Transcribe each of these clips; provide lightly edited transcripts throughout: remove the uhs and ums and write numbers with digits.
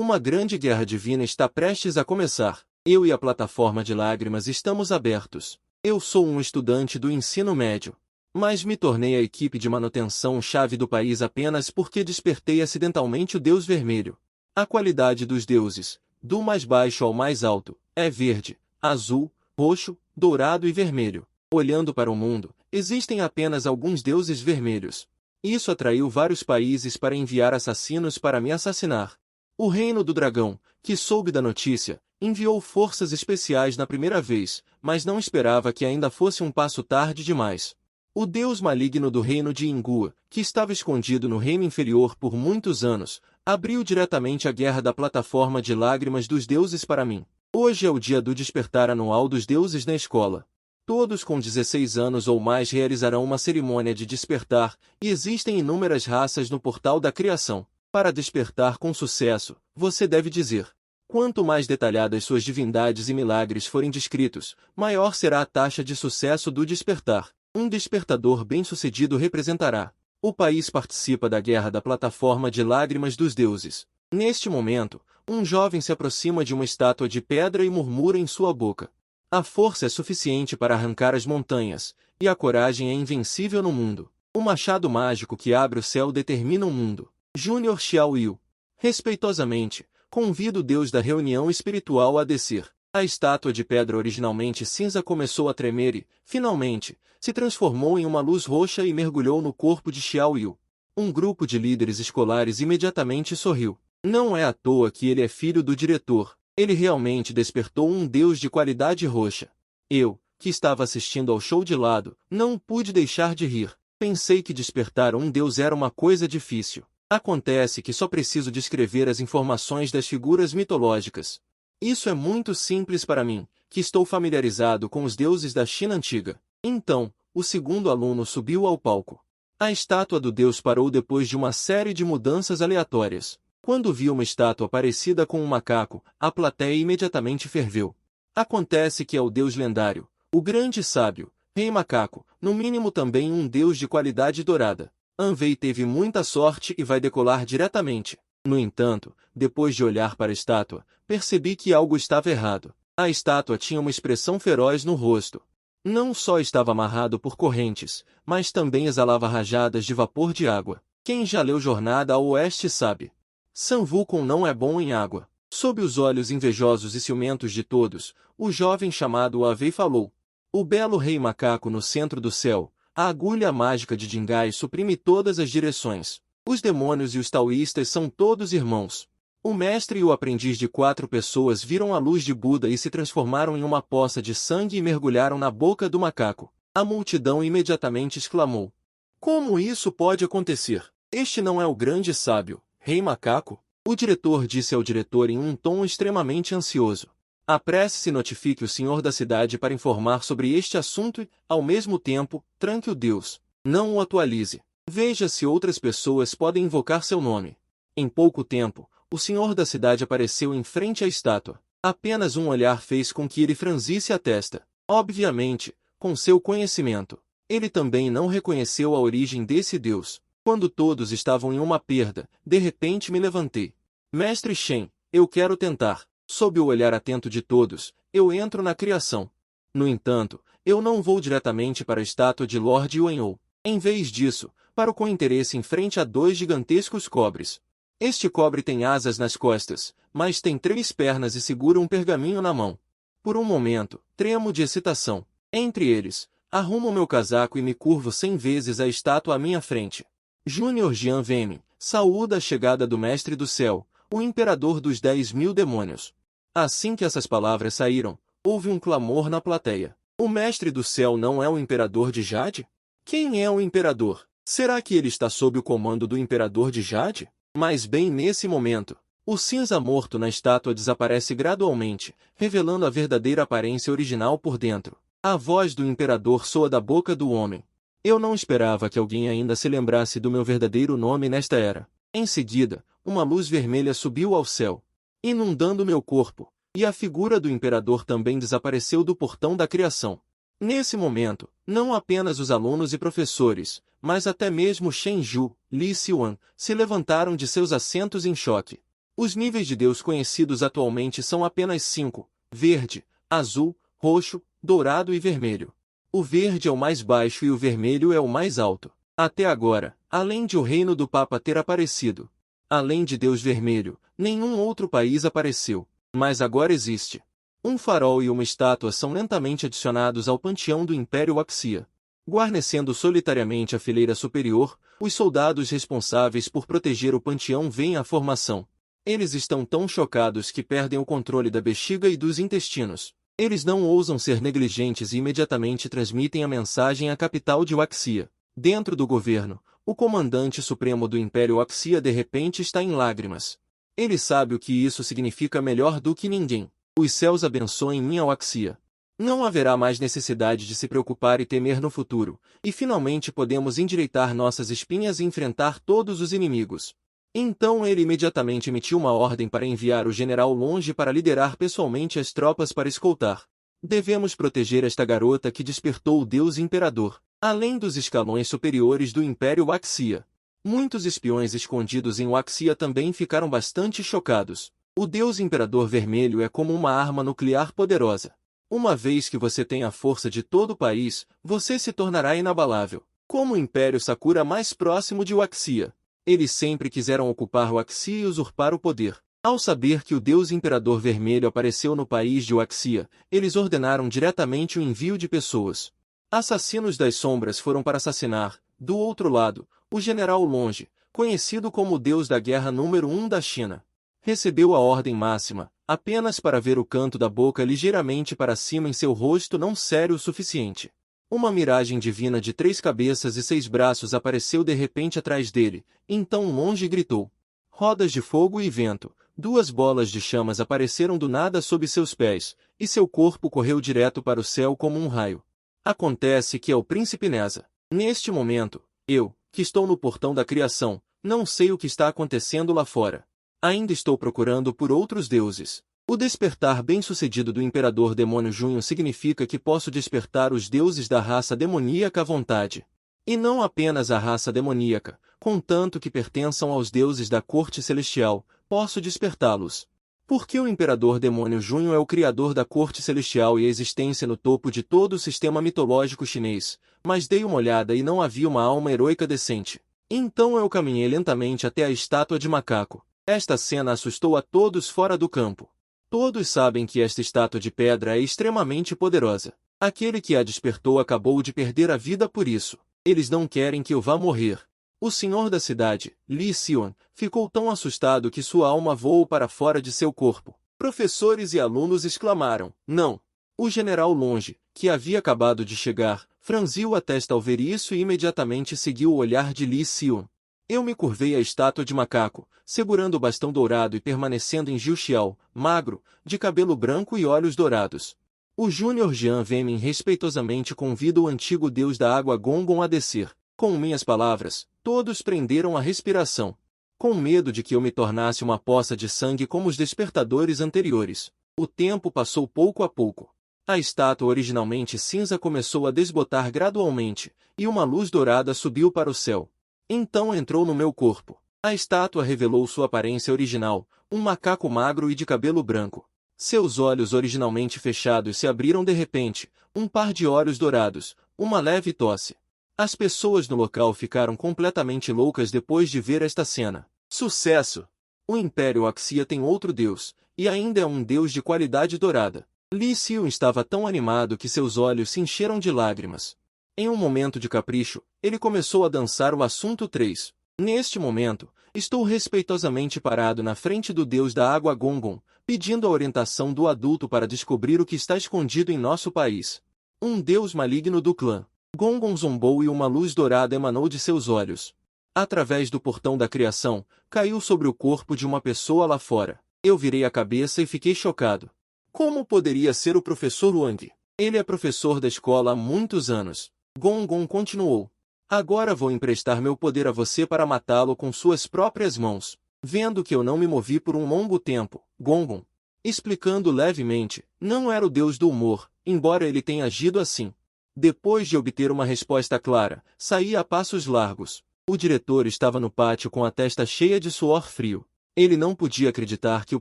Uma grande guerra divina está prestes a começar. Eu e a plataforma de lágrimas estamos abertos. Eu sou um estudante do ensino médio, mas me tornei a equipe de manutenção-chave do país apenas porque despertei acidentalmente o Deus Vermelho. A qualidade dos deuses, do mais baixo ao mais alto, é verde, azul, roxo, dourado e vermelho. Olhando para o mundo, existem apenas alguns deuses vermelhos. Isso atraiu vários países para enviar assassinos para me assassinar. O Reino do Dragão, que soube da notícia, enviou forças especiais na primeira vez, mas não esperava que ainda fosse um passo tarde demais. O deus maligno do reino de Ingua, que estava escondido no reino inferior por muitos anos, abriu diretamente a guerra da plataforma de lágrimas dos deuses para mim. Hoje é o dia do despertar anual dos deuses na escola. Todos com 16 anos ou mais realizarão uma cerimônia de despertar, e existem inúmeras raças no portal da criação. Para despertar com sucesso, você deve dizer: quanto mais detalhadas suas divindades e milagres forem descritos, maior será a taxa de sucesso do despertar. Um despertador bem-sucedido representará. O país participa da guerra da plataforma de lágrimas dos deuses. Neste momento, um jovem se aproxima de uma estátua de pedra e murmura em sua boca. A força é suficiente para arrancar as montanhas, e a coragem é invencível no mundo. O machado mágico que abre o céu determina o mundo. Júnior Xiao Yu. Respeitosamente, convido o deus da reunião espiritual a descer. A estátua de pedra originalmente cinza começou a tremer e, finalmente, se transformou em uma luz roxa e mergulhou no corpo de Xiao Yu. Um grupo de líderes escolares imediatamente sorriu. Não é à toa que ele é filho do diretor. Ele realmente despertou um deus de qualidade roxa. Eu, que estava assistindo ao show de lado, não pude deixar de rir. Pensei que despertar um deus era uma coisa difícil. Acontece que só preciso descrever as informações das figuras mitológicas. Isso é muito simples para mim, que estou familiarizado com os deuses da China antiga. Então, o segundo aluno subiu ao palco. A estátua do deus parou depois de uma série de mudanças aleatórias. Quando viu uma estátua parecida com um macaco, a plateia imediatamente ferveu. Acontece que é o deus lendário, o grande sábio, Rei Macaco, no mínimo também um deus de qualidade dourada. Anvei teve muita sorte e vai decolar diretamente. No entanto, depois de olhar para a estátua, percebi que algo estava errado. A estátua tinha uma expressão feroz no rosto. Não só estava amarrado por correntes, mas também exalava rajadas de vapor de água. Quem já leu Jornada ao Oeste sabe. Sam Wukong não é bom em água. Sob os olhos invejosos e ciumentos de todos, o jovem chamado Avei falou. O belo rei macaco no centro do céu, a agulha mágica de Jingai suprime todas as direções. Os demônios e os taoístas são todos irmãos. O mestre e o aprendiz de 4 pessoas viram a luz de Buda e se transformaram em uma poça de sangue e mergulharam na boca do macaco. A multidão imediatamente exclamou. Como isso pode acontecer? Este não é o grande sábio, Rei Macaco? O diretor disse ao diretor em um tom extremamente ansioso. Apresse-se e notifique o senhor da cidade para informar sobre este assunto e, ao mesmo tempo, tranque o deus. Não o atualize. Veja se outras pessoas podem invocar seu nome. Em pouco tempo, o senhor da cidade apareceu em frente à estátua. Apenas um olhar fez com que ele franzisse a testa. Obviamente, com seu conhecimento, ele também não reconheceu a origem desse deus. Quando todos estavam em uma perda, de repente me levantei. Mestre Shen, eu quero tentar. Sob o olhar atento de todos, eu entro na criação. No entanto, eu não vou diretamente para a estátua de Lord Yuanhou. Em vez disso, paro com interesse em frente a 2 gigantescos cobres. Este cobre tem asas nas costas, mas tem 3 pernas e segura um pergaminho na mão. Por um momento, tremo de excitação. Entre eles, arrumo meu casaco e me curvo 100 vezes a estátua à minha frente. Júnior Jian Veme, saúda a chegada do Mestre do Céu, o imperador dos 10.000 demônios. Assim que essas palavras saíram, houve um clamor na plateia. O Mestre do Céu não é o imperador de Jade? Quem é o imperador? Será que ele está sob o comando do imperador de Jade? Mas bem nesse momento, o cinza morto na estátua desaparece gradualmente, revelando a verdadeira aparência original por dentro. A voz do imperador soa da boca do homem. Eu não esperava que alguém ainda se lembrasse do meu verdadeiro nome nesta era. Em seguida, uma luz vermelha subiu ao céu, inundando meu corpo, e a figura do imperador também desapareceu do portão da criação. Nesse momento, não apenas os alunos e professores, mas até mesmo Shen Ju, Li Xiuan, se levantaram de seus assentos em choque. Os níveis de Deus conhecidos atualmente são apenas 5: verde, azul, roxo, dourado e vermelho. O verde é o mais baixo e o vermelho é o mais alto. Até agora, além de o reino do Papa ter aparecido, além de Deus vermelho, nenhum outro país apareceu. Mas agora existe. Um farol e uma estátua são lentamente adicionados ao panteão do Império Axia. Guarnecendo solitariamente a fileira superior, os soldados responsáveis por proteger o panteão veem a formação. Eles estão tão chocados que perdem o controle da bexiga e dos intestinos. Eles não ousam ser negligentes e imediatamente transmitem a mensagem à capital de Waxia. Dentro do governo, o comandante supremo do Império Axia de repente está em lágrimas. Ele sabe o que isso significa melhor do que ninguém. Os céus abençoem minha Waxia. Não haverá mais necessidade de se preocupar e temer no futuro, e finalmente podemos endireitar nossas espinhas e enfrentar todos os inimigos. Então ele imediatamente emitiu uma ordem para enviar o general Longe para liderar pessoalmente as tropas para escoltar. Devemos proteger esta garota que despertou o Deus Imperador, além dos escalões superiores do Império Waxia. Muitos espiões escondidos em Waxia também ficaram bastante chocados. O Deus Imperador Vermelho é como uma arma nuclear poderosa. Uma vez que você tem a força de todo o país, você se tornará inabalável. Como o Império Sakura mais próximo de Waxia, eles sempre quiseram ocupar Waxia e usurpar o poder. Ao saber que o Deus Imperador Vermelho apareceu no país de Waxia, eles ordenaram diretamente o envio de pessoas. Assassinos das sombras foram para assassinar, do outro lado, o General Longe, conhecido como o Deus da Guerra número 1 da China. Recebeu a ordem máxima, apenas para ver o canto da boca ligeiramente para cima em seu rosto não sério o suficiente. Uma miragem divina de 3 cabeças e 6 braços apareceu de repente atrás dele, então Longe gritou. Rodas de fogo e vento, 2 bolas de chamas apareceram do nada sob seus pés, e seu corpo correu direto para o céu como um raio. Acontece que é o príncipe Neza. Neste momento, eu, que estou no portão da criação, não sei o que está acontecendo lá fora. Ainda estou procurando por outros deuses. O despertar bem-sucedido do Imperador Demônio Junho significa que posso despertar os deuses da raça demoníaca à vontade. E não apenas a raça demoníaca, contanto que pertençam aos deuses da corte celestial, posso despertá-los. Porque o Imperador Demônio Junho é o criador da corte celestial e a existência no topo de todo o sistema mitológico chinês, mas dei uma olhada e não havia uma alma heroica decente. Então eu caminhei lentamente até a estátua de macaco. Esta cena assustou a todos fora do campo. Todos sabem que esta estátua de pedra é extremamente poderosa. Aquele que a despertou acabou de perder a vida por isso. Eles não querem que eu vá morrer. O senhor da cidade, Li Xion, ficou tão assustado que sua alma voou para fora de seu corpo. Professores e alunos exclamaram, não! O general Longe, que havia acabado de chegar, franziu a testa ao ver isso e imediatamente seguiu o olhar de Li Xion. Eu me curvei à estátua de macaco, segurando o bastão dourado e permanecendo em Jiuxiao, magro, de cabelo branco e olhos dourados. O Júnior Jian Vemin respeitosamente convida o antigo deus da água Gongon a descer. Com minhas palavras, todos prenderam a respiração. Com medo de que eu me tornasse uma poça de sangue como os despertadores anteriores. O tempo passou pouco a pouco. A estátua originalmente cinza começou a desbotar gradualmente, e uma luz dourada subiu para o céu. Então entrou no meu corpo. A estátua revelou sua aparência original, um macaco magro e de cabelo branco. Seus olhos originalmente fechados se abriram de repente, um par de olhos dourados, uma leve tosse. As pessoas no local ficaram completamente loucas depois de ver esta cena. Sucesso! O Império Axia tem outro deus, e ainda é um deus de qualidade dourada. Li Xion estava tão animado que seus olhos se encheram de lágrimas. Em um momento de capricho, ele começou a dançar o assunto 3. Neste momento, estou respeitosamente parado na frente do deus da água Gongon, pedindo a orientação do adulto para descobrir o que está escondido em nosso país. Um deus maligno do clã. Gongon zombou e uma luz dourada emanou de seus olhos. Através do portão da criação, caiu sobre o corpo de uma pessoa lá fora. Eu virei a cabeça e fiquei chocado. Como poderia ser o professor Wang? Ele é professor da escola há muitos anos. Gongon continuou. Agora vou emprestar meu poder a você para matá-lo com suas próprias mãos. Vendo que eu não me movi por um longo tempo, Gongon, explicando levemente, não era o deus do humor, embora ele tenha agido assim. Depois de obter uma resposta clara, saí a passos largos. O diretor estava no pátio com a testa cheia de suor frio. Ele não podia acreditar que o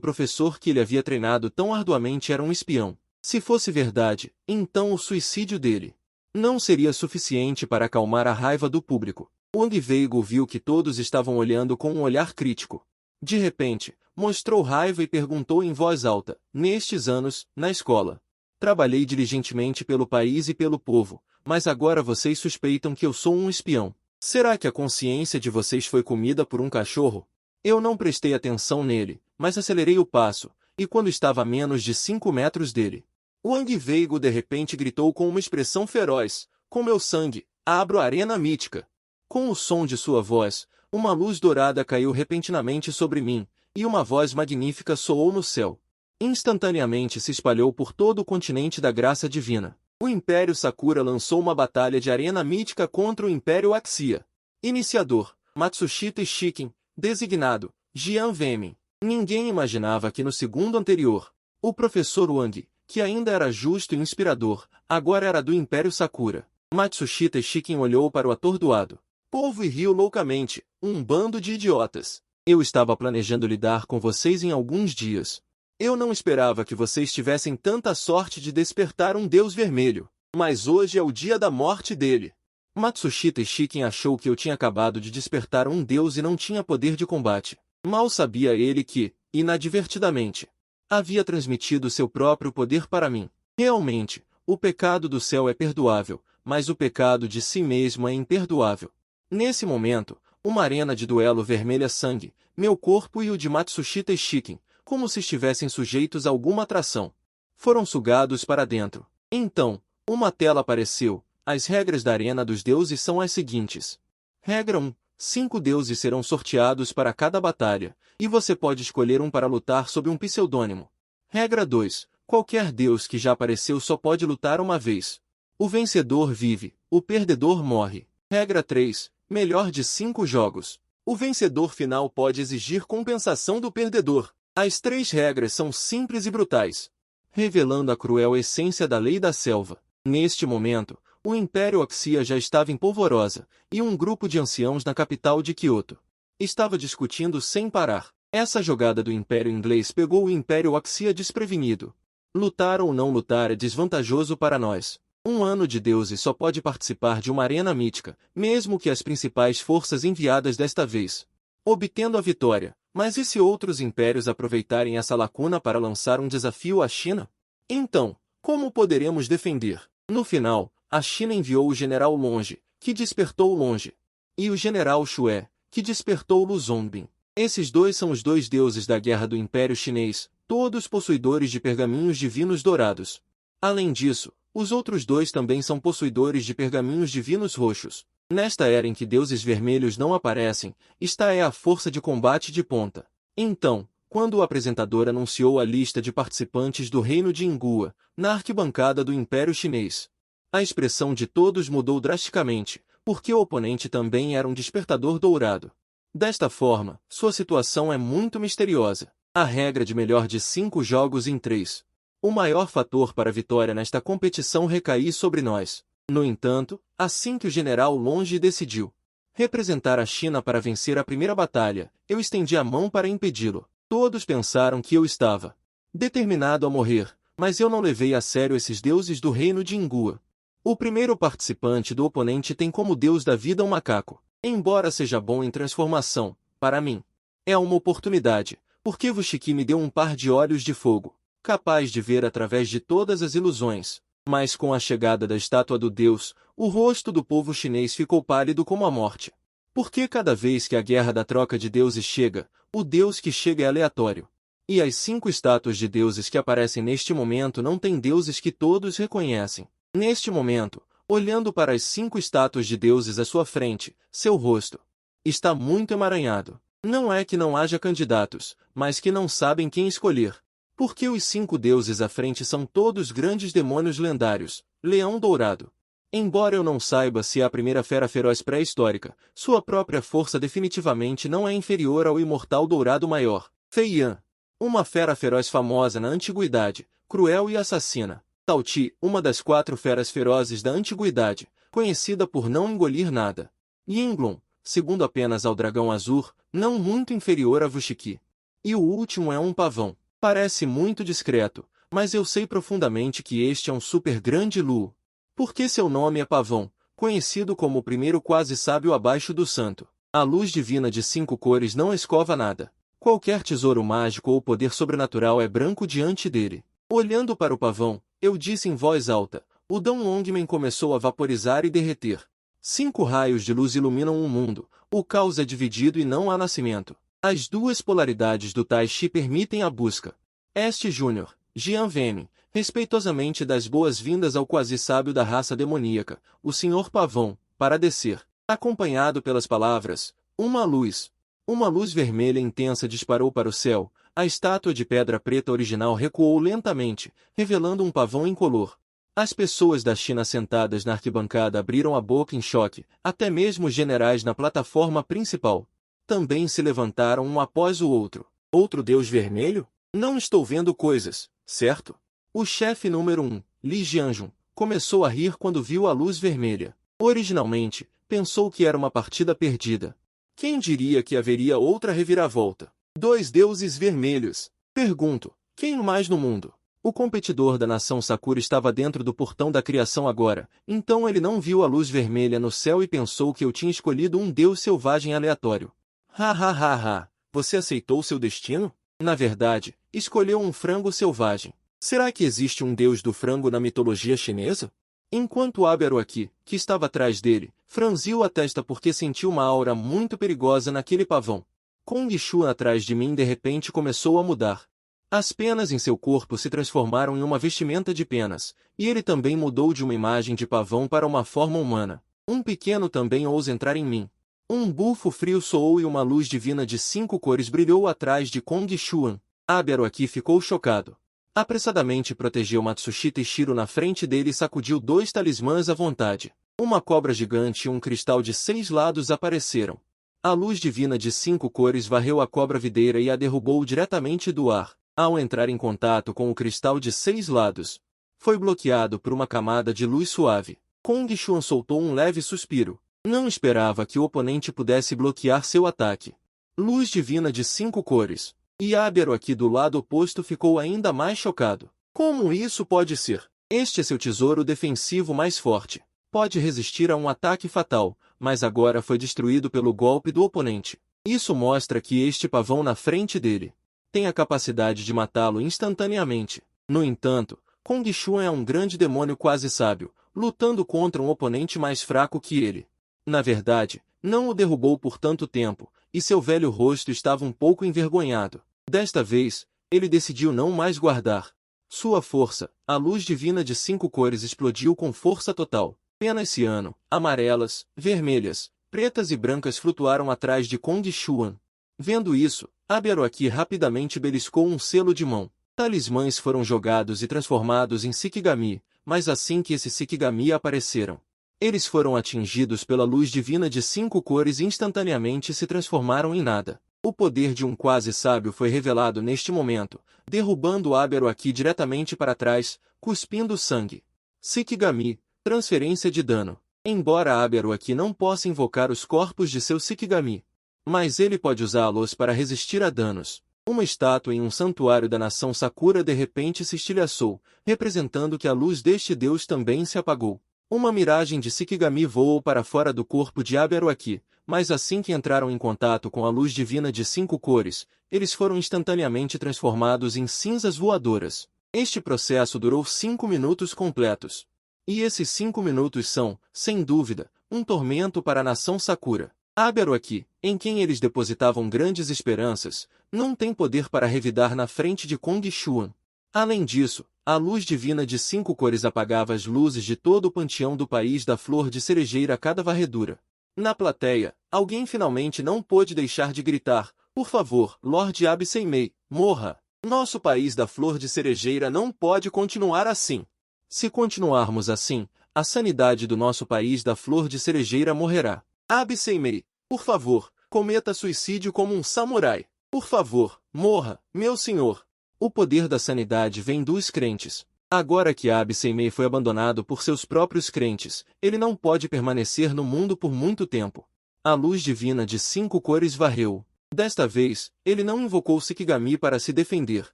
professor que ele havia treinado tão arduamente era um espião. Se fosse verdade, então o suicídio dele não seria suficiente para acalmar a raiva do público. Wang Weigo viu que todos estavam olhando com um olhar crítico. De repente, mostrou raiva e perguntou em voz alta: nestes anos, na escola, trabalhei diligentemente pelo país e pelo povo, mas agora vocês suspeitam que eu sou um espião. Será que a consciência de vocês foi comida por um cachorro? Eu não prestei atenção nele, mas acelerei o passo, e quando estava a menos de 5 metros dele, Wang Weigo de repente gritou com uma expressão feroz: com meu sangue, abro a arena mítica. Com o som de sua voz, uma luz dourada caiu repentinamente sobre mim, e uma voz magnífica soou no céu. Instantaneamente se espalhou por todo o continente da graça divina. O Império Sakura lançou uma batalha de arena mítica contra o Império Axia. Iniciador: Matsushita Shiken. Designado: Jian Vemin. Ninguém imaginava que no segundo anterior, o professor Wang, que ainda era justo e inspirador, agora era do Império Sakura. Matsushita Shiken olhou para o atordoado povo e riu loucamente: um bando de idiotas. Eu estava planejando lidar com vocês em alguns dias. Eu não esperava que vocês tivessem tanta sorte de despertar um Deus vermelho. Mas hoje é o dia da morte dele. Matsushita Shiken achou que eu tinha acabado de despertar um Deus e não tinha poder de combate. Mal sabia ele que, inadvertidamente, havia transmitido seu próprio poder para mim. Realmente, o pecado do céu é perdoável, mas o pecado de si mesmo é imperdoável. Nesse momento, uma arena de duelo vermelha sangue, meu corpo e o de Matsushita Shiken, como se estivessem sujeitos a alguma atração, foram sugados para dentro. Então, uma tela apareceu. As regras da Arena dos Deuses são as seguintes. Regra 1. 5 deuses serão sorteados para cada batalha, e você pode escolher um para lutar sob um pseudônimo. Regra 2. Qualquer deus que já apareceu só pode lutar uma vez. O vencedor vive, o perdedor morre. Regra 3. Melhor de 5 jogos. O vencedor final pode exigir compensação do perdedor. As 3 regras são simples e brutais, revelando a cruel essência da lei da selva. Neste momento, o Império Axia já estava em polvorosa, e um grupo de anciãos na capital de Kyoto estava discutindo sem parar. Essa jogada do Império Inglês pegou o Império Axia desprevenido. Lutar ou não lutar é desvantajoso para nós. Um ano de deuses só pode participar de uma arena mítica, mesmo que as principais forças enviadas desta vez, obtendo a vitória. Mas e se outros impérios aproveitarem essa lacuna para lançar um desafio à China? Então, como poderemos defender? No final, a China enviou o general Longe, que despertou Longe, e o general Xue, que despertou Lu Zongbin. Esses dois são os 2 deuses da guerra do Império Chinês, todos possuidores de pergaminhos divinos dourados. Além disso, os outros 2 também são possuidores de pergaminhos divinos roxos. Nesta era em que deuses vermelhos não aparecem, esta é a força de combate de ponta. Então, quando o apresentador anunciou a lista de participantes do Reino de Ingua, na arquibancada do Império Chinês, a expressão de todos mudou drasticamente, porque o oponente também era um despertador dourado. Desta forma, sua situação é muito misteriosa. A regra de melhor de 5 jogos em 3. O maior fator para a vitória nesta competição recai sobre nós. No entanto, assim que o general Longe decidiu representar a China para vencer a primeira batalha, eu estendi a mão para impedi-lo. Todos pensaram que eu estava determinado a morrer, mas eu não levei a sério esses deuses do reino de Ingua. O primeiro participante do oponente tem como deus da vida um macaco. Embora seja bom em transformação, para mim, é uma oportunidade, porque Vushiki me deu um par de olhos de fogo, capaz de ver através de todas as ilusões. Mas com a chegada da estátua do deus, o rosto do povo chinês ficou pálido como a morte. Porque cada vez que a guerra da troca de deuses chega, o deus que chega é aleatório. E as 5 estátuas de deuses que aparecem neste momento não têm deuses que todos reconhecem. Neste momento, olhando para as 5 estátuas de deuses à sua frente, seu rosto está muito emaranhado. Não é que não haja candidatos, mas que não sabem quem escolher. Porque os 5 deuses à frente são todos grandes demônios lendários, Leão Dourado. Embora eu não saiba se é a primeira fera feroz pré-histórica, sua própria força definitivamente não é inferior ao imortal Dourado Maior, Feiyan. Uma fera feroz famosa na antiguidade, cruel e assassina. Tauti, uma das 4 feras ferozes da antiguidade, conhecida por não engolir nada. Yinglong, segundo apenas ao dragão azul, não muito inferior a Vushiki. E o último é um pavão. Parece muito discreto, mas eu sei profundamente que este é um super grande Lu. Porque seu nome é Pavão, conhecido como o primeiro quase sábio abaixo do santo. A luz divina de 5 cores não escova nada. Qualquer tesouro mágico ou poder sobrenatural é branco diante dele. Olhando para o pavão, eu disse em voz alta, o Dão Longman começou a vaporizar e derreter. 5 raios de luz iluminam o mundo, o caos é dividido e não há nascimento. As duas polaridades do Tai Chi permitem a busca. Este Júnior, Jian Vene, respeitosamente das boas-vindas ao quase-sábio da raça demoníaca, o Sr. Pavão, para descer. Acompanhado pelas palavras, uma luz. Uma luz vermelha intensa disparou para o céu, a estátua de pedra preta original recuou lentamente, revelando um pavão incolor. As pessoas da China sentadas na arquibancada abriram a boca em choque, até mesmo os generais na plataforma principal. Também se levantaram um após o outro. Outro deus vermelho? Não estou vendo coisas, certo? O chefe número 1, Li Jianjun, começou a rir quando viu a luz vermelha. Originalmente, pensou que era uma partida perdida. Quem diria que haveria outra reviravolta? 2 deuses vermelhos. Pergunto, quem mais no mundo? O competidor da nação Sakura estava dentro do portão da criação agora, então ele não viu a luz vermelha no céu e pensou que eu tinha escolhido um deus selvagem aleatório. Ha ha ha ha, você aceitou seu destino? Na verdade, escolheu um frango selvagem. Será que existe um deus do frango na mitologia chinesa? Enquanto Aberoaki, que estava atrás dele, franziu a testa porque sentiu uma aura muito perigosa naquele pavão. Kong Shu atrás de mim de repente começou a mudar. As penas em seu corpo se transformaram em uma vestimenta de penas, e ele também mudou de uma imagem de pavão para uma forma humana. Um pequeno também ousa entrar em mim. Um bufo frio soou e uma luz divina de 5 cores brilhou atrás de Kong Shuan. Aberoaki ficou chocado. Apressadamente protegeu Matsushita Shiro na frente dele e sacudiu 2 talismãs à vontade. Uma cobra gigante e um cristal de 6 lados apareceram. A luz divina de 5 cores varreu a cobra videira e a derrubou diretamente do ar. Ao entrar em contato com o cristal de 6 lados, foi bloqueado por uma camada de luz suave. Kong Shuan soltou um leve suspiro. Não esperava que o oponente pudesse bloquear seu ataque. Luz divina de 5 cores. E Aberoaki do lado oposto ficou ainda mais chocado. Como isso pode ser? Este é seu tesouro defensivo mais forte. Pode resistir a um ataque fatal, mas agora foi destruído pelo golpe do oponente. Isso mostra que este pavão na frente dele tem a capacidade de matá-lo instantaneamente. No entanto, Kong Shuan é um grande demônio quase sábio, lutando contra um oponente mais fraco que ele. Na verdade, não o derrubou por tanto tempo, e seu velho rosto estava um pouco envergonhado. Desta vez, ele decidiu não mais guardar sua força. A luz divina de 5 cores explodiu com força total. Penas ciano, amarelas, vermelhas, pretas e brancas flutuaram atrás de Kong Shuan. Vendo isso, Aberoaki rapidamente beliscou um selo de mão. Talismãs foram jogados e transformados em Shikigami, mas assim que esses Shikigami apareceram, eles foram atingidos pela luz divina de 5 cores e instantaneamente se transformaram em nada. O poder de um quase sábio foi revelado neste momento, derrubando Aberoaki diretamente para trás, cuspindo sangue. Shikigami, transferência de dano. Embora Aberoaki não possa invocar os corpos de seu Shikigami, mas ele pode usá-los para resistir a danos. Uma estátua em um santuário da nação Sakura de repente se estilhaçou, representando que a luz deste deus também se apagou. Uma miragem de Shikigami voou para fora do corpo de Aberoaki, mas assim que entraram em contato com a luz divina de 5 cores, eles foram instantaneamente transformados em cinzas voadoras. Este processo durou 5 minutos completos. E esses 5 minutos são, sem dúvida, um tormento para a nação Sakura. Aberoaki, em quem eles depositavam grandes esperanças, não tem poder para revidar na frente de Kong Shuan. Além disso, a luz divina de 5 cores apagava as luzes de todo o panteão do país da flor de cerejeira a cada varredura. Na plateia, alguém finalmente não pôde deixar de gritar, por favor, Lord Abe-Seimei, morra! Nosso país da flor de cerejeira não pode continuar assim. Se continuarmos assim, a sanidade do nosso país da flor de cerejeira morrerá. Abe-Seimei, por favor, cometa suicídio como um samurai. Por favor, morra, meu senhor. O poder da sanidade vem dos crentes. Agora que Abe-Seimei foi abandonado por seus próprios crentes, ele não pode permanecer no mundo por muito tempo. A luz divina de 5 cores varreu Desta vez, ele não invocou Shikigami para se defender.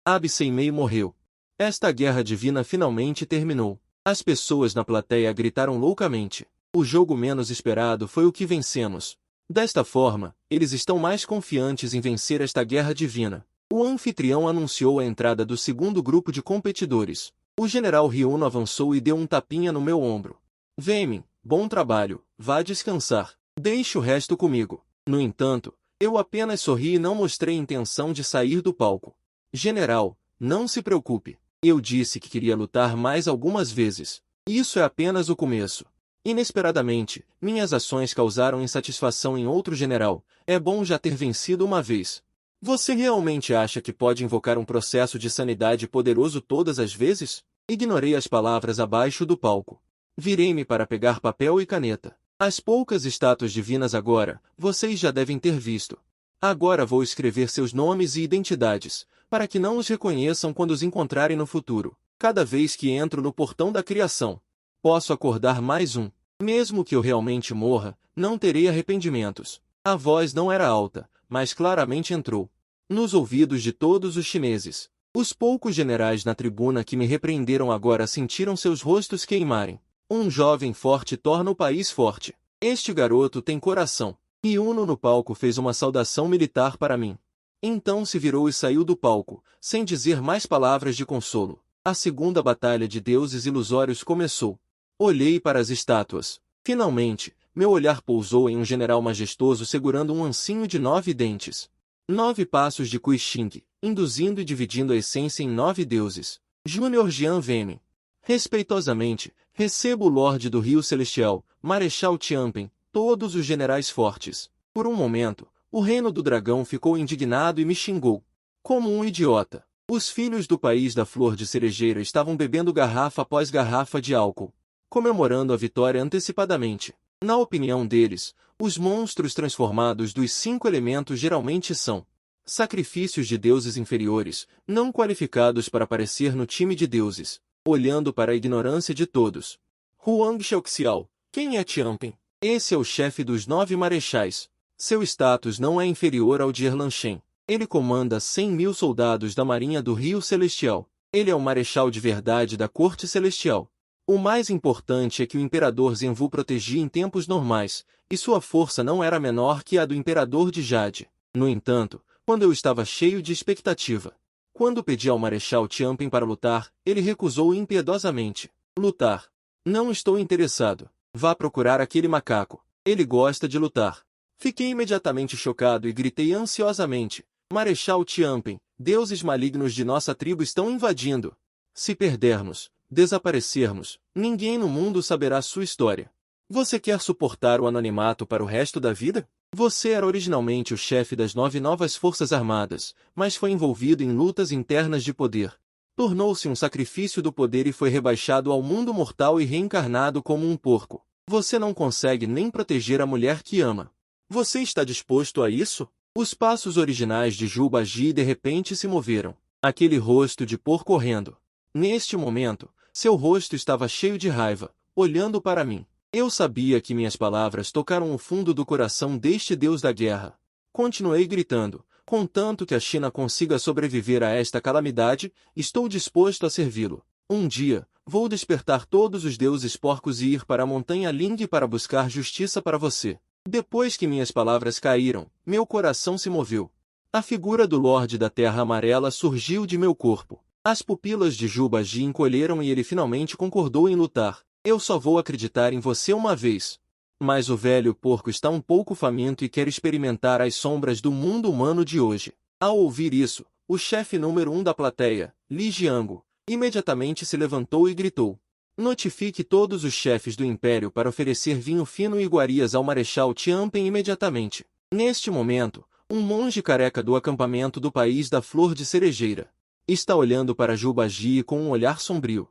Abe Seimei morreu. Esta guerra divina finalmente terminou. As pessoas na plateia gritaram loucamente. O jogo menos esperado foi o que vencemos. Desta forma, eles estão mais confiantes em vencer esta guerra divina. O anfitrião anunciou a entrada do segundo grupo de competidores. O general Ryuno avançou e deu um tapinha no meu ombro. Vem, bom trabalho, vá descansar. Deixe o resto comigo. No entanto, eu apenas sorri e não mostrei intenção de sair do palco. General, não se preocupe. Eu disse que queria lutar mais algumas vezes. Isso é apenas o começo. Inesperadamente, minhas ações causaram insatisfação em outro general. É bom já ter vencido uma vez. Você realmente acha que pode invocar um processo de sanidade poderoso todas as vezes? Ignorei as palavras abaixo do palco. Virei-me para pegar papel e caneta. As poucas estátuas divinas agora, vocês já devem ter visto. Agora vou escrever seus nomes e identidades, para que não os reconheçam quando os encontrarem no futuro. Cada vez que entro no portão da criação, posso acordar mais um. Mesmo que eu realmente morra, não terei arrependimentos. A voz não era alta, mas claramente entrou nos ouvidos de todos os chineses. Os poucos generais na tribuna que me repreenderam agora sentiram seus rostos queimarem. Um jovem forte torna o país forte. Este garoto tem coração. Ryuno no palco fez uma saudação militar para mim. Então se virou e saiu do palco, sem dizer mais palavras de consolo. A segunda batalha de deuses ilusórios começou. Olhei para as estátuas. Finalmente, meu olhar pousou em um general majestoso segurando um ancinho de 9 dentes. 9 passos de Kuishing, induzindo e dividindo a essência em 9 deuses. Júnior Jian Venin. Respeitosamente, recebo o Lorde do Rio Celestial, Marechal Tianpen, todos os generais fortes. Por um momento, o reino do dragão ficou indignado e me xingou. Como um idiota. Os filhos do país da flor de cerejeira estavam bebendo garrafa após garrafa de álcool, comemorando a vitória antecipadamente. Na opinião deles, os monstros transformados dos 5 elementos geralmente são sacrifícios de deuses inferiores, não qualificados para aparecer no time de deuses. Olhando para a ignorância de todos. Huang Xiaoxiao, quem é Tianpen? Esse é o chefe dos 9 marechais. Seu status não é inferior ao de Erlan Shen. Ele comanda 100.000 soldados da Marinha do Rio Celestial. Ele é o marechal de verdade da Corte Celestial. O mais importante é que o Imperador Zenvu protegia em tempos normais, e sua força não era menor que a do Imperador de Jade. No entanto, quando eu estava cheio de expectativa, quando pedi ao Marechal Tianpen para lutar, ele recusou impiedosamente. Lutar. Não estou interessado. Vá procurar aquele macaco. Ele gosta de lutar. Fiquei imediatamente chocado e gritei ansiosamente. Marechal Tianpen, deuses malignos de nossa tribo estão invadindo. Se perdermos, desaparecermos, ninguém no mundo saberá sua história. Você quer suportar o anonimato para o resto da vida? Você era originalmente o chefe das 9 novas forças armadas, mas foi envolvido em lutas internas de poder. Tornou-se um sacrifício do poder e foi rebaixado ao mundo mortal e reencarnado como um porco. Você não consegue nem proteger a mulher que ama. Você está disposto a isso? Os passos originais de Jubaji de repente se moveram. Aquele rosto de porco horrendo. Neste momento, seu rosto estava cheio de raiva, olhando para mim. Eu sabia que minhas palavras tocaram o fundo do coração deste deus da guerra. Continuei gritando, contanto que a China consiga sobreviver a esta calamidade, estou disposto a servi-lo. Um dia, vou despertar todos os deuses porcos e ir para a montanha Ling para buscar justiça para você. Depois que minhas palavras caíram, meu coração se moveu. A figura do Lorde da Terra Amarela surgiu de meu corpo. As pupilas de Jubaji encolheram e ele finalmente concordou em lutar. Eu só vou acreditar em você uma vez. Mas o velho porco está um pouco faminto e quer experimentar as sombras do mundo humano de hoje. Ao ouvir isso, o chefe número 1 da plateia, Li Jiango, imediatamente se levantou e gritou. Notifique todos os chefes do Império para oferecer vinho fino e iguarias ao Marechal Tianpen imediatamente. Neste momento, um monge careca do acampamento do país da Flor de Cerejeira está olhando para Jubaji com um olhar sombrio.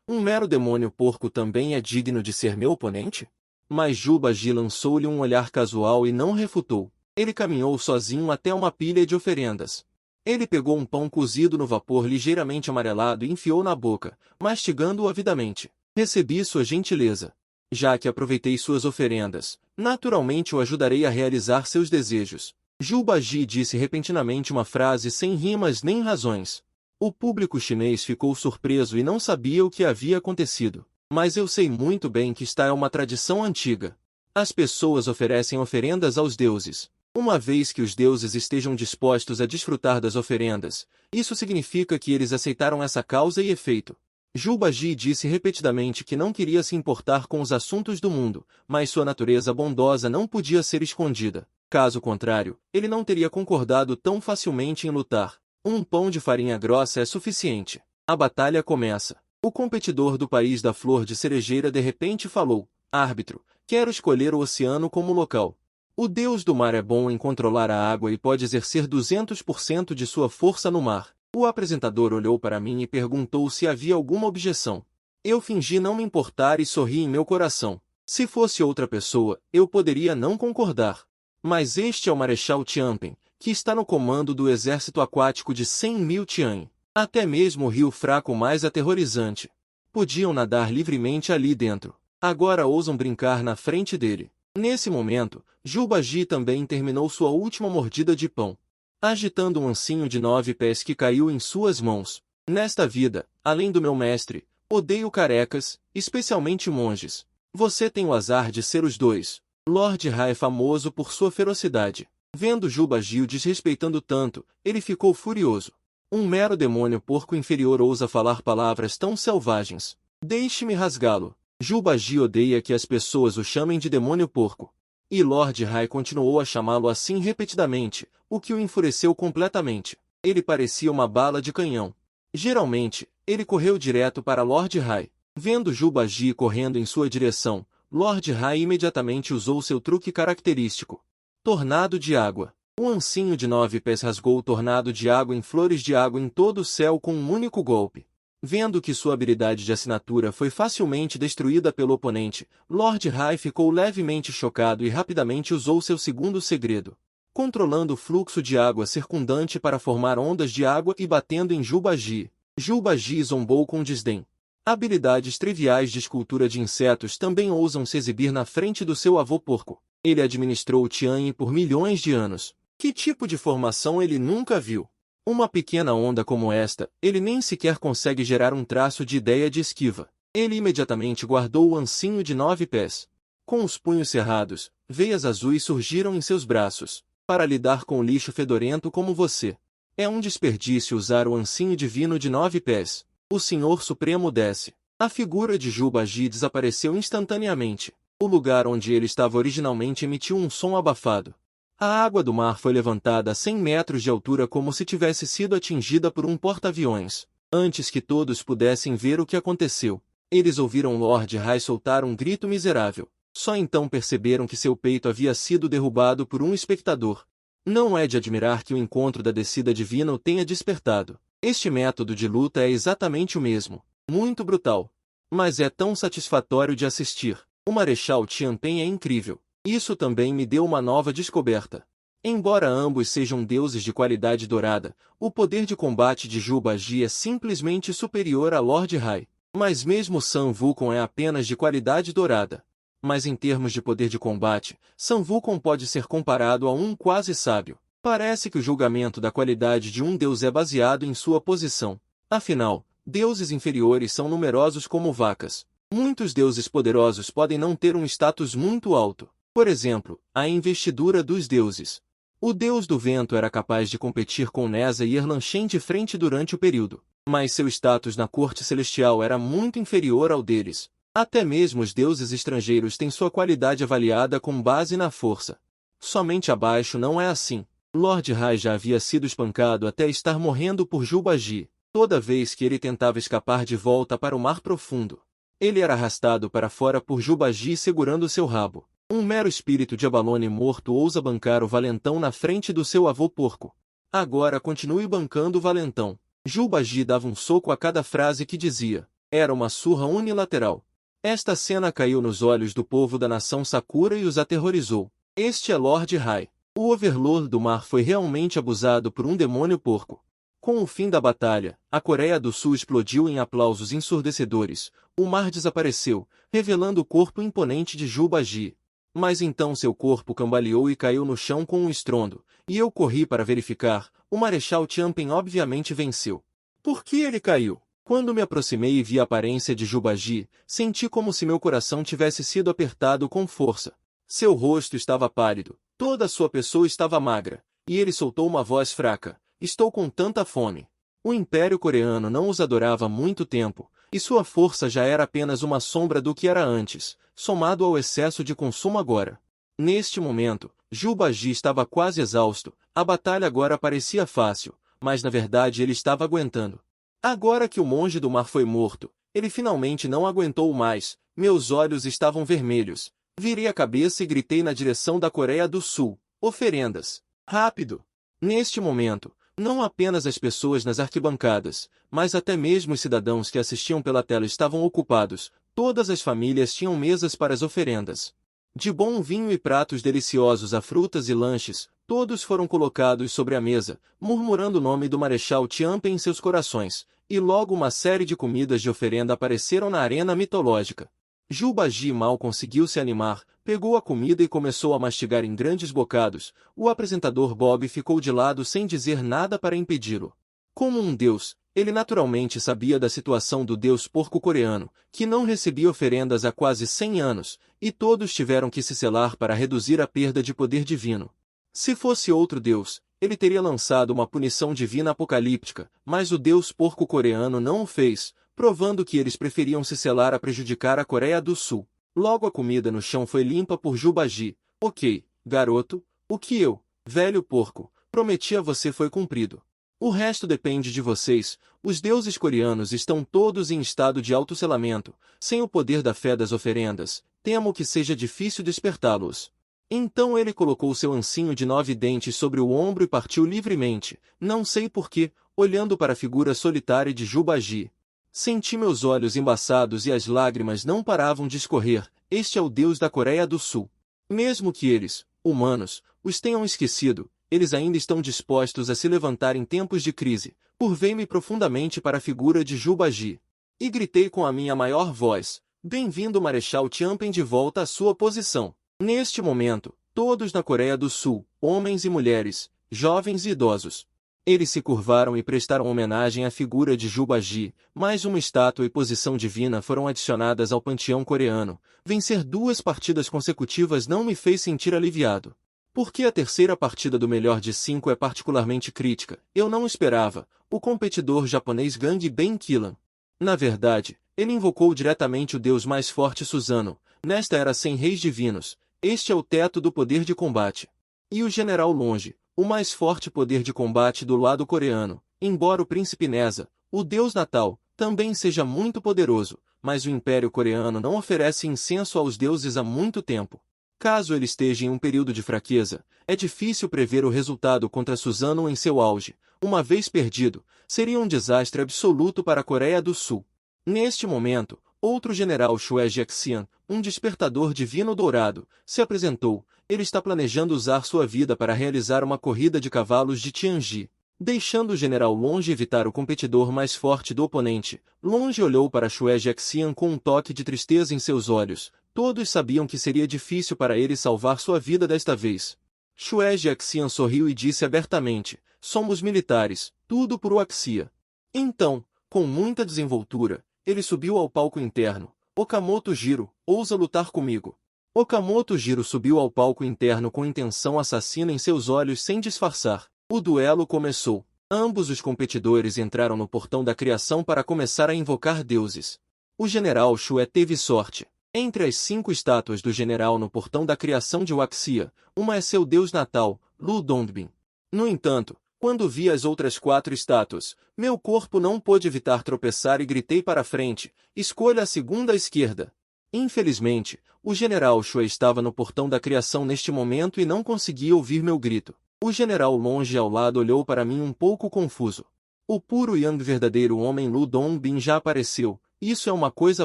Um mero demônio porco também é digno de ser meu oponente? Mas Jubaji lançou-lhe um olhar casual e não refutou. Ele caminhou sozinho até uma pilha de oferendas. Ele pegou um pão cozido no vapor ligeiramente amarelado e enfiou na boca, mastigando-o avidamente. Recebi sua gentileza. Já que aproveitei suas oferendas, naturalmente o ajudarei a realizar seus desejos. Jubaji disse repentinamente uma frase sem rimas nem razões. O público chinês ficou surpreso e não sabia o que havia acontecido. Mas eu sei muito bem que esta é uma tradição antiga. As pessoas oferecem oferendas aos deuses. Uma vez que os deuses estejam dispostos a desfrutar das oferendas, isso significa que eles aceitaram essa causa e efeito. Jubaji disse repetidamente que não queria se importar com os assuntos do mundo, mas sua natureza bondosa não podia ser escondida. Caso contrário, ele não teria concordado tão facilmente em lutar. Um pão de farinha grossa é suficiente. A batalha começa. O competidor do país da flor de cerejeira de repente falou: Árbitro, quero escolher o oceano como local. O deus do mar é bom em controlar a água e pode exercer 200% de sua força no mar. O apresentador olhou para mim e perguntou se havia alguma objeção. Eu fingi não me importar e sorri em meu coração. Se fosse outra pessoa, eu poderia não concordar. Mas este é o Marechal Tianping, que está no comando do exército aquático de 100.000 Tian. Até mesmo o rio fraco mais aterrorizante. Podiam nadar livremente ali dentro. Agora ousam brincar na frente dele. Nesse momento, Jubaji também terminou sua última mordida de pão, agitando um ancinho de 9 pés que caiu em suas mãos. Nesta vida, além do meu mestre, odeio carecas, especialmente monges. Você tem o azar de ser os dois. Lord Hai é famoso por sua ferocidade. Vendo Jubaji o desrespeitando tanto, ele ficou furioso. Um mero demônio porco inferior ousa falar palavras tão selvagens. Deixe-me rasgá-lo. Jubaji odeia que as pessoas o chamem de demônio porco. E Lord Hai continuou a chamá-lo assim repetidamente, o que o enfureceu completamente. Ele parecia uma bala de canhão. Geralmente, ele correu direto para Lord Hai. Vendo Jubaji correndo em sua direção, Lord Hai imediatamente usou seu truque característico. Tornado de água. Um ancinho de 9 pés rasgou o tornado de água em flores de água em todo o céu com um único golpe. Vendo que sua habilidade de assinatura foi facilmente destruída pelo oponente, Lord Hai ficou levemente chocado e rapidamente usou seu segundo segredo, controlando o fluxo de água circundante para formar ondas de água e batendo em Jubaji. Jubaji zombou com desdém. Habilidades triviais de escultura de insetos também ousam se exibir na frente do seu avô porco. Ele administrou o Tianyi por milhões de anos. Que tipo de formação ele nunca viu? Uma pequena onda como esta, ele nem sequer consegue gerar um traço de ideia de esquiva. Ele imediatamente guardou o ancinho de 9 pés. Com os punhos cerrados, veias azuis surgiram em seus braços. Para lidar com o lixo fedorento como você. É um desperdício usar o ancinho divino de 9 pés. O Senhor Supremo desce. A figura de Jubaji desapareceu instantaneamente. O lugar onde ele estava originalmente emitiu um som abafado. A água do mar foi levantada a 100 metros de altura como se tivesse sido atingida por um porta-aviões. Antes que todos pudessem ver o que aconteceu, eles ouviram Lord Hai soltar um grito miserável. Só então perceberam que seu peito havia sido derrubado por um espectador. Não é de admirar que o encontro da descida divina o tenha despertado. Este método de luta é exatamente o mesmo. Muito brutal. Mas é tão satisfatório de assistir. O Marechal Tianping é incrível. Isso também me deu uma nova descoberta. Embora ambos sejam deuses de qualidade dourada, o poder de combate de Jubaji é simplesmente superior a Lord Hai. Mas mesmo Sun Wukong é apenas de qualidade dourada. Mas em termos de poder de combate, Sun Wukong pode ser comparado a um quase sábio. Parece que o julgamento da qualidade de um deus é baseado em sua posição. Afinal, deuses inferiores são numerosos como vacas. Muitos deuses poderosos podem não ter um status muito alto. Por exemplo, a investidura dos deuses. O deus do vento era capaz de competir com Neza e Erlanchen de frente durante o período, mas seu status na corte celestial era muito inferior ao deles. Até mesmo os deuses estrangeiros têm sua qualidade avaliada com base na força. Somente abaixo não é assim. Lord Hai já havia sido espancado até estar morrendo por Jubaji, toda vez que ele tentava escapar de volta para o mar profundo. Ele era arrastado para fora por Jubaji segurando seu rabo. Um mero espírito de Abalone morto ousa bancar o valentão na frente do seu avô porco. Agora continue bancando o valentão. Jubaji dava um soco a cada frase que dizia. Era uma surra unilateral. Esta cena caiu nos olhos do povo da nação Sakura e os aterrorizou. Este é Lord Hai. O Overlord do mar foi realmente abusado por um demônio porco. Com o fim da batalha, a Coreia do Sul explodiu em aplausos ensurdecedores. O mar desapareceu, revelando o corpo imponente de Jubaji. Mas então seu corpo cambaleou e caiu no chão com um estrondo, e eu corri para verificar. O Marechal Tianping obviamente venceu. Por que ele caiu? Quando me aproximei e vi a aparência de Jubaji, senti como se meu coração tivesse sido apertado com força. Seu rosto estava pálido, toda a sua pessoa estava magra, e ele soltou uma voz fraca: "Estou com tanta fome." O Império Coreano não os adorava há muito tempo, e sua força já era apenas uma sombra do que era antes, somado ao excesso de consumo agora. Neste momento, Jubaji estava quase exausto, a batalha agora parecia fácil, mas na verdade ele estava aguentando. Agora que o monge do mar foi morto, ele finalmente não aguentou mais, meus olhos estavam vermelhos. Virei a cabeça e gritei na direção da Coreia do Sul: "Oferendas! Rápido!" Neste momento, não apenas as pessoas nas arquibancadas, mas até mesmo os cidadãos que assistiam pela tela estavam ocupados. Todas as famílias tinham mesas para as oferendas. De bom vinho e pratos deliciosos a frutas e lanches, todos foram colocados sobre a mesa, murmurando o nome do Marechal Tianping em seus corações, e logo uma série de comidas de oferenda apareceram na arena mitológica. Jubaji mal conseguiu se animar, pegou a comida e começou a mastigar em grandes bocados. O apresentador Bob ficou de lado sem dizer nada para impedi-lo. Como um deus, ele naturalmente sabia da situação do deus porco coreano, que não recebia oferendas há quase 100 anos, e todos tiveram que se selar para reduzir a perda de poder divino. Se fosse outro deus, ele teria lançado uma punição divina apocalíptica, mas o deus porco coreano não o fez, provando que eles preferiam se selar a prejudicar a Coreia do Sul. Logo a comida no chão foi limpa por Jubaji. "Ok, garoto, o que eu, velho porco, prometi a você foi cumprido. O resto depende de vocês. Os deuses coreanos estão todos em estado de autosselamento, sem o poder da fé das oferendas. Temo que seja difícil despertá-los." Então ele colocou seu ancinho de 9 dentes sobre o ombro e partiu livremente, não sei porquê, olhando para a figura solitária de Jubaji. Senti meus olhos embaçados e as lágrimas não paravam de escorrer. Este é o Deus da Coreia do Sul. Mesmo que eles, humanos, os tenham esquecido, eles ainda estão dispostos a se levantar em tempos de crise. Curvei-me profundamente para a figura de Jubaji. E gritei com a minha maior voz: "Bem-vindo, Marechal Tianping, de volta à sua posição." Neste momento, todos na Coreia do Sul, homens e mulheres, jovens e idosos, eles se curvaram e prestaram homenagem à figura de Jubaji. Mais uma estátua e posição divina foram adicionadas ao panteão coreano. Vencer 2 partidas consecutivas não me fez sentir aliviado. Porque a terceira partida do melhor de 5 é particularmente crítica, eu não esperava. O competidor japonês Gang Ben Killan. Na verdade, ele invocou diretamente o deus mais forte Suzano. Nesta era sem reis divinos, este é o teto do poder de combate. E o general Longe, o mais forte poder de combate do lado coreano, embora o príncipe Neza, o deus natal, também seja muito poderoso, mas o Império Coreano não oferece incenso aos deuses há muito tempo. Caso ele esteja em um período de fraqueza, é difícil prever o resultado contra Suzano em seu auge. Uma vez perdido, seria um desastre absoluto para a Coreia do Sul. Neste momento, outro general Shue Jiaxian, um despertador divino dourado, se apresentou. Ele está planejando usar sua vida para realizar uma corrida de cavalos de Tianji. Deixando o general Longe evitar o competidor mais forte do oponente, Longe olhou para Shue Jiaxian com um toque de tristeza em seus olhos. Todos sabiam que seria difícil para ele salvar sua vida desta vez. Shue Jiaxian sorriu e disse abertamente: "Somos militares, tudo por Waxia." Então, com muita desenvoltura, ele subiu ao palco interno. "Okamoto Jiro, ousa lutar comigo." Okamoto Jiro subiu ao palco interno com intenção assassina em seus olhos sem disfarçar. O duelo começou. Ambos os competidores entraram no portão da criação para começar a invocar deuses. O general Shue teve sorte. Entre as 5 estátuas do general no portão da criação de Waxia, uma é seu deus natal, Lu Dongbin. No entanto, quando vi as outras 4 estátuas, meu corpo não pôde evitar tropeçar e gritei para frente: "Escolha a segunda à esquerda." Infelizmente, o general Shue estava no portão da criação neste momento e não conseguia ouvir meu grito. O general Longe ao lado olhou para mim um pouco confuso. O puro Yang verdadeiro homem Lu Dongbin já apareceu. Isso é uma coisa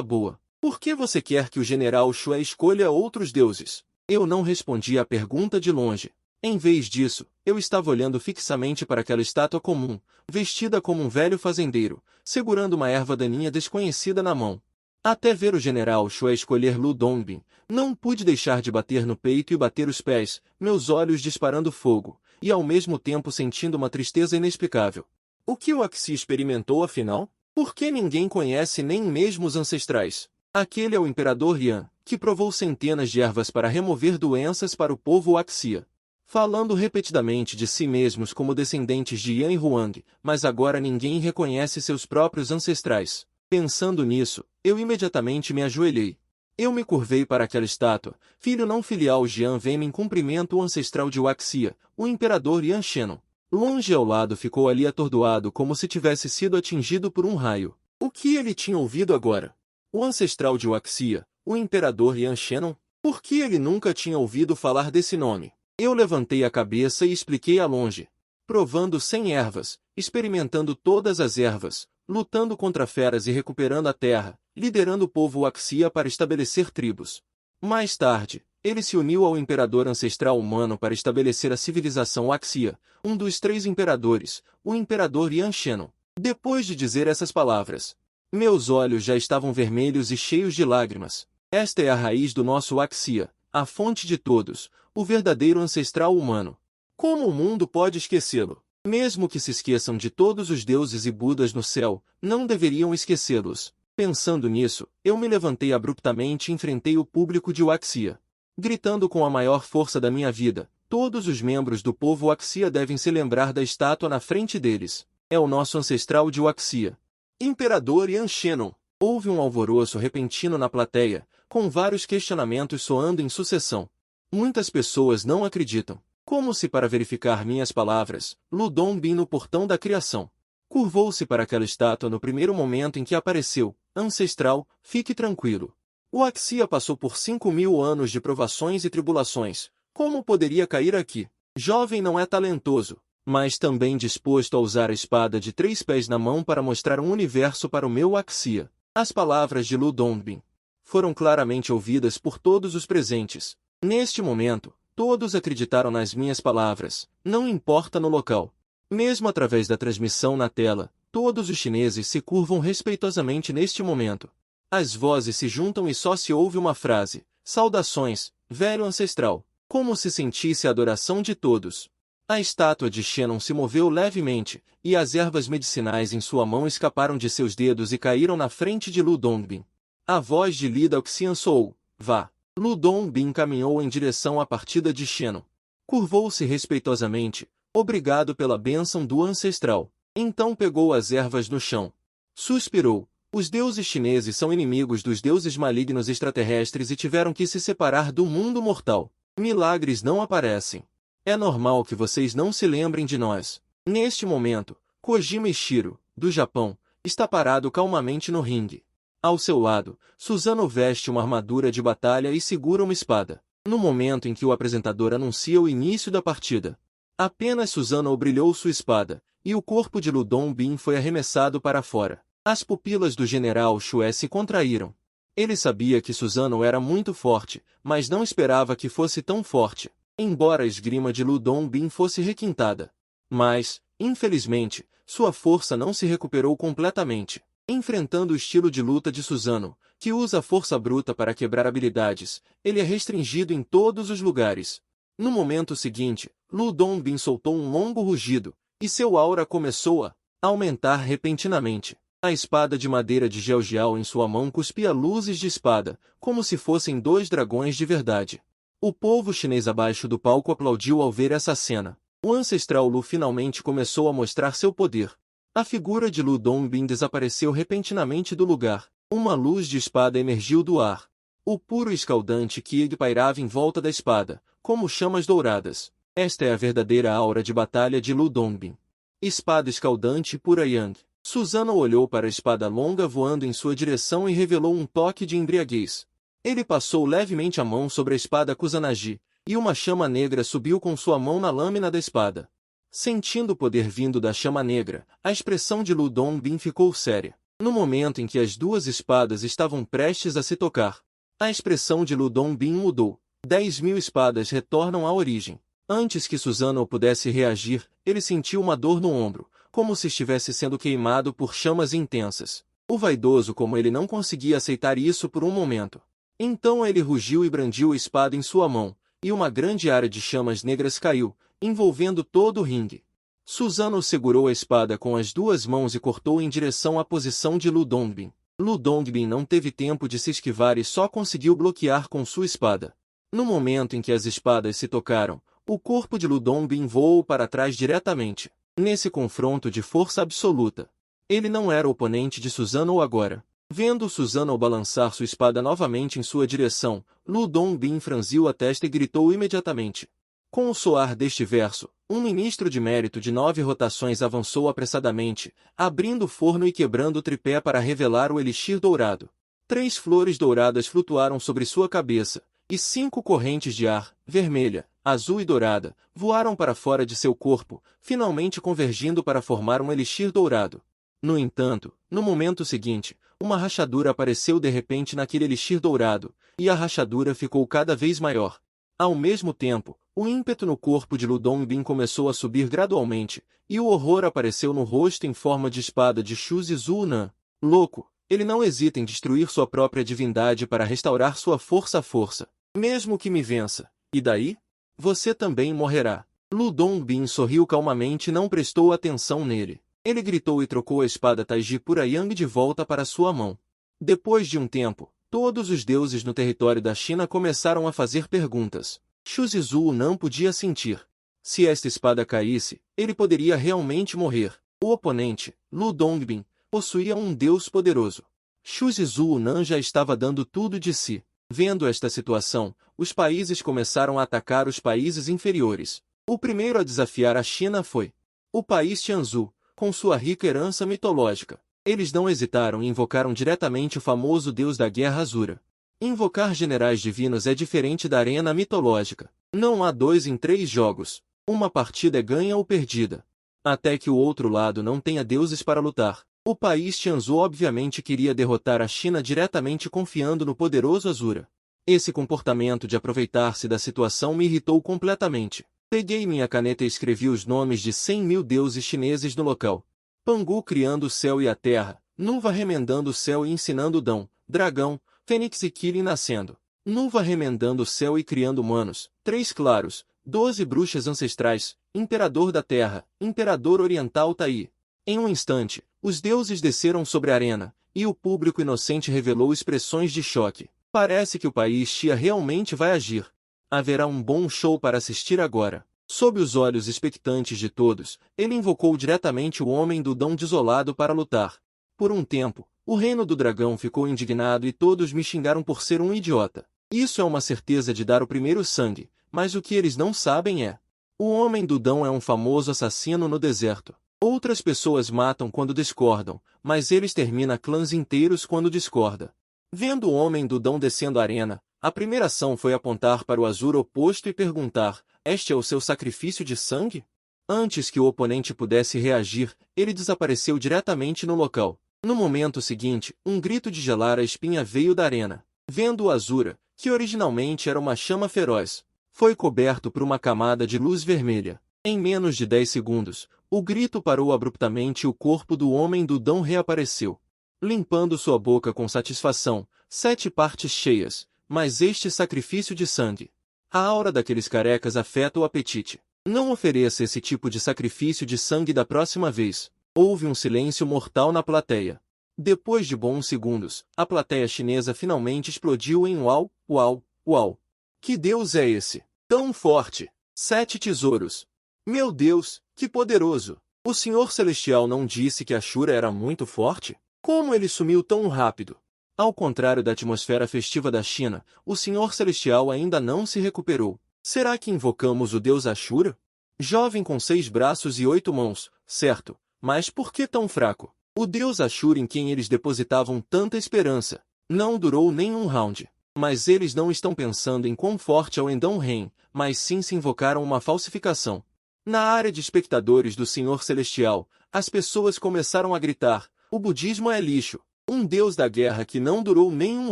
boa. Por que você quer que o general Shue escolha outros deuses? Eu não respondi à pergunta de Longe. Em vez disso, eu estava olhando fixamente para aquela estátua comum, vestida como um velho fazendeiro, segurando uma erva daninha desconhecida na mão. Até ver o general Xue escolher Lu Dongbin, não pude deixar de bater no peito e bater os pés, meus olhos disparando fogo, e ao mesmo tempo sentindo uma tristeza inexplicável. O que o Axi experimentou afinal? Por que ninguém conhece nem mesmo os ancestrais? Aquele é o Imperador Yan, que provou centenas de ervas para remover doenças para o povo Axia. Falando repetidamente de si mesmos como descendentes de Yan e Huang, mas agora ninguém reconhece seus próprios ancestrais. Pensando nisso, eu imediatamente me ajoelhei. Eu me curvei para aquela estátua. Filho não filial Jian vem em cumprimento o ancestral de Waxia, o Imperador Yan Shenon. Longe ao lado ficou ali atordoado como se tivesse sido atingido por um raio. O que ele tinha ouvido agora? O ancestral de Waxia, o Imperador Yan Shenon? Por que ele nunca tinha ouvido falar desse nome? Eu levantei a cabeça e expliquei a longe. Provando 100 ervas, experimentando todas as ervas, lutando contra feras e recuperando a terra, liderando o povo Waxia para estabelecer tribos. Mais tarde, ele se uniu ao imperador ancestral humano para estabelecer a civilização Waxia, um dos 3 imperadores, o imperador Yan Shenon. Depois de dizer essas palavras, meus olhos já estavam vermelhos e cheios de lágrimas. Esta é a raiz do nosso Waxia, a fonte de todos, o verdadeiro ancestral humano. Como o mundo pode esquecê-lo? Mesmo que se esqueçam de todos os deuses e Budas no céu, não deveriam esquecê-los. Pensando nisso, eu me levantei abruptamente e enfrentei o público de Waxia. Gritando com a maior força da minha vida, todos os membros do povo Waxia devem se lembrar da estátua na frente deles. É o nosso ancestral de Waxia. Imperador Yan Shenon. Houve um alvoroço repentino na plateia, com vários questionamentos soando em sucessão. Muitas pessoas não acreditam. Como se para verificar minhas palavras, Lu Dongbin no portão da criação. Curvou-se para aquela estátua no primeiro momento em que apareceu. Ancestral, fique tranquilo. O Axia passou por 5.000 anos de provações e tribulações. Como poderia cair aqui? Jovem não é talentoso, mas também disposto a usar a espada de 3 pés na mão para mostrar um universo para o meu Axia. As palavras de Lu Dongbin foram claramente ouvidas por todos os presentes. Neste momento, todos acreditaram nas minhas palavras, não importa no local. Mesmo através da transmissão na tela, todos os chineses se curvam respeitosamente neste momento. As vozes se juntam e só se ouve uma frase: saudações, velho ancestral. Como se sentisse a adoração de todos. A estátua de Shenon se moveu levemente, e as ervas medicinais em sua mão escaparam de seus dedos e caíram na frente de Lu Dongbin. A voz de Lida Oxian soou: vá. Lu Dongbin caminhou em direção à partida de Shenon. Curvou-se respeitosamente, obrigado pela bênção do ancestral. Então pegou as ervas no chão. Suspirou. Os deuses chineses são inimigos dos deuses malignos extraterrestres e tiveram que se separar do mundo mortal. Milagres não aparecem. É normal que vocês não se lembrem de nós. Neste momento, Kojima Ishiro, do Japão, está parado calmamente no ringue. Ao seu lado, Suzano veste uma armadura de batalha e segura uma espada. No momento em que o apresentador anuncia o início da partida, apenas Suzano brilhou sua espada, e o corpo de Lu Dongbin foi arremessado para fora. As pupilas do general Xue se contraíram. Ele sabia que Suzano era muito forte, mas não esperava que fosse tão forte, embora a esgrima de Lu Dongbin fosse requintada. Mas, infelizmente, sua força não se recuperou completamente. Enfrentando o estilo de luta de Suzano, que usa a força bruta para quebrar habilidades, ele é restringido em todos os lugares. No momento seguinte, Lu Dongbin soltou um longo rugido, e seu aura começou a aumentar repentinamente. A espada de madeira de Geogial em sua mão cuspia luzes de espada, como se fossem 2 dragões de verdade. O povo chinês abaixo do palco aplaudiu ao ver essa cena. O ancestral Lu finalmente começou a mostrar seu poder. A figura de Lu Dongbin desapareceu repentinamente do lugar. Uma luz de espada emergiu do ar. O puro e escaldante Qi pairava em volta da espada, como chamas douradas. Esta é a verdadeira aura de batalha de Lu Dongbin. Espada escaldante e pura Yang. Suzano olhou para a espada longa voando em sua direção e revelou um toque de embriaguez. Ele passou levemente a mão sobre a espada Kusanagi, e uma chama negra subiu com sua mão na lâmina da espada. Sentindo o poder vindo da chama negra, a expressão de Lu Dongbin ficou séria. No momento em que as 2 espadas estavam prestes a se tocar, a expressão de Lu Dongbin mudou. 10.000 espadas retornam à origem. Antes que Suzano pudesse reagir, ele sentiu uma dor no ombro, como se estivesse sendo queimado por chamas intensas. O vaidoso como ele não conseguia aceitar isso por um momento. Então ele rugiu e brandiu a espada em sua mão, e uma grande área de chamas negras caiu, envolvendo todo o ringue. Suzano segurou a espada com as duas mãos e cortou em direção à posição de Lu Dongbin. Lu Dongbin não teve tempo de se esquivar e só conseguiu bloquear com sua espada. No momento em que as espadas se tocaram, o corpo de Lu Dongbin voou para trás diretamente. Nesse confronto de força absoluta, ele não era oponente de Suzano agora. Vendo Suzano balançar sua espada novamente em sua direção, Lu Dongbin franziu a testa e gritou imediatamente. Com o soar deste verso, um ministro de mérito de 9 rotações avançou apressadamente, abrindo o forno e quebrando o tripé para revelar o elixir dourado. 3 flores douradas flutuaram sobre sua cabeça, e 5 correntes de ar, vermelha, azul e dourada, voaram para fora de seu corpo, finalmente convergindo para formar um elixir dourado. No entanto, no momento seguinte, uma rachadura apareceu de repente naquele elixir dourado, e a rachadura ficou cada vez maior. Ao mesmo tempo, o ímpeto no corpo de Lu Dongbin começou a subir gradualmente, e o horror apareceu no rosto em forma de espada de Shu Zizu-Nan. Louco, ele não hesita em destruir sua própria divindade para restaurar sua força à força. Mesmo que me vença. E daí? Você também morrerá. Lu Dongbin sorriu calmamente e não prestou atenção nele. Ele gritou e trocou a espada Taiji Pura Yang de volta para sua mão. Depois de um tempo, todos os deuses no território da China começaram a fazer perguntas. Shu Zizu não podia sentir. Se esta espada caísse, ele poderia realmente morrer. O oponente, Lu Dongbin, possuía um deus poderoso. Shu Zizu-Nan já estava dando tudo de si. Vendo esta situação, os países começaram a atacar os países inferiores. O primeiro a desafiar a China foi o país Tianzhu, com sua rica herança mitológica. Eles não hesitaram e invocaram diretamente o famoso deus da guerra Azura. Invocar generais divinos é diferente da arena mitológica. Não há 2 em 3 jogos. Uma partida é ganha ou perdida. Até que o outro lado não tenha deuses para lutar. O país Tianzhu obviamente queria derrotar a China diretamente confiando no poderoso Azura. Esse comportamento de aproveitar-se da situação me irritou completamente. Peguei minha caneta e escrevi os nomes de 100.000 deuses chineses no local. Pangu criando o céu e a terra, Nuva remendando o céu e ensinando Dão, dragão, Fênix e Kirin nascendo. Nuva remendando o céu e criando humanos, 3 claros, 12 bruxas ancestrais, imperador da terra, imperador oriental Tai. Em um instante, os deuses desceram sobre a arena, e o público inocente revelou expressões de choque. Parece que o país Xia realmente vai agir. Haverá um bom show para assistir agora. Sob os olhos expectantes de todos, ele invocou diretamente o homem do Dão desolado para lutar. Por um tempo, o reino do dragão ficou indignado e todos me xingaram por ser um idiota. Isso é uma certeza de dar o primeiro sangue, mas o que eles não sabem é: o homem do Dão é um famoso assassino no deserto. Outras pessoas matam quando discordam, mas ele extermina clãs inteiros quando discorda. Vendo o homem do Dão descendo a arena, a primeira ação foi apontar para o Azura oposto e perguntar: este é o seu sacrifício de sangue? Antes que o oponente pudesse reagir, ele desapareceu diretamente no local. No momento seguinte, um grito de gelar a espinha veio da arena. Vendo o Azura, que originalmente era uma chama feroz, foi coberto por uma camada de luz vermelha. Em menos de 10 segundos, o grito parou abruptamente e o corpo do homem do Dão reapareceu. Limpando sua boca com satisfação, 7 partes cheias, mas este sacrifício de sangue. A aura daqueles carecas afeta o apetite. Não ofereça esse tipo de sacrifício de sangue da próxima vez. Houve um silêncio mortal na plateia. Depois de bons segundos, a plateia chinesa finalmente explodiu em uau, uau, uau. Que Deus é esse? Tão forte! 7 tesouros! Meu Deus, que poderoso! O Senhor Celestial não disse que Ashura era muito forte? Como ele sumiu tão rápido? Ao contrário da atmosfera festiva da China, o Senhor Celestial ainda não se recuperou. Será que invocamos o Deus Ashura? Jovem com 6 braços e 8 mãos, certo, mas por que tão fraco? O Deus Ashura em quem eles depositavam tanta esperança, não durou nem um round. Mas eles não estão pensando em quão forte é o Endão Ren, mas sim se invocaram uma falsificação. Na área de espectadores do Senhor Celestial, as pessoas começaram a gritar: o budismo é lixo. Um deus da guerra que não durou nem um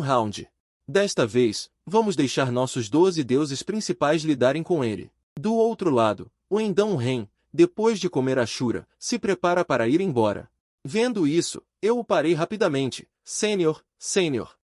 round. Desta vez, vamos deixar nossos 12 deuses principais lidarem com ele. Do outro lado, o Endão Ren, depois de comer Ashura, se prepara para ir embora. Vendo isso, Eu o parei rapidamente. Sênior,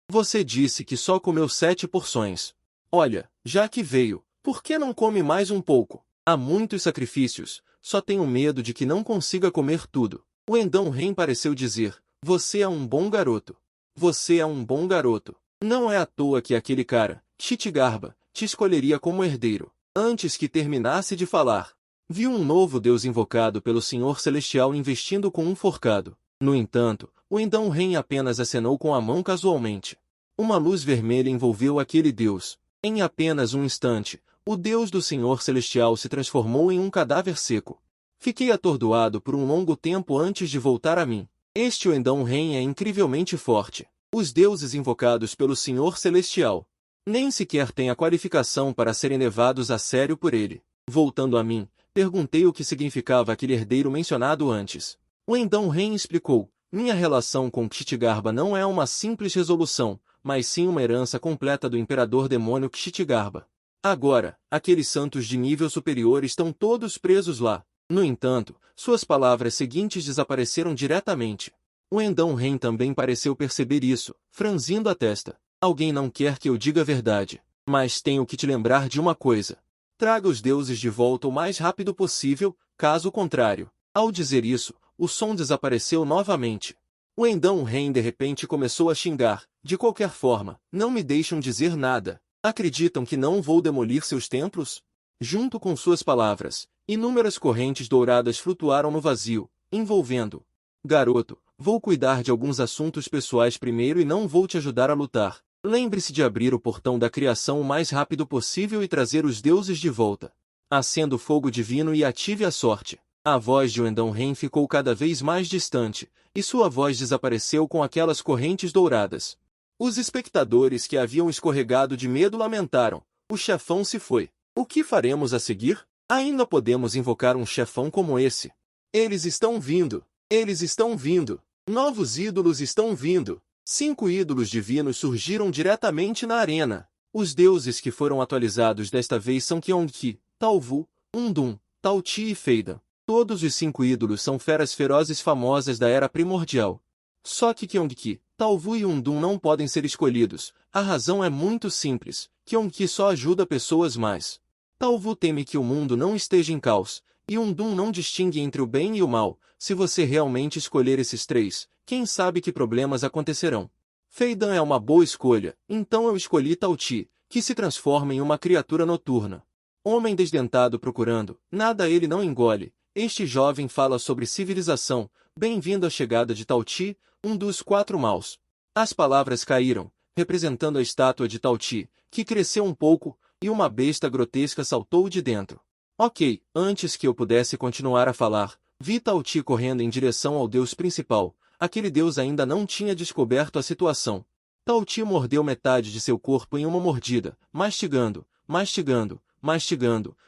você disse que só comeu 7 porções. Olha, já que veio, por que não come mais um pouco? Há muitos sacrifícios, só tenho medo de que não consiga comer tudo. O Endão Ren pareceu dizer, você é um bom garoto. Você é um bom garoto. Não é à toa que aquele cara, Xitigarbha, te escolheria como herdeiro. Antes que terminasse de falar, viu um novo deus invocado pelo Senhor Celestial investindo com um forcado. No entanto, o Endão Ren apenas acenou com a mão casualmente. Uma luz vermelha envolveu aquele deus. Em apenas um instante, o deus do Senhor Celestial se transformou em um cadáver seco. Fiquei atordoado por um longo tempo antes de voltar a mim. Este Endão Ren é incrivelmente forte. Os deuses invocados pelo Senhor Celestial nem sequer têm a qualificação para serem levados a sério por ele. Voltando a mim, perguntei o que significava aquele herdeiro mencionado antes. O Endão Ren explicou, minha relação com Xitigarbha não é uma simples resolução, mas sim uma herança completa do imperador demônio Xitigarbha. Agora, aqueles santos de nível superior estão todos presos lá. No entanto, suas palavras seguintes desapareceram diretamente. O Endão Ren também pareceu perceber isso, franzindo a testa. Alguém não quer que eu diga a verdade, mas tenho que te lembrar de uma coisa. Traga os deuses de volta o mais rápido possível, caso contrário. Ao dizer isso, o som desapareceu novamente. O Endão Ren de repente começou a xingar. De qualquer forma, não me deixam dizer nada. Acreditam que não vou demolir seus templos? Junto com suas palavras, inúmeras correntes douradas flutuaram no vazio, envolvendo. Garoto, vou cuidar de alguns assuntos pessoais primeiro e não vou te ajudar a lutar. Lembre-se de abrir o portão da criação o mais rápido possível e trazer os deuses de volta. Acenda o fogo divino e ative a sorte. A voz de Endão Ren ficou cada vez mais distante, e sua voz desapareceu com aquelas correntes douradas. Os espectadores que haviam escorregado de medo lamentaram. O chefão se foi. O que faremos a seguir? Ainda podemos invocar um chefão como esse. Eles estão vindo. Eles estão vindo. Novos ídolos estão vindo. 5 ídolos divinos surgiram diretamente na arena. Os deuses que foram atualizados desta vez são Kyongki, Talvu, Undun, Tauti e Feidan. Todos os 5 ídolos são feras ferozes famosas da Era Primordial. Só que Kyongki, Talvu e Undun não podem ser escolhidos. A razão é muito simples. Kyongki só ajuda pessoas mais. Talvu teme que o mundo não esteja em caos, e Undun não distingue entre o bem e o mal. Se você realmente escolher esses 3, quem sabe que problemas acontecerão. Feidan é uma boa escolha, então eu escolhi Tauti, que se transforma em uma criatura noturna. Homem desdentado procurando, nada ele não engole. Este jovem fala sobre civilização. Bem-vindo à chegada de Tauti, um dos 4 maus. As palavras caíram, representando a estátua de Tauti, que cresceu um pouco, e uma besta grotesca saltou de dentro. Ok, antes que eu pudesse continuar a falar, vi Tauti correndo em direção ao deus principal. Aquele deus ainda não tinha descoberto a situação. Tauti mordeu metade de seu corpo em uma mordida, mastigando,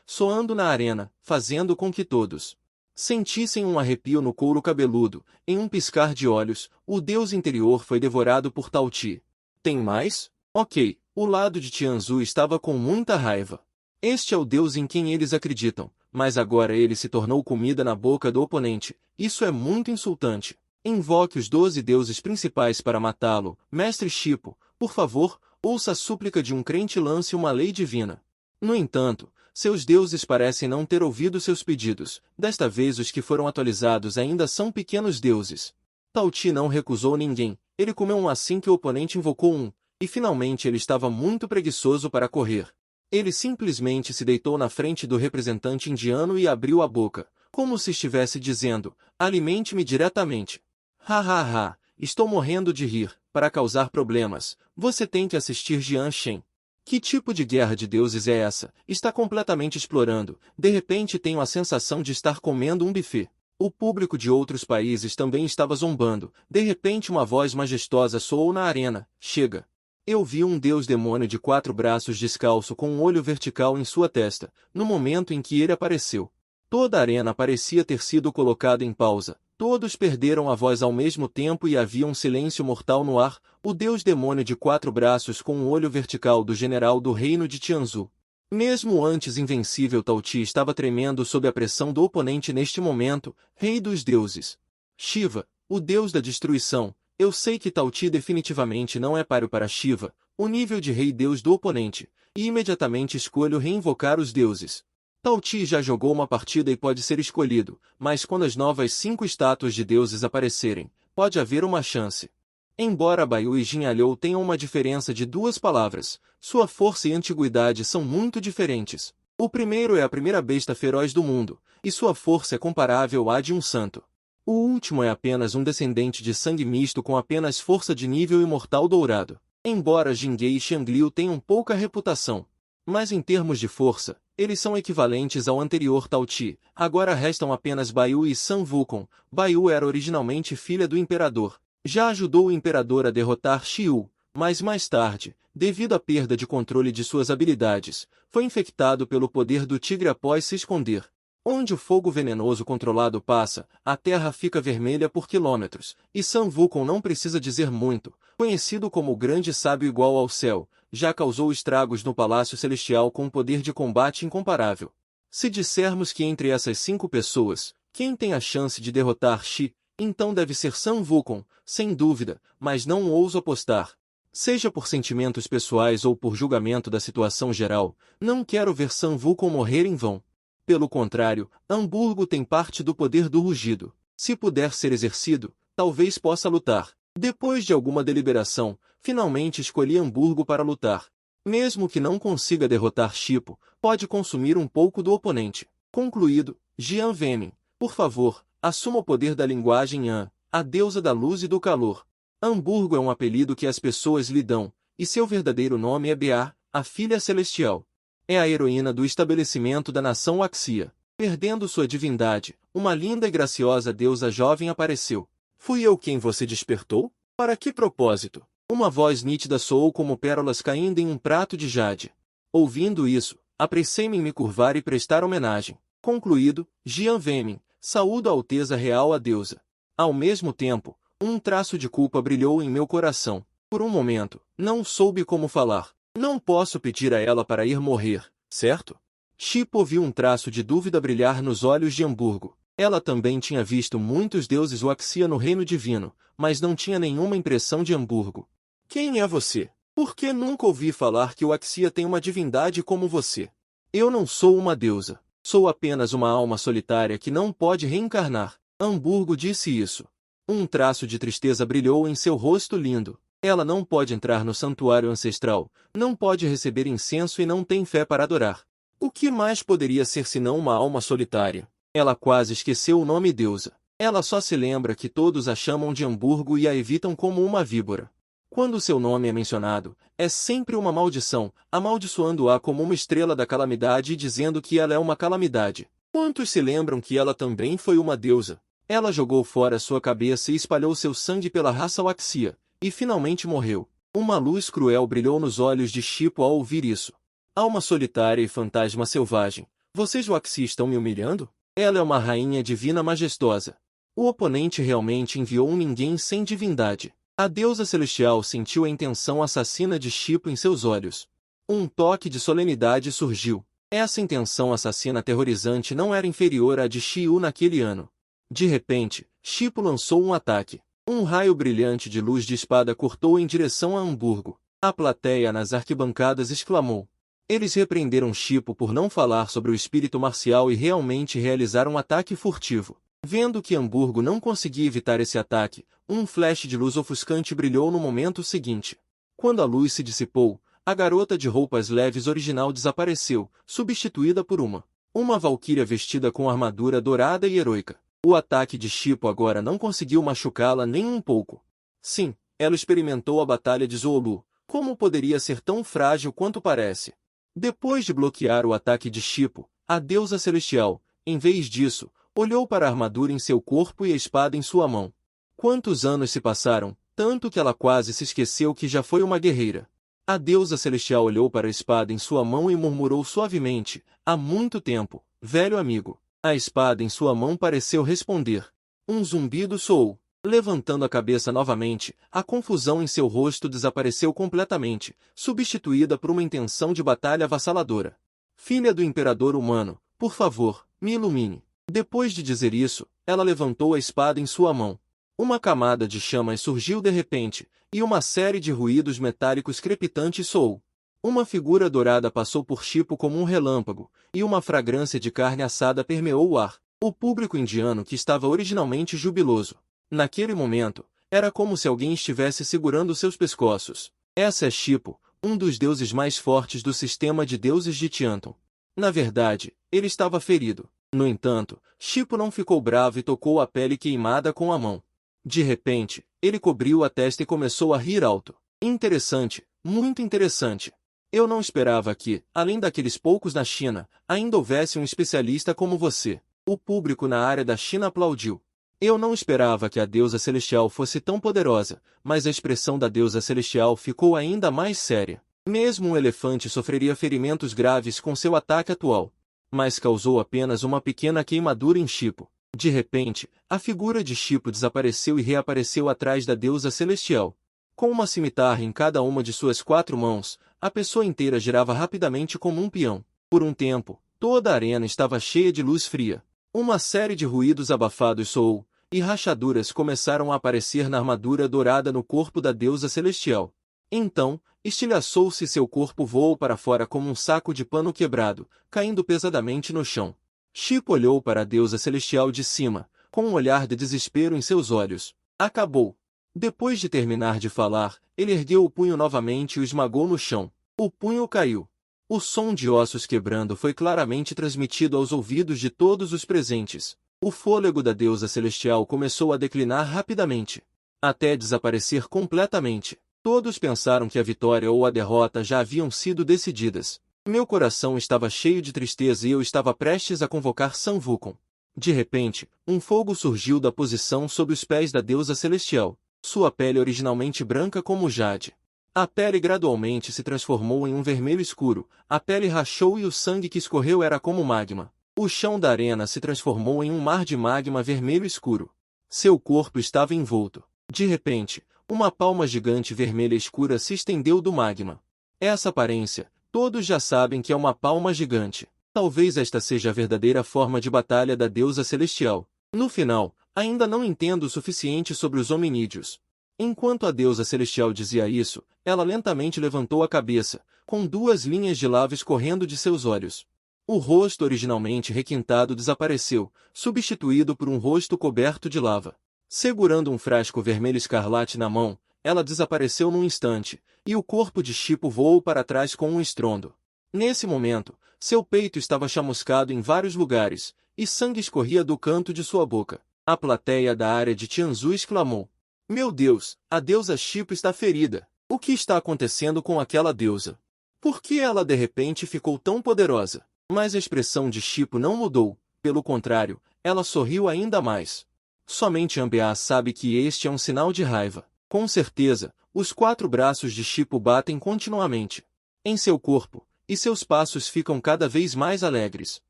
soando na arena, fazendo com que todos sentissem um arrepio no couro cabeludo. Em um piscar de olhos, o deus interior foi devorado por Tauti. Tem mais? Ok, o lado de Tianzu estava com muita raiva. Este é o deus em quem eles acreditam, mas agora ele se tornou comida na boca do oponente. Isso é muito insultante. Invoque os 12 deuses principais para matá-lo. Mestre Shippo, por favor, ouça a súplica de um crente e lance uma lei divina. No entanto, seus deuses parecem não ter ouvido seus pedidos. Desta vez os que foram atualizados ainda são pequenos deuses. Tauti não recusou ninguém. Ele comeu um assim que o oponente invocou um, e finalmente ele estava muito preguiçoso para correr. Ele simplesmente se deitou na frente do representante indiano e abriu a boca, como se estivesse dizendo, alimente-me diretamente. Ha, estou morrendo de rir. Para causar problemas, você tem que assistir Jian Shen. Que tipo de guerra de deuses é essa? Está completamente explorando. De repente tenho a sensação de estar comendo um buffet. O público de outros países também estava zombando. De repente uma voz majestosa soou na arena. Chega. Eu vi um deus demônio de 4 braços descalço com um olho vertical em sua testa, no momento em que ele apareceu. Toda a arena parecia ter sido colocada em pausa. Todos perderam a voz ao mesmo tempo e havia um silêncio mortal no ar. O deus demônio de 4 braços com um olho vertical do general do reino de Tianzu. Mesmo antes invencível Tauti estava tremendo sob a pressão do oponente neste momento, rei dos deuses. Shiva, o deus da destruição. Eu sei que Tao-Ti definitivamente não é páreo para Shiva, o nível de rei-deus do oponente, e imediatamente escolho reinvocar os deuses. Tao-Ti já jogou uma partida e pode ser escolhido, mas quando as novas 5 estátuas de deuses aparecerem, pode haver uma chance. Embora Baiyu e Jin Alhou tenham uma diferença de 2 palavras, sua força e antiguidade são muito diferentes. O primeiro é a primeira besta feroz do mundo, e sua força é comparável à de um santo. O último é apenas um descendente de sangue misto com apenas força de nível imortal dourado. Embora Jingei e Xiangliu tenham pouca reputação, mas em termos de força, eles são equivalentes ao anterior Tao-Ti. Agora restam apenas Baiyu e Sun Wukong. Baiyu era originalmente filha do imperador. Já ajudou o imperador a derrotar Xiu, mas mais tarde, devido à perda de controle de suas habilidades, foi infectado pelo poder do tigre após se esconder. Onde o fogo venenoso controlado passa, a terra fica vermelha por quilômetros, e Sun Wukong não precisa dizer muito, conhecido como o grande sábio igual ao céu, já causou estragos no Palácio Celestial com um poder de combate incomparável. Se dissermos que entre essas 5 pessoas, quem tem a chance de derrotar Shi, então deve ser Sun Wukong, sem dúvida, mas não ouso apostar. Seja por sentimentos pessoais ou por julgamento da situação geral, não quero ver Sun Wukong morrer em vão. Pelo contrário, Hamburgo tem parte do poder do rugido. Se puder ser exercido, talvez possa lutar. Depois de alguma deliberação, finalmente escolhi Hamburgo para lutar. Mesmo que não consiga derrotar Shippo, pode consumir um pouco do oponente. Concluído, Jian Vemin, por favor, assuma o poder da linguagem Yan, a deusa da luz e do calor. Hamburgo é um apelido que as pessoas lhe dão, e seu verdadeiro nome é Bea, a filha celestial. É a heroína do estabelecimento da nação Waxia. Perdendo sua divindade, uma linda e graciosa deusa jovem apareceu. Fui eu quem você despertou? Para que propósito? Uma voz nítida soou como pérolas caindo em um prato de jade. Ouvindo isso, apressei-me em me curvar e prestar homenagem. Concluído, Jian Vemin, saúdo a Alteza Real a deusa. Ao mesmo tempo, um traço de culpa brilhou em meu coração. Por um momento, não soube como falar. Não posso pedir a ela para ir morrer, certo? Shippo viu um traço de dúvida brilhar nos olhos de Hamburgo. Ela também tinha visto muitos deuses Waxia no reino divino, mas não tinha nenhuma impressão de Hamburgo. Quem é você? Por que nunca ouvi falar que o Waxia tem uma divindade como você? Eu não sou uma deusa. Sou apenas uma alma solitária que não pode reencarnar. Hamburgo disse isso. Um traço de tristeza brilhou em seu rosto lindo. Ela não pode entrar no santuário ancestral, não pode receber incenso e não tem fé para adorar. O que mais poderia ser senão uma alma solitária? Ela quase esqueceu o nome deusa. Ela só se lembra que todos a chamam de Hamburgo e a evitam como uma víbora. Quando seu nome é mencionado, é sempre uma maldição, amaldiçoando-a como uma estrela da calamidade e dizendo que ela é uma calamidade. Quantos se lembram que ela também foi uma deusa? Ela jogou fora sua cabeça e espalhou seu sangue pela raça Waxia. E finalmente morreu. Uma luz cruel brilhou nos olhos de Shippo ao ouvir isso. Alma solitária e fantasma selvagem, vocês Waxi estão me humilhando? Ela é uma rainha divina majestosa. O oponente realmente enviou um ninguém sem divindade. A deusa celestial sentiu a intenção assassina de Shippo em seus olhos. Um toque de solenidade surgiu. Essa intenção assassina aterrorizante não era inferior à de Xiu naquele ano. De repente, Shippo lançou um ataque. Um raio brilhante de luz de espada cortou em direção a Hamburgo. A plateia nas arquibancadas exclamou. Eles repreenderam Shippo por não falar sobre o espírito marcial e realmente realizar um ataque furtivo. Vendo que Hamburgo não conseguia evitar esse ataque, um flash de luz ofuscante brilhou no momento seguinte. Quando a luz se dissipou, a garota de roupas leves original desapareceu, substituída por uma valquíria vestida com armadura dourada e heroica. O ataque de Shippo agora não conseguiu machucá-la nem um pouco. Sim, ela experimentou a batalha de Zoolu. Como poderia ser tão frágil quanto parece? Depois de bloquear o ataque de Shippo, a deusa celestial, em vez disso, olhou para a armadura em seu corpo e a espada em sua mão. Quantos anos se passaram, tanto que ela quase se esqueceu que já foi uma guerreira. A deusa celestial olhou para a espada em sua mão e murmurou suavemente, há muito tempo, velho amigo. A espada em sua mão pareceu responder. Um zumbido soou. Levantando a cabeça novamente, a confusão em seu rosto desapareceu completamente, substituída por uma intenção de batalha avassaladora. Filha do imperador humano, por favor, me ilumine. Depois de dizer isso, ela levantou a espada em sua mão. Uma camada de chamas surgiu de repente, e uma série de ruídos metálicos crepitantes soou. Uma figura dourada passou por Chipo como um relâmpago, e uma fragrância de carne assada permeou o ar. O público indiano, que estava originalmente jubiloso, naquele momento, era como se alguém estivesse segurando seus pescoços. Essa é Chipo, um dos deuses mais fortes do sistema de deuses de Tianton. Na verdade, ele estava ferido. No entanto, Chipo não ficou bravo e tocou a pele queimada com a mão. De repente, ele cobriu a testa e começou a rir alto. Interessante, muito interessante. Eu não esperava que, além daqueles poucos na China, ainda houvesse um especialista como você. O público na área da China aplaudiu. Eu não esperava que a deusa celestial fosse tão poderosa, mas a expressão da deusa celestial ficou ainda mais séria. Mesmo um elefante sofreria ferimentos graves com seu ataque atual. Mas causou apenas uma pequena queimadura em Chipo. De repente, a figura de Chipo desapareceu e reapareceu atrás da deusa celestial. Com uma cimitarra em cada uma de suas 4 mãos, a pessoa inteira girava rapidamente como um peão. Por um tempo, toda a arena estava cheia de luz fria. Uma série de ruídos abafados soou, e rachaduras começaram a aparecer na armadura dourada no corpo da deusa celestial. Então, estilhaçou-se e seu corpo voou para fora como um saco de pano quebrado, caindo pesadamente no chão. Chipo olhou para a deusa celestial de cima, com um olhar de desespero em seus olhos. Acabou. Depois de terminar de falar, ele ergueu o punho novamente e o esmagou no chão. O punho caiu. O som de ossos quebrando foi claramente transmitido aos ouvidos de todos os presentes. O fôlego da deusa celestial começou a declinar rapidamente, até desaparecer completamente. Todos pensaram que a vitória ou a derrota já haviam sido decididas. Meu coração estava cheio de tristeza e eu estava prestes a convocar Sun Wukong. De repente, um fogo surgiu da posição sob os pés da deusa celestial. Sua pele originalmente branca como jade. A pele gradualmente se transformou em um vermelho escuro, a pele rachou e o sangue que escorreu era como magma. O chão da arena se transformou em um mar de magma vermelho escuro. Seu corpo estava envolto. De repente, uma palma gigante vermelha escura se estendeu do magma. Essa aparência, todos já sabem que é uma palma gigante. Talvez esta seja a verdadeira forma de batalha da deusa celestial. No final, ainda não entendo o suficiente sobre os hominídeos. Enquanto a deusa celestial dizia isso, ela lentamente levantou a cabeça, com 2 linhas de lava escorrendo de seus olhos. O rosto originalmente requintado desapareceu, substituído por um rosto coberto de lava. Segurando um frasco vermelho escarlate na mão, ela desapareceu num instante, e o corpo de Chipo voou para trás com um estrondo. Nesse momento, seu peito estava chamuscado em vários lugares, e sangue escorria do canto de sua boca. A plateia da área de Tianzhu exclamou: "Meu Deus, a deusa Chipo está ferida. O que está acontecendo com aquela deusa? Por que ela de repente ficou tão poderosa?" Mas a expressão de Chipo não mudou, pelo contrário, ela sorriu ainda mais. Somente Ambea sabe que este é um sinal de raiva. Com certeza, os 4 braços de Chipo batem continuamente em seu corpo, e seus passos ficam cada vez mais alegres.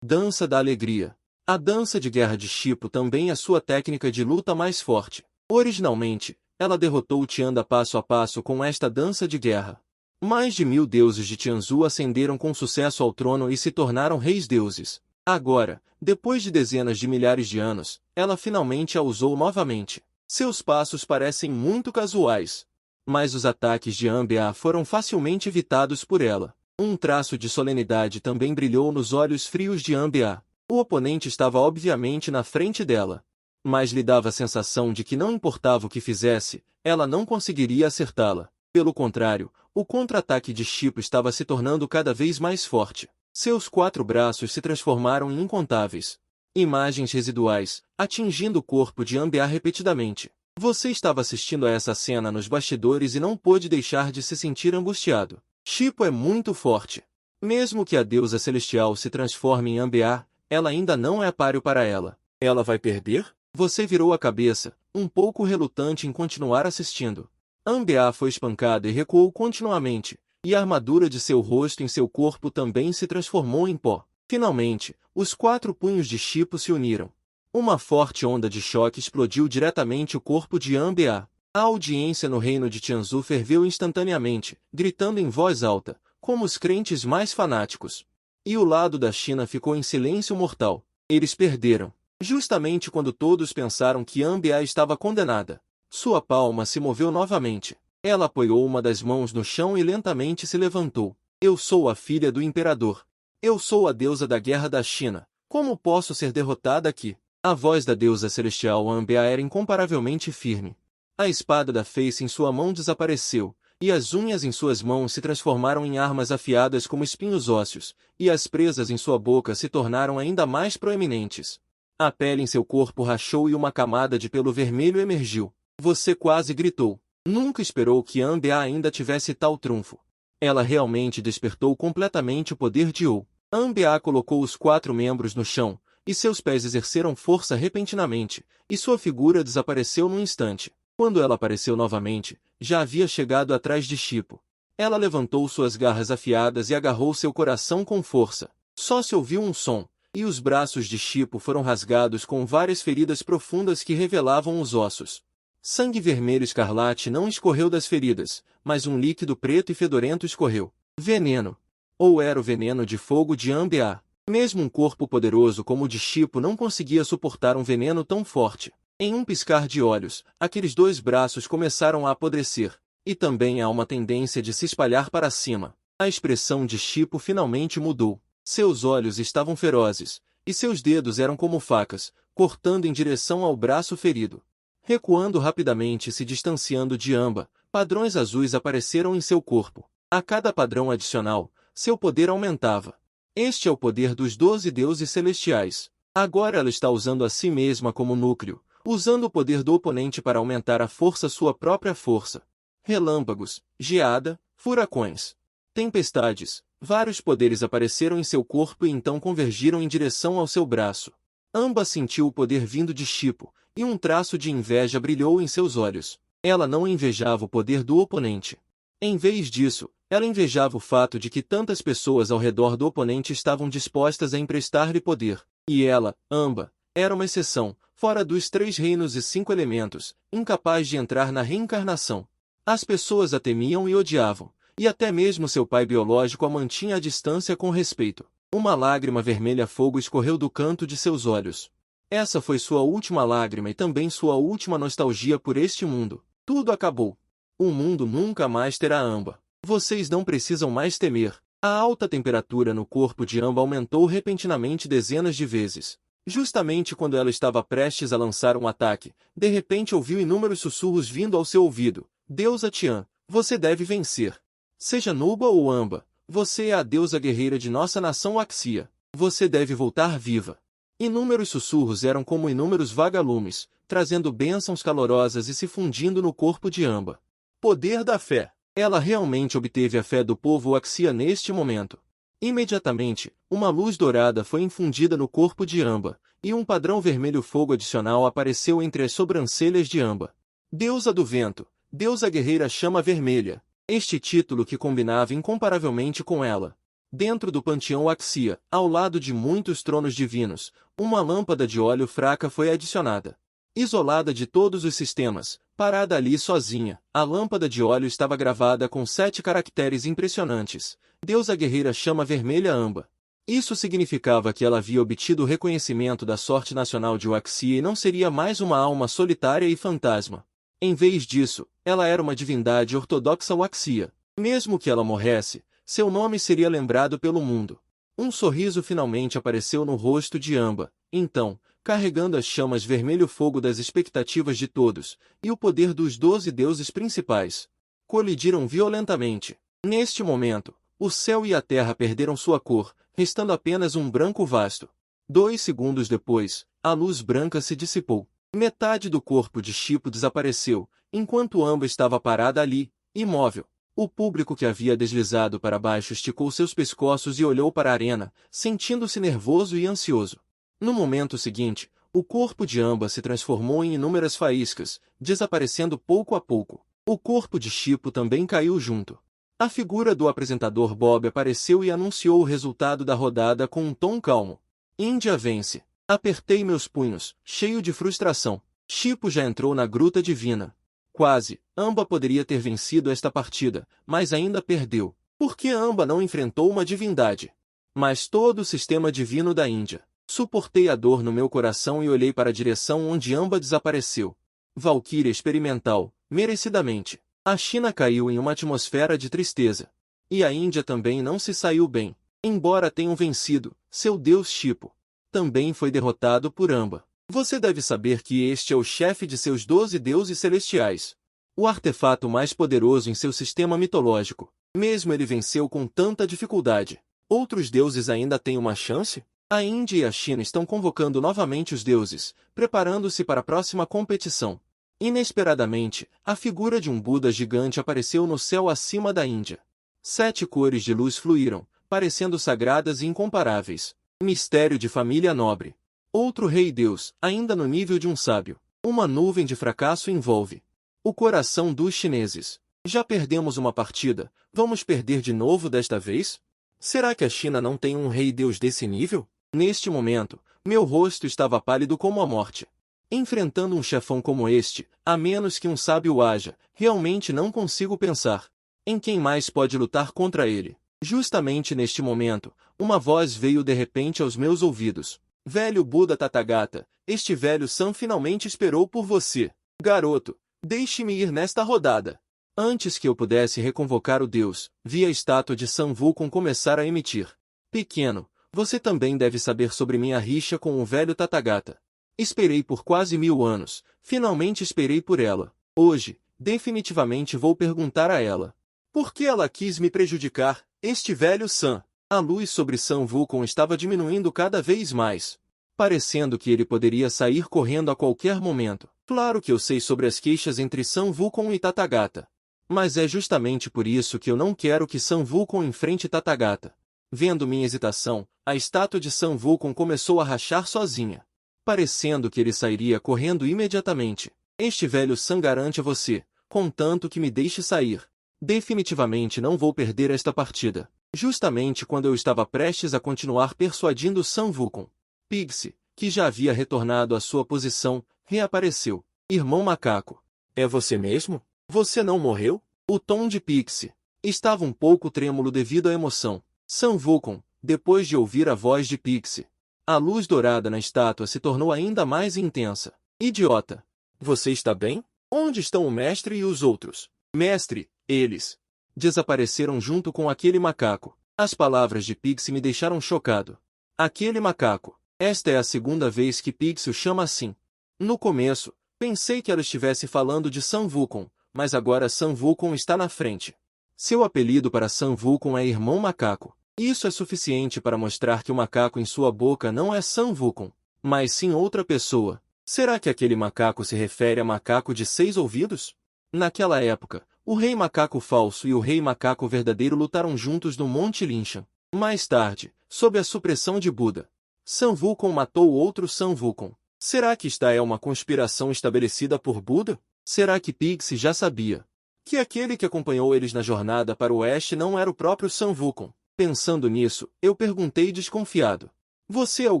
Dança da alegria. A dança de guerra de Chipo também é sua técnica de luta mais forte. Originalmente, ela derrotou Tianda passo a passo com esta dança de guerra. Mais de 1000 deuses de Tianzhu ascenderam com sucesso ao trono e se tornaram reis-deuses. Agora, depois de dezenas de milhares de anos, ela finalmente a usou novamente. Seus passos parecem muito casuais, mas os ataques de Ambea foram facilmente evitados por ela. Um traço de solenidade também brilhou nos olhos frios de Ambea. O oponente estava obviamente na frente dela, mas lhe dava a sensação de que não importava o que fizesse, ela não conseguiria acertá-la. Pelo contrário, o contra-ataque de Chipo estava se tornando cada vez mais forte. Seus 4 braços se transformaram em incontáveis imagens residuais, atingindo o corpo de Ambea repetidamente. Você estava assistindo a essa cena nos bastidores e não pôde deixar de se sentir angustiado. Chipo é muito forte. Mesmo que a deusa celestial se transforme em Ambea, ela ainda não é páreo para ela. Ela vai perder? Você virou a cabeça, um pouco relutante em continuar assistindo. Ambea foi espancada e recuou continuamente, e a armadura de seu rosto e seu corpo também se transformou em pó. Finalmente, os 4 punhos de Chipo se uniram. Uma forte onda de choque explodiu diretamente o corpo de Ambea. A audiência no reino de Tianzhu ferveu instantaneamente, gritando em voz alta, como os crentes mais fanáticos. E o lado da China ficou em silêncio mortal. Eles perderam. Justamente quando todos pensaram que Amba estava condenada, sua palma se moveu novamente. Ela apoiou uma das mãos no chão e lentamente se levantou. Eu sou a filha do imperador. Eu sou a deusa da guerra da China. Como posso ser derrotada aqui? A voz da deusa celestial Amba era incomparavelmente firme. A espada da Feice em sua mão desapareceu, e as unhas em suas mãos se transformaram em armas afiadas como espinhos ósseos, e as presas em sua boca se tornaram ainda mais proeminentes. A pele em seu corpo rachou e uma camada de pelo vermelho emergiu. Você quase gritou. Nunca esperou que Amba ainda tivesse tal trunfo. Ela realmente despertou completamente o poder de Ou. Amba colocou os 4 membros no chão, e seus pés exerceram força repentinamente, e sua figura desapareceu num instante. Quando ela apareceu novamente, já havia chegado atrás de Chipo. Ela levantou suas garras afiadas e agarrou seu coração com força. Só se ouviu um som, e os braços de Chipo foram rasgados com várias feridas profundas que revelavam os ossos. Sangue vermelho escarlate não escorreu das feridas, mas um líquido preto e fedorento escorreu. Veneno. Ou era o veneno de fogo de Amba. Mesmo um corpo poderoso como o de Chipo não conseguia suportar um veneno tão forte. Em um piscar de olhos, aqueles 2 braços começaram a apodrecer, e também há uma tendência de se espalhar para cima. A expressão de Chipo finalmente mudou. Seus olhos estavam ferozes, e seus dedos eram como facas, cortando em direção ao braço ferido. Recuando rapidamente e se distanciando de Amba, padrões azuis apareceram em seu corpo. A cada padrão adicional, seu poder aumentava. Este é o poder dos 12 deuses celestiais. Agora ela está usando a si mesma como núcleo, usando o poder do oponente para aumentar a força sua própria força. Relâmpagos, geada, furacões, tempestades, vários poderes apareceram em seu corpo e então convergiram em direção ao seu braço. Amba sentiu o poder vindo de Chipo, e um traço de inveja brilhou em seus olhos. Ela não invejava o poder do oponente. Em vez disso, ela invejava o fato de que tantas pessoas ao redor do oponente estavam dispostas a emprestar-lhe poder. E ela, Amba, era uma exceção, fora dos 3 reinos e 5 elementos, incapaz de entrar na reencarnação. As pessoas a temiam e odiavam, e até mesmo seu pai biológico a mantinha à distância com respeito. Uma lágrima vermelha fogo escorreu do canto de seus olhos. Essa foi sua última lágrima e também sua última nostalgia por este mundo. Tudo acabou. O mundo nunca mais terá Amba. Vocês não precisam mais temer. A alta temperatura no corpo de Amba aumentou repentinamente dezenas de vezes. Justamente quando ela estava prestes a lançar um ataque, de repente ouviu inúmeros sussurros vindo ao seu ouvido. Deusa Tian, você deve vencer. Seja Nuba ou Amba, você é a deusa guerreira de nossa nação Axia. Você deve voltar viva. Inúmeros sussurros eram como inúmeros vagalumes, trazendo bênçãos calorosas e se fundindo no corpo de Amba. Poder da fé. Ela realmente obteve a fé do povo Axia neste momento. Imediatamente, uma luz dourada foi infundida no corpo de Amba, e um padrão vermelho fogo adicional apareceu entre as sobrancelhas de Amba. Deusa do vento, deusa guerreira chama vermelha. Este título que combinava incomparavelmente com ela. Dentro do panteão Axia, ao lado de muitos tronos divinos, uma lâmpada de óleo fraca foi adicionada. Isolada de todos os sistemas, parada ali sozinha, a lâmpada de óleo estava gravada com 7 caracteres impressionantes. Deusa guerreira chama vermelha Amba. Isso significava que ela havia obtido o reconhecimento da sorte nacional de Waxia e não seria mais uma alma solitária e fantasma. Em vez disso, ela era uma divindade ortodoxa Waxia. Mesmo que ela morresse, seu nome seria lembrado pelo mundo. Um sorriso finalmente apareceu no rosto de Amba. Então, carregando as chamas vermelho fogo das expectativas de todos, e o poder dos 12 deuses principais, colidiram violentamente. Neste momento, o céu e a terra perderam sua cor, restando apenas um branco vasto. 2 segundos depois, a luz branca se dissipou. Metade do corpo de Chipo desapareceu, enquanto Amba estava parada ali, imóvel. O público que havia deslizado para baixo esticou seus pescoços e olhou para a arena, sentindo-se nervoso e ansioso. No momento seguinte, o corpo de Amba se transformou em inúmeras faíscas, desaparecendo pouco a pouco. O corpo de Chipo também caiu junto. A figura do apresentador Bob apareceu e anunciou o resultado da rodada com um tom calmo. Índia vence. Apertei meus punhos, cheio de frustração. Chipo já entrou na Gruta Divina. Quase, Amba poderia ter vencido esta partida, mas ainda perdeu. Por que Amba não enfrentou uma divindade? Mas todo o sistema divino da Índia, Suportei a dor no meu coração e olhei para a direção onde Amba desapareceu. Valquíria experimental, merecidamente. A China caiu em uma atmosfera de tristeza. E a Índia também não se saiu bem. Embora tenham vencido, seu deus Shipo também foi derrotado por Amba. Você deve saber que este é o chefe de seus 12 deuses celestiais. O artefato mais poderoso em seu sistema mitológico. Mesmo ele venceu com tanta dificuldade. Outros deuses ainda têm uma chance? A Índia e a China estão convocando novamente os deuses, preparando-se para a próxima competição. Inesperadamente, a figura de um Buda gigante apareceu no céu acima da Índia. 7 cores de luz fluíram, parecendo sagradas e incomparáveis. Mistério de família nobre. Outro rei-deus, ainda no nível de um sábio. Uma nuvem de fracasso envolve o coração dos chineses. Já perdemos uma partida, vamos perder de novo desta vez? Será que a China não tem um rei-deus desse nível? Neste momento, meu rosto estava pálido como a morte. Enfrentando um chefão como este, a menos que um sábio haja, realmente não consigo pensar em quem mais pode lutar contra ele. Justamente neste momento, uma voz veio de repente aos meus ouvidos. Velho Buda Tathagata, este velho San finalmente esperou por você. Garoto, deixe-me ir nesta rodada. Antes que eu pudesse reconvocar o deus, vi a estátua de San Wukong começar a emitir. Pequeno, você também deve saber sobre minha rixa com o velho Tathagata. Esperei por quase 1000 anos, finalmente esperei por ela. Hoje, definitivamente vou perguntar a ela. Por que ela quis me prejudicar, este velho San? A luz sobre San Wukong estava diminuindo cada vez mais, parecendo que ele poderia sair correndo a qualquer momento. Claro que eu sei sobre as queixas entre San Wukong e Tathagata. Mas é justamente por isso que eu não quero que San Wukong enfrente Tathagata. Vendo minha hesitação, a estátua de San Wukong começou a rachar sozinha, parecendo que ele sairia correndo imediatamente. Este velho San garante a você, contanto que me deixe sair. Definitivamente não vou perder esta partida. Justamente quando eu estava prestes a continuar persuadindo San Wukong, Pixie, que já havia retornado à sua posição, reapareceu. Irmão macaco, é você mesmo? Você não morreu? O tom de Pixie estava um pouco trêmulo devido à emoção. San Wukong, depois de ouvir a voz de Pixie, a luz dourada na estátua se tornou ainda mais intensa. Idiota! Você está bem? Onde estão o mestre e os outros? Mestre, eles desapareceram junto com aquele macaco. As palavras de Pixie me deixaram chocado. Aquele macaco. Esta é a segunda vez que Pixie o chama assim. No começo, pensei que ela estivesse falando de San Wukong, mas agora San Wukong está na frente. Seu apelido para San Wukong é Irmão Macaco. Isso é suficiente para mostrar que o macaco em sua boca não é San Wukong, mas sim outra pessoa. Será que aquele macaco se refere a macaco de 6 ouvidos? Naquela época, o rei macaco falso e o rei macaco verdadeiro lutaram juntos no Monte Linshan. Mais tarde, sob a supressão de Buda, San Wukong matou outro San Wukong. Será que esta é uma conspiração estabelecida por Buda? Será que Pixie já sabia que aquele que acompanhou eles na jornada para o oeste não era o próprio San Wukong? Pensando nisso, eu perguntei desconfiado. Você é o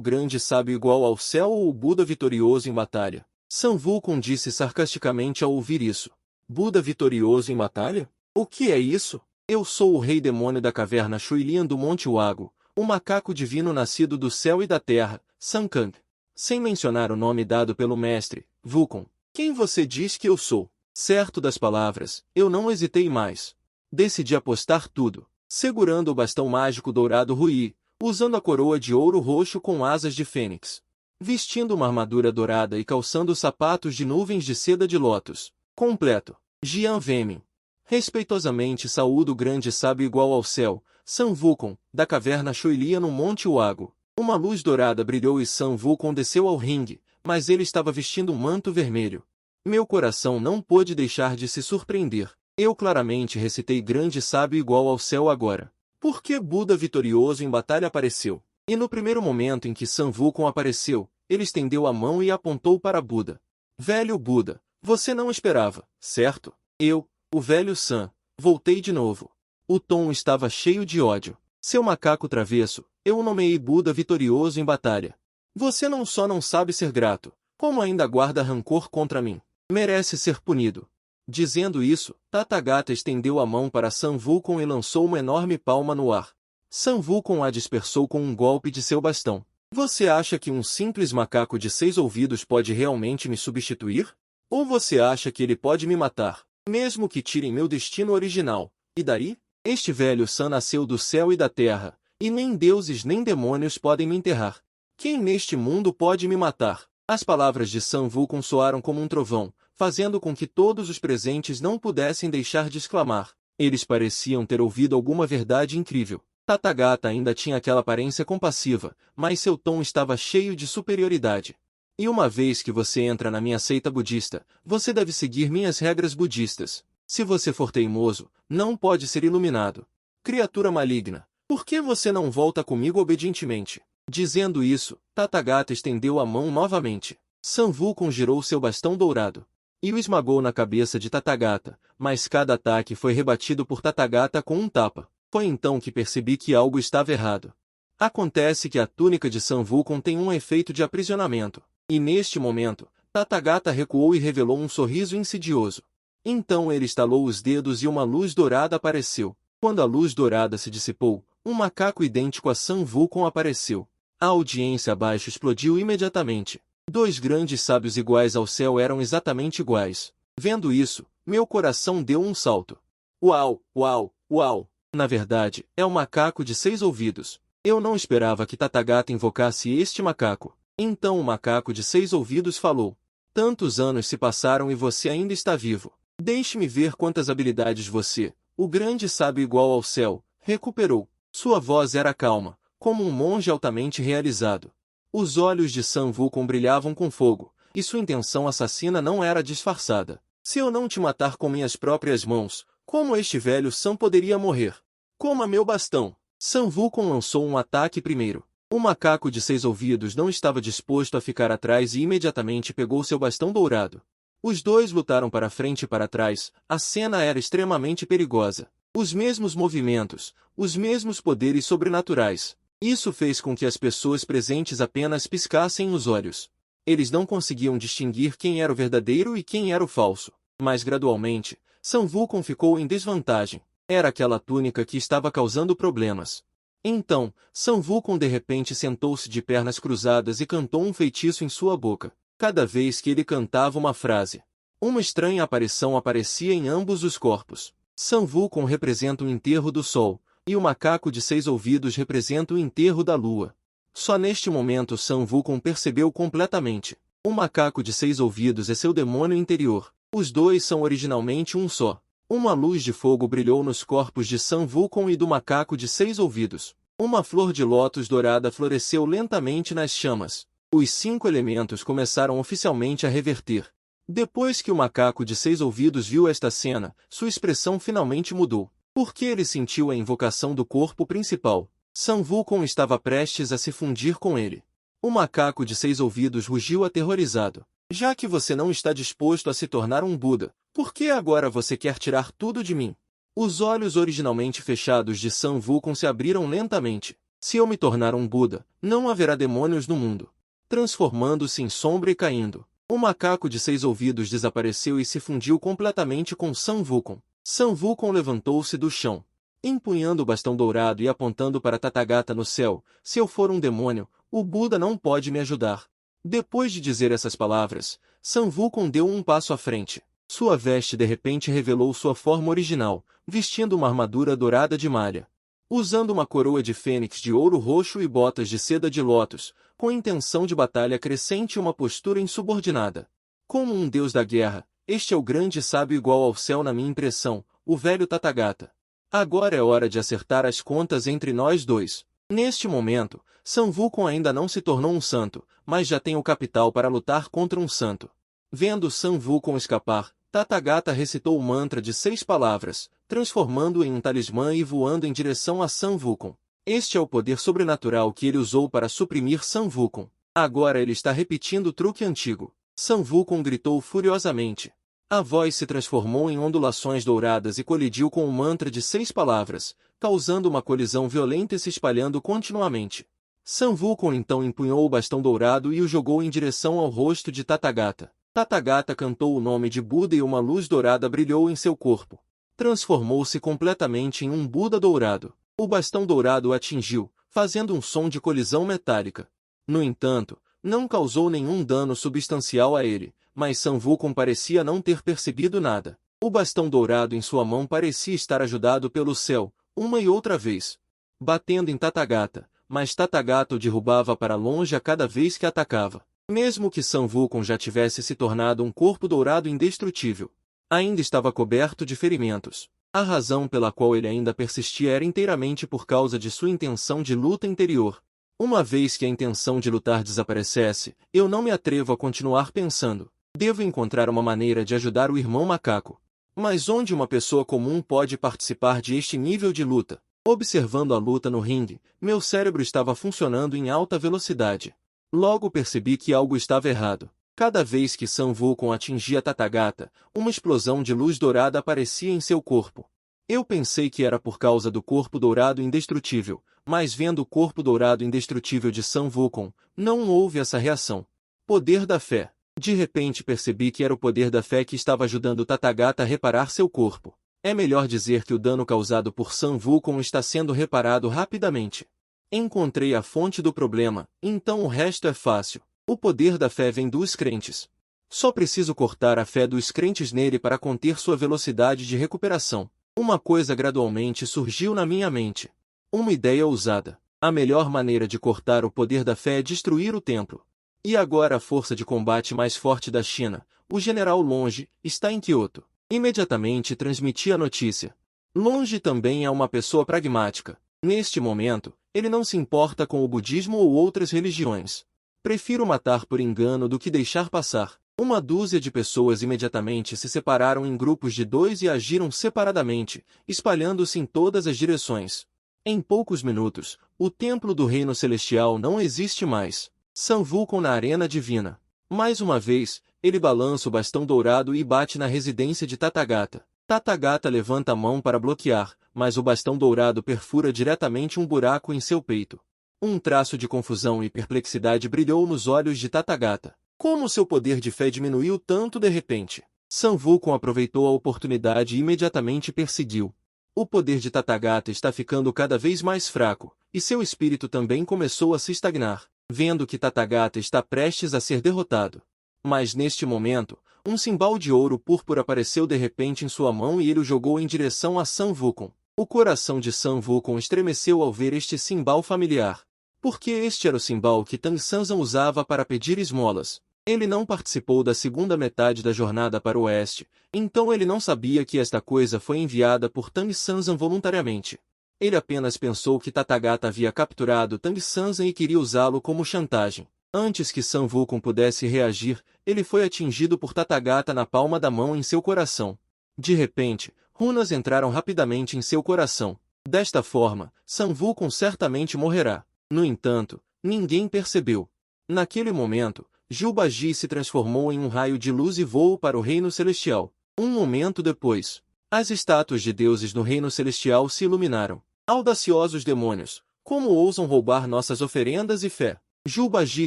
grande sábio igual ao céu ou o Buda vitorioso em batalha? San Wukong disse sarcasticamente ao ouvir isso. Buda vitorioso em batalha? O que é isso? Eu sou o rei demônio da caverna Shuilian do Monte Wago, o macaco divino nascido do céu e da terra, San Kang. Sem mencionar o nome dado pelo mestre, Wukong. Quem você diz que eu sou? Certo das palavras, eu não hesitei mais. Decidi apostar tudo. Segurando o bastão mágico dourado Rui, usando a coroa de ouro roxo com asas de fênix, vestindo uma armadura dourada e calçando sapatos de nuvens de seda de lótus. Completo. Jian Vemin. Respeitosamente saúdo o grande sábio igual ao céu, San Wukong, da caverna Shuilian no Monte Wago. Uma luz dourada brilhou e San Wukong desceu ao ringue, mas ele estava vestindo um manto vermelho. Meu coração não pôde deixar de se surpreender. Eu claramente recitei grande sábio igual ao céu agora. Por que Buda vitorioso em batalha apareceu? E no primeiro momento em que San Wukong apareceu, ele estendeu a mão e apontou para Buda. Velho Buda, você não esperava, certo? Eu, o velho San, voltei de novo. O tom estava cheio de ódio. Seu macaco travesso, eu o nomeei Buda vitorioso em batalha. Você não só não sabe ser grato, como ainda guarda rancor contra mim. Merece ser punido. Dizendo isso, Tathagata estendeu a mão para San Wukong e lançou uma enorme palma no ar. San Wukong a dispersou com um golpe de seu bastão. Você acha que um simples macaco de 6 ouvidos pode realmente me substituir? Ou você acha que ele pode me matar, mesmo que tirem meu destino original? E daí? Este velho San nasceu do céu e da terra, e nem deuses nem demônios podem me enterrar. Quem neste mundo pode me matar? As palavras de San Wukong soaram como um trovão, fazendo com que todos os presentes não pudessem deixar de exclamar. Eles pareciam ter ouvido alguma verdade incrível. Tathagata ainda tinha aquela aparência compassiva, mas seu tom estava cheio de superioridade. E uma vez que você entra na minha seita budista, você deve seguir minhas regras budistas. Se você for teimoso, não pode ser iluminado. Criatura maligna, por que você não volta comigo obedientemente? Dizendo isso, Tathagata estendeu a mão novamente. San Wukong girou seu bastão dourado e o esmagou na cabeça de Tathagata, mas cada ataque foi rebatido por Tathagata com um tapa. Foi então que percebi que algo estava errado. Acontece que a túnica de San Wukong tem um efeito de aprisionamento. E neste momento, Tathagata recuou e revelou um sorriso insidioso. Então ele estalou os dedos e uma luz dourada apareceu. Quando a luz dourada se dissipou, um macaco idêntico a San Wukong apareceu. A audiência abaixo explodiu imediatamente. 2 grandes sábios iguais ao céu eram exatamente iguais. Vendo isso, meu coração deu um salto. Uau, uau, uau! Na verdade, é um macaco de 6 ouvidos. Eu não esperava que Tathagata invocasse este macaco. Então o macaco de 6 ouvidos falou. Tantos anos se passaram e você ainda está vivo. Deixe-me ver quantas habilidades você, o grande sábio igual ao céu, recuperou. Sua voz era calma, como um monge altamente realizado. Os olhos de San Wukong brilhavam com fogo, e sua intenção assassina não era disfarçada. Se eu não te matar com minhas próprias mãos, como este velho San poderia morrer? Coma meu bastão! San Wukong lançou um ataque primeiro. O macaco de 6 ouvidos não estava disposto a ficar atrás e imediatamente pegou seu bastão dourado. Os dois lutaram para frente e para trás. A cena era extremamente perigosa. Os mesmos movimentos, os mesmos poderes sobrenaturais. Isso fez com que as pessoas presentes apenas piscassem os olhos. Eles não conseguiam distinguir quem era o verdadeiro e quem era o falso. Mas gradualmente, San Wukong ficou em desvantagem. Era aquela túnica que estava causando problemas. Então, San Wukong de repente sentou-se de pernas cruzadas e cantou um feitiço em sua boca. Cada vez que ele cantava uma frase, uma estranha aparição aparecia em ambos os corpos. San Wukong representa o enterro do sol, e o macaco de 6 ouvidos representa o enterro da lua. Só neste momento San Wukong percebeu completamente. O macaco de 6 ouvidos é seu demônio interior. Os dois são originalmente um só. Uma luz de fogo brilhou nos corpos de San Wukong e do macaco de 6 ouvidos. Uma flor de lótus dourada floresceu lentamente nas chamas. Os 5 elementos começaram oficialmente a reverter. Depois que o macaco de 6 ouvidos viu esta cena, sua expressão finalmente mudou. Porque ele sentiu a invocação do corpo principal. San Wukong estava prestes a se fundir com ele. O macaco de 6 ouvidos rugiu aterrorizado. Já que você não está disposto a se tornar um Buda, por que agora você quer tirar tudo de mim? Os olhos originalmente fechados de San Wukong se abriram lentamente. Se eu me tornar um Buda, não haverá demônios no mundo. Transformando-se em sombra e caindo. O macaco de 6 ouvidos desapareceu e se fundiu completamente com San Wukong. San Wukong levantou-se do chão, empunhando o bastão dourado e apontando para Tathagata no céu. Se eu for um demônio, o Buda não pode me ajudar. Depois de dizer essas palavras, San Wukong deu um passo à frente. Sua veste de repente revelou sua forma original, vestindo uma armadura dourada de malha. Usando uma coroa de fênix de ouro roxo e botas de seda de lótus, com intenção de batalha crescente e uma postura insubordinada. Como um deus da guerra, este é o grande sábio igual ao céu na minha impressão, o velho Tathagata. Agora é hora de acertar as contas entre nós dois. Neste momento, San Wukong ainda não se tornou um santo, mas já tem o capital para lutar contra um santo. Vendo San Wukong escapar, Tathagata recitou o mantra de 6 palavras, transformando-o em um talismã e voando em direção a San Wukong. Este é o poder sobrenatural que ele usou para suprimir San Wukong. Agora ele está repetindo o truque antigo. San Wukong gritou furiosamente. A voz se transformou em ondulações douradas e colidiu com o mantra de 6 palavras, causando uma colisão violenta e se espalhando continuamente. San Wukong então empunhou o bastão dourado e o jogou em direção ao rosto de Tathagata. Tathagata cantou o nome de Buda e uma luz dourada brilhou em seu corpo. Transformou-se completamente em um Buda dourado. O bastão dourado o atingiu, fazendo um som de colisão metálica. No entanto, não causou nenhum dano substancial a ele, mas Sun Wukong parecia não ter percebido nada. O bastão dourado em sua mão parecia estar ajudado pelo céu, uma e outra vez, batendo em Tathagata, mas Tathagata o derrubava para longe a cada vez que atacava. Mesmo que Sun Wukong já tivesse se tornado um corpo dourado indestrutível, ainda estava coberto de ferimentos. A razão pela qual ele ainda persistia era inteiramente por causa de sua intenção de luta interior. Uma vez que a intenção de lutar desaparecesse, eu não me atrevo a continuar pensando. Devo encontrar uma maneira de ajudar o irmão macaco. Mas onde uma pessoa comum pode participar de este nível de luta? Observando a luta no ringue, meu cérebro estava funcionando em alta velocidade. Logo percebi que algo estava errado. Cada vez que Sun Wukong atingia Tathagata, uma explosão de luz dourada aparecia em seu corpo. Eu pensei que era por causa do corpo dourado indestrutível, mas vendo o corpo dourado indestrutível de Sun Wukong, não houve essa reação. Poder da fé. De repente percebi que era o poder da fé que estava ajudando Tathagata a reparar seu corpo. É melhor dizer que o dano causado por Sun Wukong está sendo reparado rapidamente. Encontrei a fonte do problema, então o resto é fácil. O poder da fé vem dos crentes. Só preciso cortar a fé dos crentes nele para conter sua velocidade de recuperação. Uma coisa gradualmente surgiu na minha mente. Uma ideia ousada. A melhor maneira de cortar o poder da fé é destruir o templo. E agora a força de combate mais forte da China, o general Longe, está em Kyoto. Imediatamente transmiti a notícia. Longe também é uma pessoa pragmática. Neste momento, ele não se importa com o budismo ou outras religiões. Prefiro matar por engano do que deixar passar. Uma dúzia de pessoas imediatamente se separaram em grupos de 2 e agiram separadamente, espalhando-se em todas as direções. Em poucos minutos, o templo do reino celestial não existe mais. Sun Wukong na arena divina. Mais uma vez, ele balança o bastão dourado e bate na residência de Tathagata. Tathagata levanta a mão para bloquear, mas o bastão dourado perfura diretamente um buraco em seu peito. Um traço de confusão e perplexidade brilhou nos olhos de Tathagata. Como seu poder de fé diminuiu tanto de repente? Sun Wukong aproveitou a oportunidade e imediatamente perseguiu. O poder de Tathagata está ficando cada vez mais fraco, e seu espírito também começou a se estagnar, vendo que Tathagata está prestes a ser derrotado. Mas neste momento, um cimbal de ouro púrpura apareceu de repente em sua mão e ele o jogou em direção a Sun Wukong. O coração de Sun Wukong estremeceu ao ver este cimbal familiar. Porque este era o cimbal que Tang Sanzan usava para pedir esmolas. Ele não participou da segunda metade da jornada para o oeste, então ele não sabia que esta coisa foi enviada por Tang Sanzan voluntariamente. Ele apenas pensou que Tathagata havia capturado Tang Sanzan e queria usá-lo como chantagem. Antes que Sun Wukong pudesse reagir, ele foi atingido por Tathagata na palma da mão em seu coração. De repente, runas entraram rapidamente em seu coração. Desta forma, Sun Wukong certamente morrerá. No entanto, ninguém percebeu. Naquele momento, Jubaji se transformou em um raio de luz e voou para o reino celestial. Um momento depois, as estátuas de deuses no reino celestial se iluminaram. Audaciosos demônios, como ousam roubar nossas oferendas e fé? Jubaji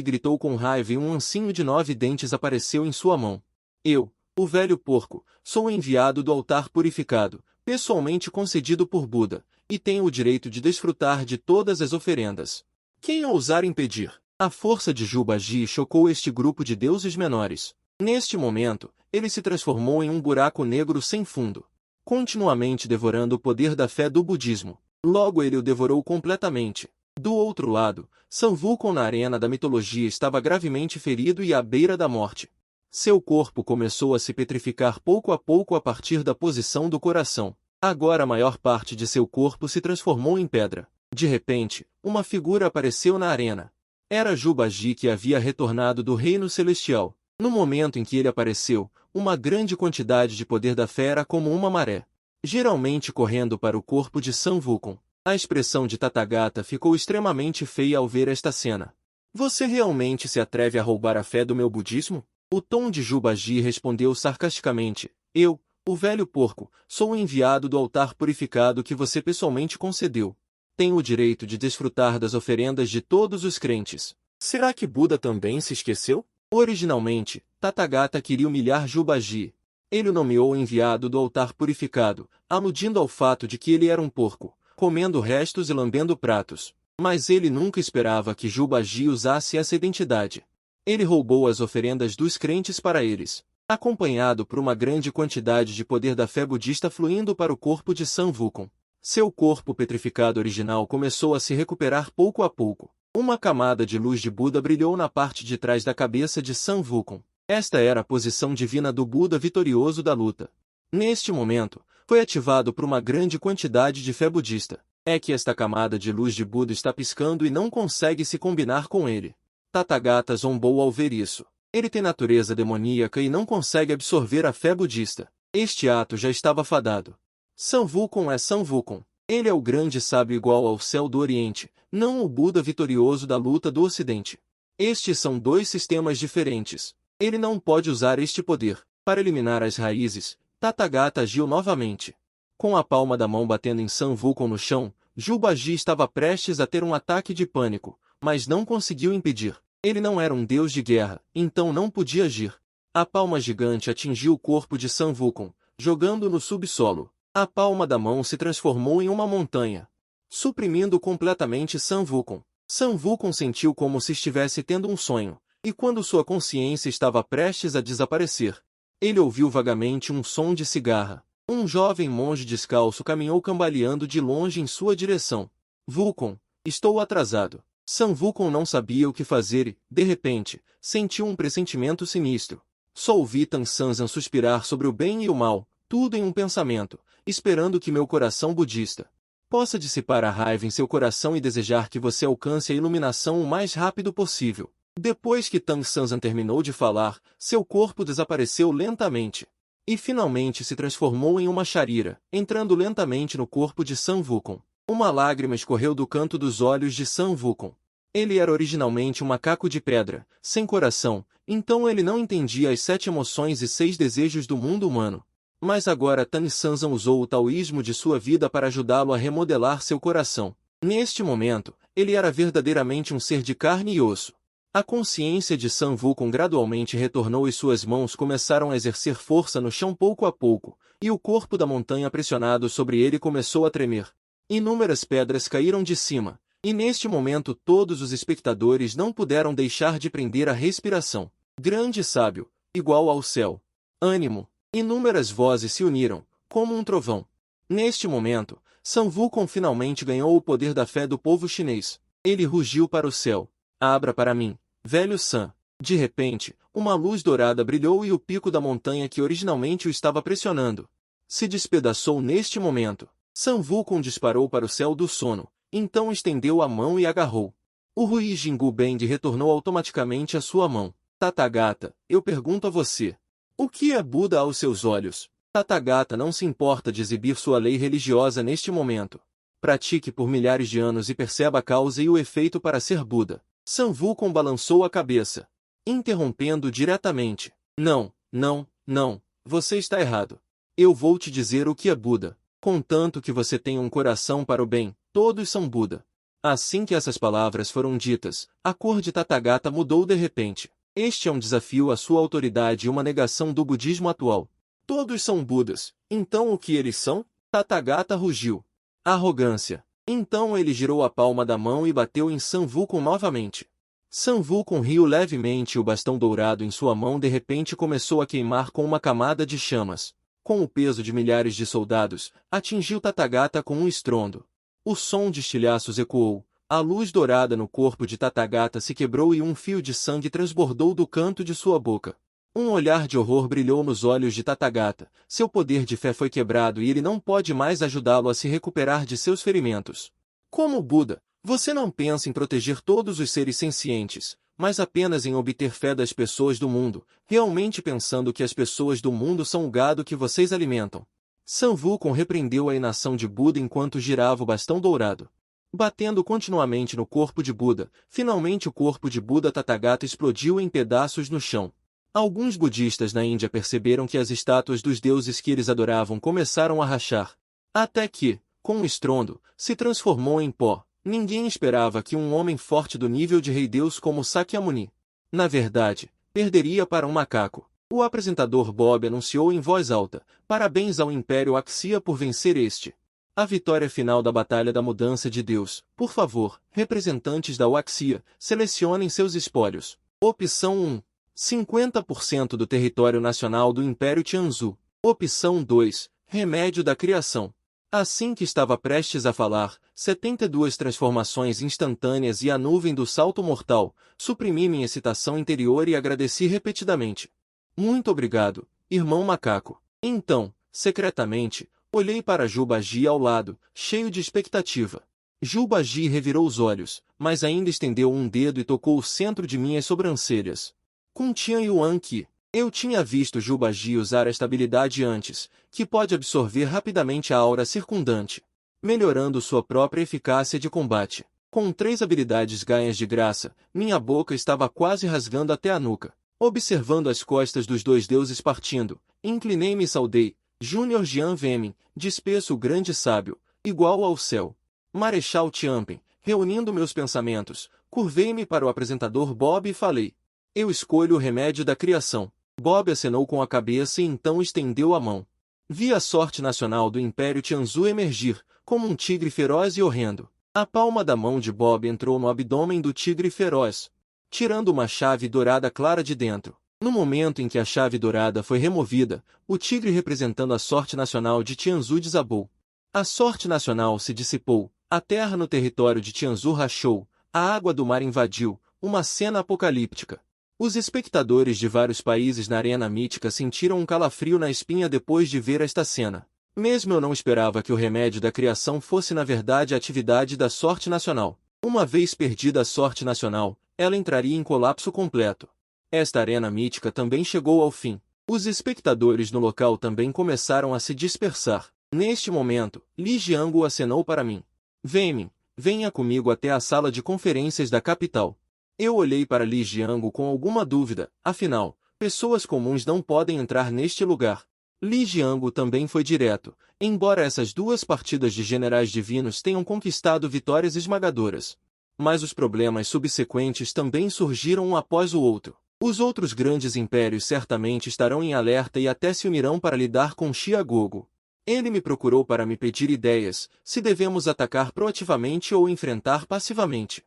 gritou com raiva e um ancinho de 9 dentes apareceu em sua mão. Eu, o velho porco, sou o enviado do altar purificado, pessoalmente concedido por Buda, e tenho o direito de desfrutar de todas as oferendas. Quem ousar impedir? A força de Jubaji chocou este grupo de deuses menores. Neste momento, ele se transformou em um buraco negro sem fundo, continuamente devorando o poder da fé do budismo. Logo ele o devorou completamente. Do outro lado, Sun Wukong na arena da mitologia estava gravemente ferido e à beira da morte. Seu corpo começou a se petrificar pouco a pouco a partir da posição do coração. Agora a maior parte de seu corpo se transformou em pedra. De repente, uma figura apareceu na arena. Era Jubaji que havia retornado do reino celestial. No momento em que ele apareceu, uma grande quantidade de poder da fé era como uma maré, geralmente correndo para o corpo de Sun Wukong. A expressão de Tathagata ficou extremamente feia ao ver esta cena. Você realmente se atreve a roubar a fé do meu budismo? O tom de Jubaji respondeu sarcasticamente. Eu, o velho porco, sou o enviado do altar purificado que você pessoalmente concedeu. Tenho o direito de desfrutar das oferendas de todos os crentes. Será que Buda também se esqueceu? Originalmente, Tathagata queria humilhar Jubaji. Ele o nomeou enviado do altar purificado, aludindo ao fato de que ele era um porco, comendo restos e lambendo pratos. Mas ele nunca esperava que Jubaji usasse essa identidade. Ele roubou as oferendas dos crentes para eles, acompanhado por uma grande quantidade de poder da fé budista fluindo para o corpo de San Wukong. Seu corpo petrificado original começou a se recuperar pouco a pouco. Uma camada de luz de Buda brilhou na parte de trás da cabeça de San Wukong. Esta era a posição divina do Buda vitorioso da luta. Neste momento, foi ativado por uma grande quantidade de fé budista. É que esta camada de luz de Buda está piscando e não consegue se combinar com ele. Tathagata zombou ao ver isso. Ele tem natureza demoníaca e não consegue absorver a fé budista. Este ato já estava fadado. San Wukong é San Wukong. Ele é o grande sábio igual ao céu do Oriente, não o Buda vitorioso da luta do Ocidente. Estes são dois sistemas diferentes. Ele não pode usar este poder. Para eliminar as raízes, Tathagata agiu novamente. Com a palma da mão batendo em San Wukong no chão, Jubaji estava prestes a ter um ataque de pânico, mas não conseguiu impedir. Ele não era um deus de guerra, então não podia agir. A palma gigante atingiu o corpo de San Wukong, jogando-o no subsolo. A palma da mão se transformou em uma montanha, suprimindo completamente San Wukong. San Wukong sentiu como se estivesse tendo um sonho, e quando sua consciência estava prestes a desaparecer, ele ouviu vagamente um som de cigarra. Um jovem monge descalço caminhou cambaleando de longe em sua direção. Wukong, estou atrasado. San Wukong não sabia o que fazer e, de repente, sentiu um pressentimento sinistro. Só ouvi Tan Sanzan suspirar sobre o bem e o mal, tudo em um pensamento, esperando que meu coração budista possa dissipar a raiva em seu coração e desejar que você alcance a iluminação o mais rápido possível. Depois que Tan Sanzan terminou de falar, seu corpo desapareceu lentamente. E finalmente se transformou em uma charira, entrando lentamente no corpo de San Wukong. Uma lágrima escorreu do canto dos olhos de San Wukong. Ele era originalmente um macaco de pedra, sem coração, então ele não entendia as 7 emoções e 6 desejos do mundo humano. Mas agora Tan Sanzan usou o taoísmo de sua vida para ajudá-lo a remodelar seu coração. Neste momento, ele era verdadeiramente um ser de carne e osso. A consciência de San Wukong gradualmente retornou e suas mãos começaram a exercer força no chão pouco a pouco, e o corpo da montanha pressionado sobre ele começou a tremer. Inúmeras pedras caíram de cima, e neste momento todos os espectadores não puderam deixar de prender a respiração. Grande sábio, igual ao céu. Ânimo. Inúmeras vozes se uniram, como um trovão. Neste momento, San Wukong finalmente ganhou o poder da fé do povo chinês. Ele rugiu para o céu. Abra para mim, velho San. De repente, uma luz dourada brilhou e o pico da montanha que originalmente o estava pressionando se despedaçou neste momento. San Wukong disparou para o céu do sono, então estendeu a mão e agarrou. O Rui Jingu Bend retornou automaticamente à sua mão. Tathagata, eu pergunto a você. O que é Buda aos seus olhos? Tathagata não se importa de exibir sua lei religiosa neste momento. Pratique por milhares de anos e perceba a causa e o efeito para ser Buda. San Wukong balançou a cabeça, interrompendo diretamente. Não, não, não, você está errado. Eu vou te dizer o que é Buda. Contanto que você tenha um coração para o bem, todos são Buda. Assim que essas palavras foram ditas, a cor de Tathagata mudou de repente. Este é um desafio à sua autoridade e uma negação do budismo atual. Todos são Budas, então o que eles são? Tathagata rugiu. Arrogância. Então ele girou a palma da mão e bateu em San Wukong novamente. San Wukong riu levemente e o bastão dourado em sua mão de repente começou a queimar com uma camada de chamas. Com o peso de milhares de soldados, atingiu Tathagata com um estrondo. O som de estilhaços ecoou, a luz dourada no corpo de Tathagata se quebrou e um fio de sangue transbordou do canto de sua boca. Um olhar de horror brilhou nos olhos de Tathagata, seu poder de fé foi quebrado e ele não pode mais ajudá-lo a se recuperar de seus ferimentos. Como Buda, você não pensa em proteger todos os seres sencientes, mas apenas em obter fé das pessoas do mundo, realmente pensando que as pessoas do mundo são o gado que vocês alimentam. San Wukong repreendeu a inação de Buda enquanto girava o bastão dourado. Batendo continuamente no corpo de Buda, finalmente o corpo de Buda Tathagata explodiu em pedaços no chão. Alguns budistas na Índia perceberam que as estátuas dos deuses que eles adoravam começaram a rachar. Até que, com um estrondo, se transformou em pó. Ninguém esperava que um homem forte do nível de rei Deus como Sakyamuni, na verdade, perderia para um macaco. O apresentador Bob anunciou em voz alta, parabéns ao Império Axia por vencer este A vitória final da Batalha da Mudança de Deus. Por favor, representantes da Waxia, selecionem seus espólios. Opção 1. 50% do território nacional do Império Tianzhu. Opção 2. Remédio da criação. Assim que estava prestes a falar, 72 transformações instantâneas e a nuvem do salto mortal, suprimi minha excitação interior e agradeci repetidamente. Muito obrigado, irmão macaco. Então, secretamente, olhei para Jubaji ao lado, cheio de expectativa. Jubaji revirou os olhos, mas ainda estendeu um dedo e tocou o centro de minhas sobrancelhas. Com Tian Yuan Qi. Eu tinha visto Jubaji usar esta habilidade antes, que pode absorver rapidamente a aura circundante, melhorando sua própria eficácia de combate. Com 3 habilidades ganhas de graça, minha boca estava quase rasgando até a nuca. Observando as costas dos 2 deuses partindo, inclinei-me e saudei. Júnior Jian Vemin, despeço o grande sábio, igual ao céu. Marechal Tianpen, reunindo meus pensamentos, curvei-me para o apresentador Bob e falei. Eu escolho o remédio da criação. Bob acenou com a cabeça e então estendeu a mão. Vi a sorte nacional do Império Tianzhu emergir, como um tigre feroz e horrendo. A palma da mão de Bob entrou no abdômen do tigre feroz, tirando uma chave dourada clara de dentro. No momento em que a chave dourada foi removida, o tigre representando a sorte nacional de Tianzhu desabou. A sorte nacional se dissipou, a terra no território de Tianzhu rachou, a água do mar invadiu, uma cena apocalíptica. Os espectadores de vários países na arena mítica sentiram um calafrio na espinha depois de ver esta cena. Mesmo eu não esperava que o remédio da criação fosse na verdade a atividade da sorte nacional. Uma vez perdida a sorte nacional, ela entraria em colapso completo. Esta arena mítica também chegou ao fim. Os espectadores no local também começaram a se dispersar. Neste momento, Li Jiangu acenou para mim. Venha comigo até a sala de conferências da capital. Eu olhei para Li Jiangu com alguma dúvida, afinal, pessoas comuns não podem entrar neste lugar. Li Jiangu também foi direto, embora essas 2 partidas de generais divinos tenham conquistado vitórias esmagadoras. Mas os problemas subsequentes também surgiram um após o outro. Os outros grandes impérios certamente estarão em alerta e até se unirão para lidar com Xiagogo. Ele me procurou para me pedir ideias, se devemos atacar proativamente ou enfrentar passivamente.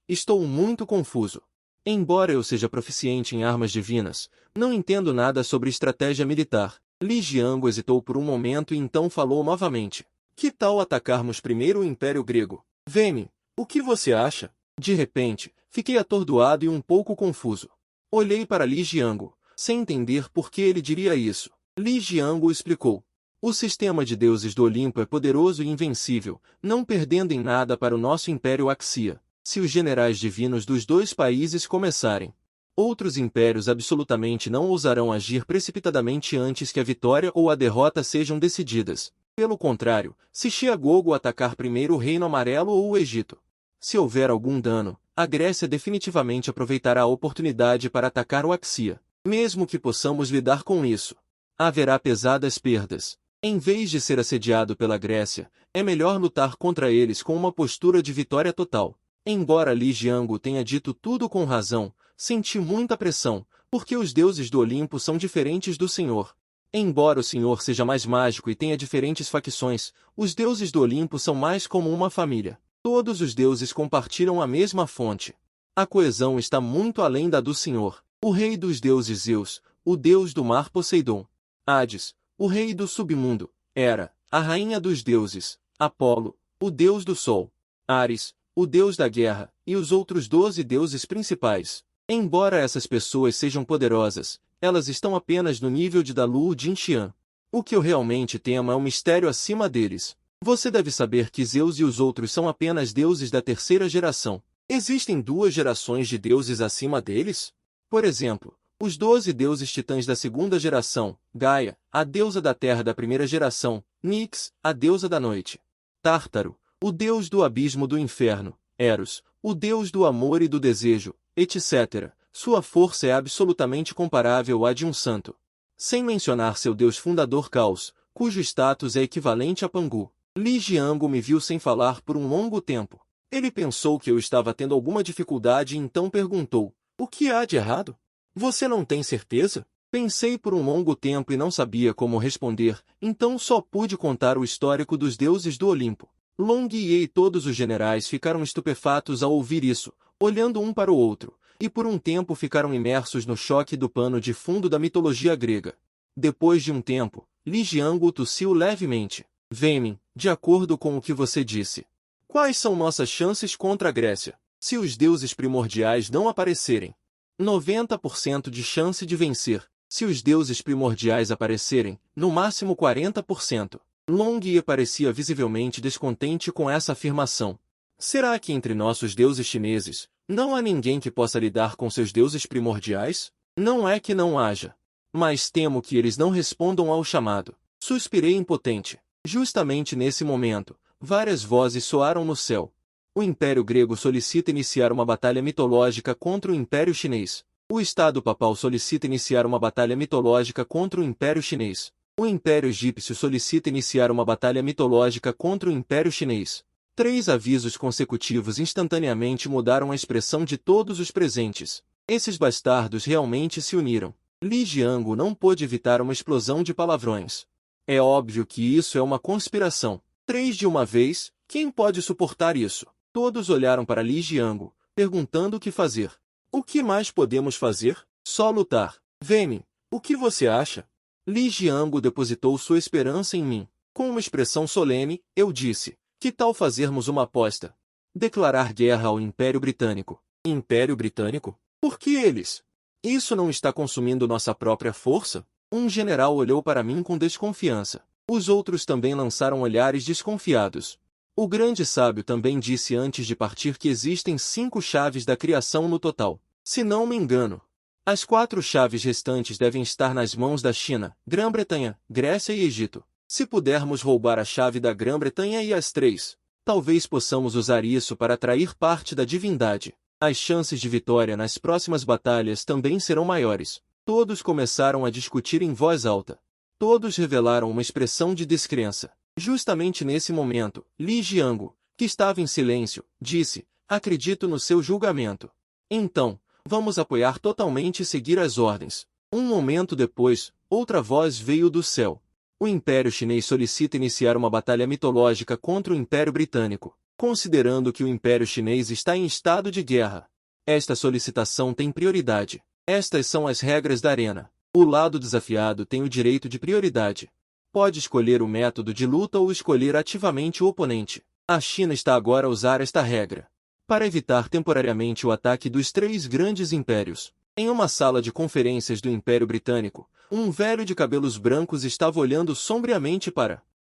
Estou muito confuso. Embora eu seja proficiente em armas divinas, não entendo nada sobre estratégia militar. Li Jiangu hesitou por um momento e então falou novamente. Que tal atacarmos primeiro o Império Grego? O que você acha? De repente, fiquei atordoado e um pouco confuso. Olhei para Li Jiangu, sem entender por que ele diria isso. Li Jiangu explicou. O sistema de deuses do Olimpo é poderoso e invencível, não perdendo em nada para o nosso Império Axia. Se os generais divinos dos 2 países começarem, outros impérios absolutamente não ousarão agir precipitadamente antes que a vitória ou a derrota sejam decididas. Pelo contrário, se Xiagogo atacar primeiro o Reino Amarelo ou o Egito, se houver algum dano, a Grécia definitivamente aproveitará a oportunidade para atacar o Axia. Mesmo que possamos lidar com isso, haverá pesadas perdas. Em vez de ser assediado pela Grécia, é melhor lutar contra eles com uma postura de vitória total. Embora Li Jiangu tenha dito tudo com razão, senti muita pressão, porque os deuses do Olimpo são diferentes do Senhor. Embora o Senhor seja mais mágico e tenha diferentes facções, os deuses do Olimpo são mais como uma família. Todos os deuses compartilham a mesma fonte. A coesão está muito além da do Senhor. O rei dos deuses Zeus, o deus do mar Poseidon. Hades, o rei do submundo. Hera, a rainha dos deuses. Apolo, o deus do sol. Ares, o deus da guerra, e os outros 12 deuses principais. Embora essas pessoas sejam poderosas, elas estão apenas no nível de Dalu Jinxian. O que eu realmente temo é um mistério acima deles. Você deve saber que Zeus e os outros são apenas deuses da 3ª geração. Existem 2 gerações de deuses acima deles? Por exemplo, os 12 deuses titãs da 2ª geração, Gaia, a deusa da terra da 1ª geração, Nix, a deusa da noite. Tártaro, o deus do abismo do inferno, Eros, o deus do amor e do desejo, etc. Sua força é absolutamente comparável à de um santo. Sem mencionar seu deus fundador Caos, cujo status é equivalente a Pangu. Li Jiangu me viu sem falar por um longo tempo. Ele pensou que eu estava tendo alguma dificuldade e então perguntou, o que há de errado? Você não tem certeza? Pensei por um longo tempo e não sabia como responder, então só pude contar o histórico dos deuses do Olimpo. Long e todos os generais ficaram estupefatos ao ouvir isso, olhando um para o outro, e por um tempo ficaram imersos no choque do pano de fundo da mitologia grega. Depois de um tempo, Li Jiangu tossiu levemente. Vêmen, de acordo com o que você disse. Quais são nossas chances contra a Grécia? Se os deuses primordiais não aparecerem, 90% de chance de vencer. Se os deuses primordiais aparecerem, no máximo 40%. Long parecia visivelmente descontente com essa afirmação. Será que entre nossos deuses chineses, não há ninguém que possa lidar com seus deuses primordiais? Não é que não haja. Mas temo que eles não respondam ao chamado. Suspirei impotente. Justamente nesse momento, várias vozes soaram no céu. O Império Grego solicita iniciar uma batalha mitológica contra o Império Chinês. O Estado Papal solicita iniciar uma batalha mitológica contra o Império Chinês. O Império Egípcio solicita iniciar uma batalha mitológica contra o Império Chinês. 3 avisos consecutivos instantaneamente mudaram a expressão de todos os presentes. Esses bastardos realmente se uniram. Li Jiangu não pôde evitar uma explosão de palavrões. É óbvio que isso é uma conspiração. 3 de uma vez, quem pode suportar isso? Todos olharam para Li Jiangu, perguntando o que fazer. O que mais podemos fazer? Só lutar. Vêmen, o que você acha? Li Jiangu depositou sua esperança em mim. Com uma expressão solene, eu disse, que tal fazermos uma aposta? Declarar guerra ao Império Britânico. Império Britânico? Por que eles? Isso não está consumindo nossa própria força? Um general olhou para mim com desconfiança. Os outros também lançaram olhares desconfiados. O grande sábio também disse antes de partir que existem 5 chaves da criação no total. Se não me engano, as 4 chaves restantes devem estar nas mãos da China, Grã-Bretanha, Grécia e Egito. Se pudermos roubar a chave da Grã-Bretanha e as 3, talvez possamos usar isso para atrair parte da divindade. As chances de vitória nas próximas batalhas também serão maiores. Todos começaram a discutir em voz alta. Todos revelaram uma expressão de descrença. Justamente nesse momento, Li Jiangu, que estava em silêncio, disse, acredito no seu julgamento. Então, vamos apoiar totalmente e seguir as ordens. Um momento depois, outra voz veio do céu. O Império Chinês solicita iniciar uma batalha mitológica contra o Império Britânico, considerando que o Império Chinês está em estado de guerra. Esta solicitação tem prioridade. Estas são as regras da arena. O lado desafiado tem o direito de prioridade. Pode escolher o método de luta ou escolher ativamente o oponente. A China está agora a usar esta regra para evitar temporariamente o ataque dos 3 grandes impérios. Em uma sala de conferências do Império Britânico, um velho de cabelos brancos estava olhando sombriamente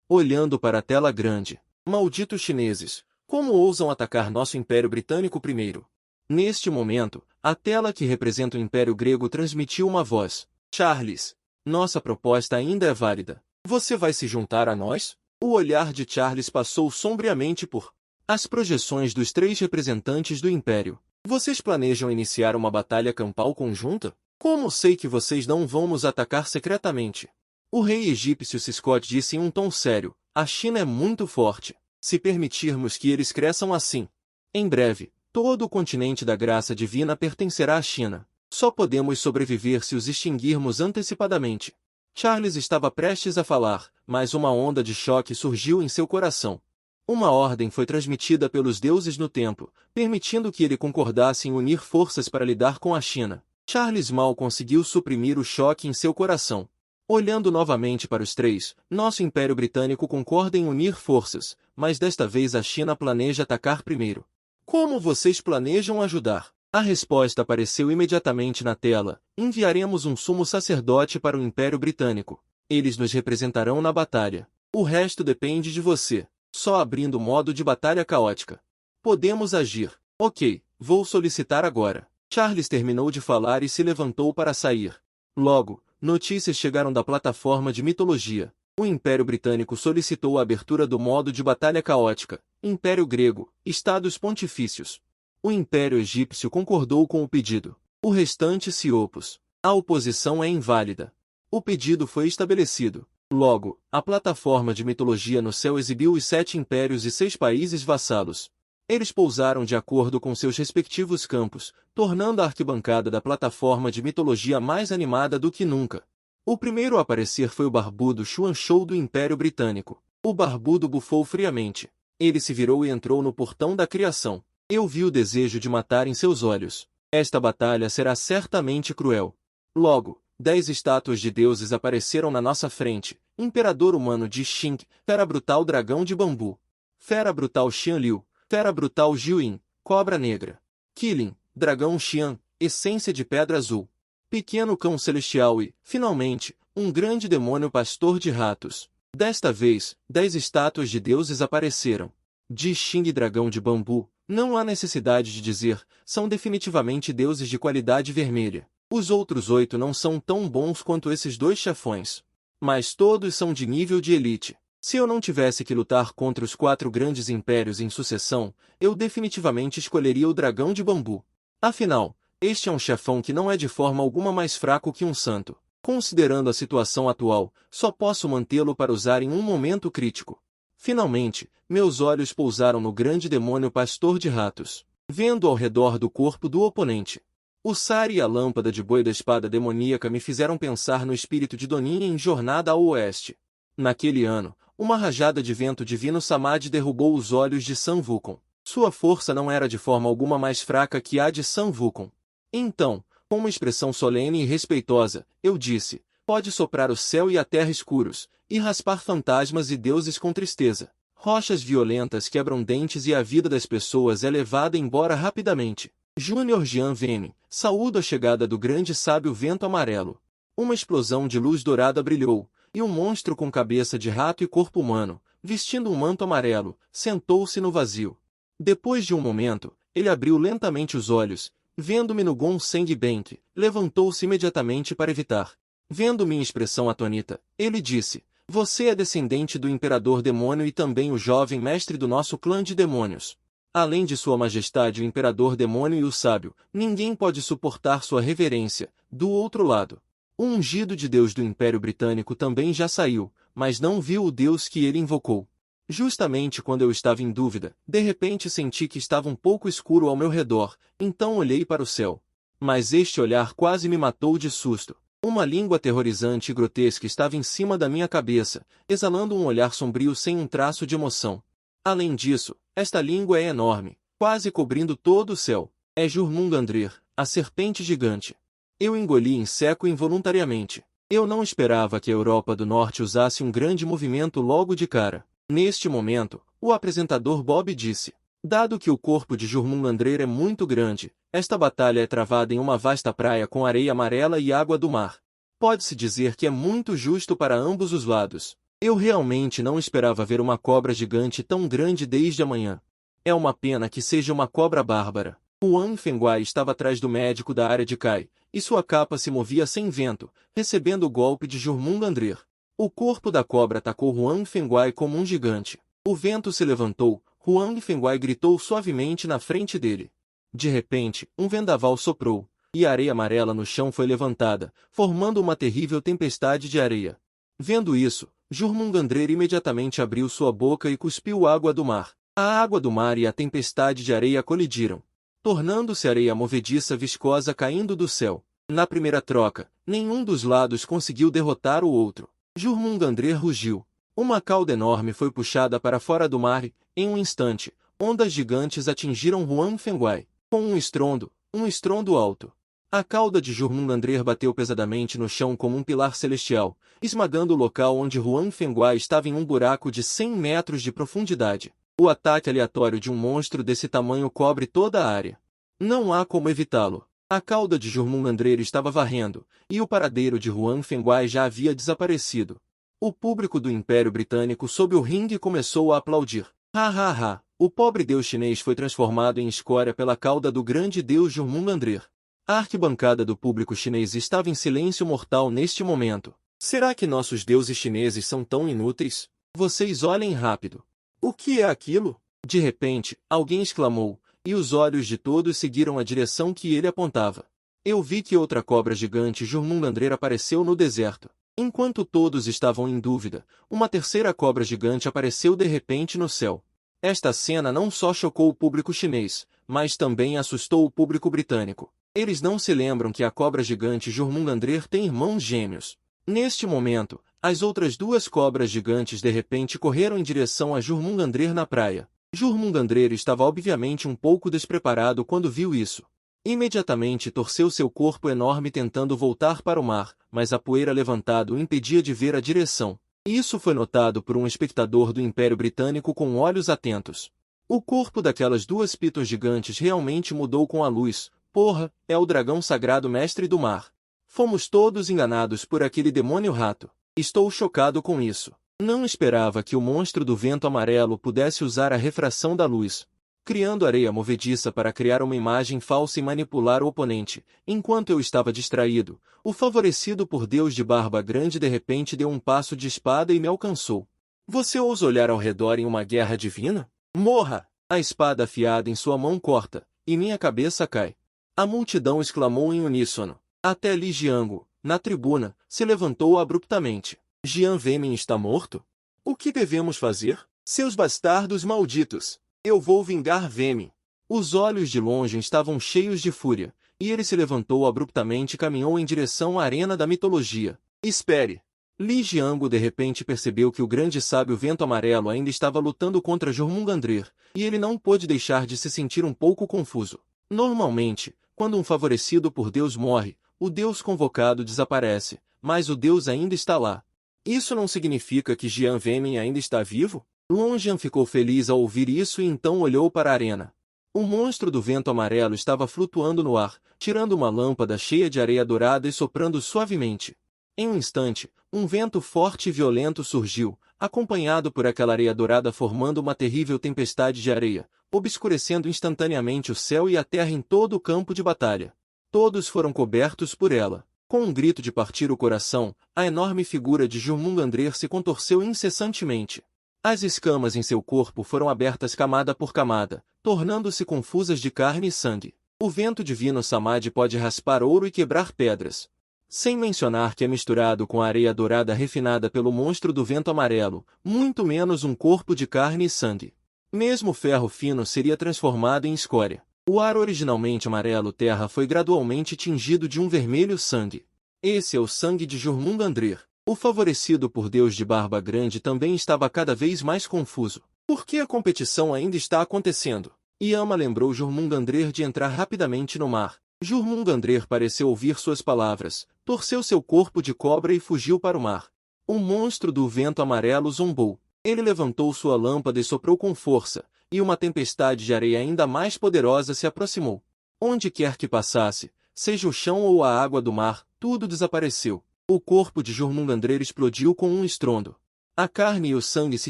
olhando para a tela grande. Malditos chineses, como ousam atacar nosso Império Britânico primeiro? Neste momento, a tela que representa o Império Grego transmitiu uma voz. Charles, nossa proposta ainda é válida. Você vai se juntar a nós? O olhar de Charles passou sombriamente por as projeções dos 3 representantes do Império. Vocês planejam iniciar uma batalha campal conjunta? Como sei que vocês não vão nos atacar secretamente? O rei egípcio Siscote disse em um tom sério, a China é muito forte. Se permitirmos que eles cresçam assim, em breve, todo o continente da graça divina pertencerá à China. Só podemos sobreviver se os extinguirmos antecipadamente. Charles estava prestes a falar, mas uma onda de choque surgiu em seu coração. Uma ordem foi transmitida pelos deuses no templo, permitindo que ele concordasse em unir forças para lidar com a China. Charles mal conseguiu suprimir o choque em seu coração. Olhando novamente para os 3, nosso Império Britânico concorda em unir forças, mas desta vez a China planeja atacar primeiro. Como vocês planejam ajudar? A resposta apareceu imediatamente na tela. Enviaremos um sumo sacerdote para o Império Britânico. Eles nos representarão na batalha. O resto depende de você. Só abrindo o modo de batalha caótica podemos agir. Ok, vou solicitar agora. Charles terminou de falar e se levantou para sair. Logo, notícias chegaram da plataforma de mitologia. O Império Britânico solicitou a abertura do modo de batalha caótica. Império Grego, Estados Pontifícios. O Império Egípcio concordou com o pedido. O restante se opôs. A oposição é inválida. O pedido foi estabelecido. Logo, a plataforma de mitologia no céu exibiu os 7 impérios e 6 países vassalos. Eles pousaram de acordo com seus respectivos campos, tornando a arquibancada da plataforma de mitologia mais animada do que nunca. O primeiro a aparecer foi o barbudo Xuan Shou do Império Britânico. O barbudo bufou friamente. Ele se virou e entrou no portão da criação. Eu vi o desejo de matar em seus olhos. Esta batalha será certamente cruel. Logo, 10 estátuas de deuses apareceram na nossa frente. Imperador humano de Xing, Fera Brutal Dragão de Bambu, Fera Brutal Xian Liu, Fera Brutal Jiuyin, Cobra Negra, Qilin, Dragão Xian, Essência de Pedra Azul, Pequeno Cão Celestial e, finalmente, um grande demônio pastor de ratos. Desta vez, 10 estátuas de deuses apareceram. De Xing Dragão de Bambu, não há necessidade de dizer, são definitivamente deuses de qualidade vermelha. Os outros 8 não são tão bons quanto esses 2 chefões. Mas todos são de nível de elite. Se eu não tivesse que lutar contra os 4 grandes impérios em sucessão, eu definitivamente escolheria o Dragão de Bambu. Afinal, este é um chefão que não é de forma alguma mais fraco que um santo. Considerando a situação atual, só posso mantê-lo para usar em um momento crítico. Finalmente, meus olhos pousaram no grande demônio pastor de ratos, vendo ao redor do corpo do oponente. O sari e a lâmpada de boi da espada demoníaca me fizeram pensar no espírito de Donin em Jornada ao Oeste. Naquele ano, uma rajada de vento divino Samad derrubou os olhos de San Wukong. Sua força não era de forma alguma mais fraca que a de San Wukong. Então, com uma expressão solene e respeitosa, eu disse, pode soprar o céu e a terra escuros, e raspar fantasmas e deuses com tristeza. Rochas violentas quebram dentes e a vida das pessoas é levada embora rapidamente. Júnior Jian Vene, saúdo a chegada do grande sábio vento amarelo. Uma explosão de luz dourada brilhou, e um monstro com cabeça de rato e corpo humano, vestindo um manto amarelo, sentou-se no vazio. Depois de um momento, ele abriu lentamente os olhos, vendo-me no Gong-Seng Bank, levantou-se imediatamente para evitar. Vendo minha expressão atônita, ele disse, você é descendente do Imperador Demônio e também o jovem mestre do nosso clã de demônios. Além de Sua Majestade o Imperador Demônio e o Sábio, ninguém pode suportar sua reverência. Do outro lado, o ungido de Deus do Império Britânico também já saiu, mas não viu o Deus que ele invocou. Justamente quando eu estava em dúvida, de repente senti que estava um pouco escuro ao meu redor, então olhei para o céu. Mas este olhar quase me matou de susto. Uma língua aterrorizante e grotesca estava em cima da minha cabeça, exalando um olhar sombrio sem um traço de emoção. Além disso, esta língua é enorme, quase cobrindo todo o céu. É Jurmungandr, a serpente gigante. Eu engoli em seco involuntariamente. Eu não esperava que a Europa do Norte usasse um grande movimento logo de cara. Neste momento, o apresentador Bob disse, dado que o corpo de Jurmungandr é muito grande, esta batalha é travada em uma vasta praia com areia amarela e água do mar. Pode-se dizer que é muito justo para ambos os lados. Eu realmente não esperava ver uma cobra gigante tão grande desde amanhã. É uma pena que seja uma cobra bárbara. Huang Fenguai estava atrás do médico da área de Kai, e sua capa se movia sem vento, recebendo o golpe de Jurmungandr. O corpo da cobra atacou Huang Fenguai como um gigante. O vento se levantou, Huang Fenguai gritou suavemente na frente dele. De repente, um vendaval soprou, e a areia amarela no chão foi levantada, formando uma terrível tempestade de areia. Vendo isso, Jurmungandr imediatamente abriu sua boca e cuspiu água do mar. A água do mar e a tempestade de areia colidiram, tornando-se areia movediça viscosa caindo do céu. Na primeira troca, nenhum dos lados conseguiu derrotar o outro. Jurmungandr rugiu. Uma cauda enorme foi puxada para fora do mar e, em um instante, ondas gigantes atingiram Huang Fenguai. Com um estrondo alto. A cauda de Jurmungandr bateu pesadamente no chão como um pilar celestial, esmagando o local onde Huang Fenguai estava em um buraco de 100 metros de profundidade. O ataque aleatório de um monstro desse tamanho cobre toda a área. Não há como evitá-lo. A cauda de Jurmungandr estava varrendo, e o paradeiro de Huang Fenguai já havia desaparecido. O público do Império Britânico sob o ringue começou a aplaudir. Ha ha ha! O pobre deus chinês foi transformado em escória pela cauda do grande deus Jurmungandr. A arquibancada do público chinês estava em silêncio mortal neste momento. Será que nossos deuses chineses são tão inúteis? Vocês olhem rápido. O que é aquilo? De repente, alguém exclamou, e os olhos de todos seguiram a direção que ele apontava. Eu vi que outra cobra gigante Jurmungandr apareceu no deserto. Enquanto todos estavam em dúvida, uma terceira cobra gigante apareceu de repente no céu. Esta cena não só chocou o público chinês, mas também assustou o público britânico. Eles não se lembram que a cobra gigante Jormungandr tem irmãos gêmeos. Neste momento, as outras duas cobras gigantes de repente correram em direção a Jormungandr na praia. Jormungandr estava obviamente um pouco despreparado quando viu isso. Imediatamente torceu seu corpo enorme tentando voltar para o mar, mas a poeira levantada o impedia de ver a direção. Isso foi notado por um espectador do Império Britânico com olhos atentos. O corpo daquelas duas piton gigantes realmente mudou com a luz. Porra, é o dragão sagrado mestre do mar. Fomos todos enganados por aquele demônio rato. Estou chocado com isso. Não esperava que o monstro do vento amarelo pudesse usar a refração da luz, criando areia movediça para criar uma imagem falsa e manipular o oponente. Enquanto eu estava distraído, o favorecido por Deus de barba grande de repente deu um passo de espada e me alcançou. Você ousa olhar ao redor em uma guerra divina? Morra! A espada afiada em sua mão corta, e minha cabeça cai. A multidão exclamou em uníssono. Até Li Jiangu, na tribuna, se levantou abruptamente. Jian Weimin está morto? O que devemos fazer? Seus bastardos malditos! Eu vou vingar Weimin. Os olhos de longe estavam cheios de fúria, e ele se levantou abruptamente e caminhou em direção à arena da mitologia. Espere! Li Jiangu de repente percebeu que o grande sábio vento amarelo ainda estava lutando contra Jormungandr, e ele não pôde deixar de se sentir um pouco confuso. Normalmente, quando um favorecido por Deus morre, o Deus convocado desaparece, mas o Deus ainda está lá. Isso não significa que Jian Weimin ainda está vivo? Longian ficou feliz ao ouvir isso e então olhou para a arena. O monstro do vento amarelo estava flutuando no ar, tirando uma lâmpada cheia de areia dourada e soprando suavemente. Em um instante, um vento forte e violento surgiu, acompanhado por aquela areia dourada formando uma terrível tempestade de areia, obscurecendo instantaneamente o céu e a terra em todo o campo de batalha. Todos foram cobertos por ela. Com um grito de partir o coração, a enorme figura de Jormungandr se contorceu incessantemente. As escamas em seu corpo foram abertas camada por camada, tornando-se confusas de carne e sangue. O vento divino Samadhi pode raspar ouro e quebrar pedras. Sem mencionar que é misturado com a areia dourada refinada pelo monstro do vento amarelo, muito menos um corpo de carne e sangue. Mesmo o ferro fino seria transformado em escória. O ar originalmente amarelo terra foi gradualmente tingido de um vermelho sangue. Esse é o sangue de Jormungandr. O favorecido por Deus de barba grande também estava cada vez mais confuso. Por que a competição ainda está acontecendo? Yama lembrou Jormungandr de entrar rapidamente no mar. Jormungandr pareceu ouvir suas palavras, torceu seu corpo de cobra e fugiu para o mar. O monstro do vento amarelo zombou. Ele levantou sua lâmpada e soprou com força, e uma tempestade de areia ainda mais poderosa se aproximou. Onde quer que passasse, seja o chão ou a água do mar, tudo desapareceu. O corpo de Jormungandr explodiu com um estrondo. A carne e o sangue se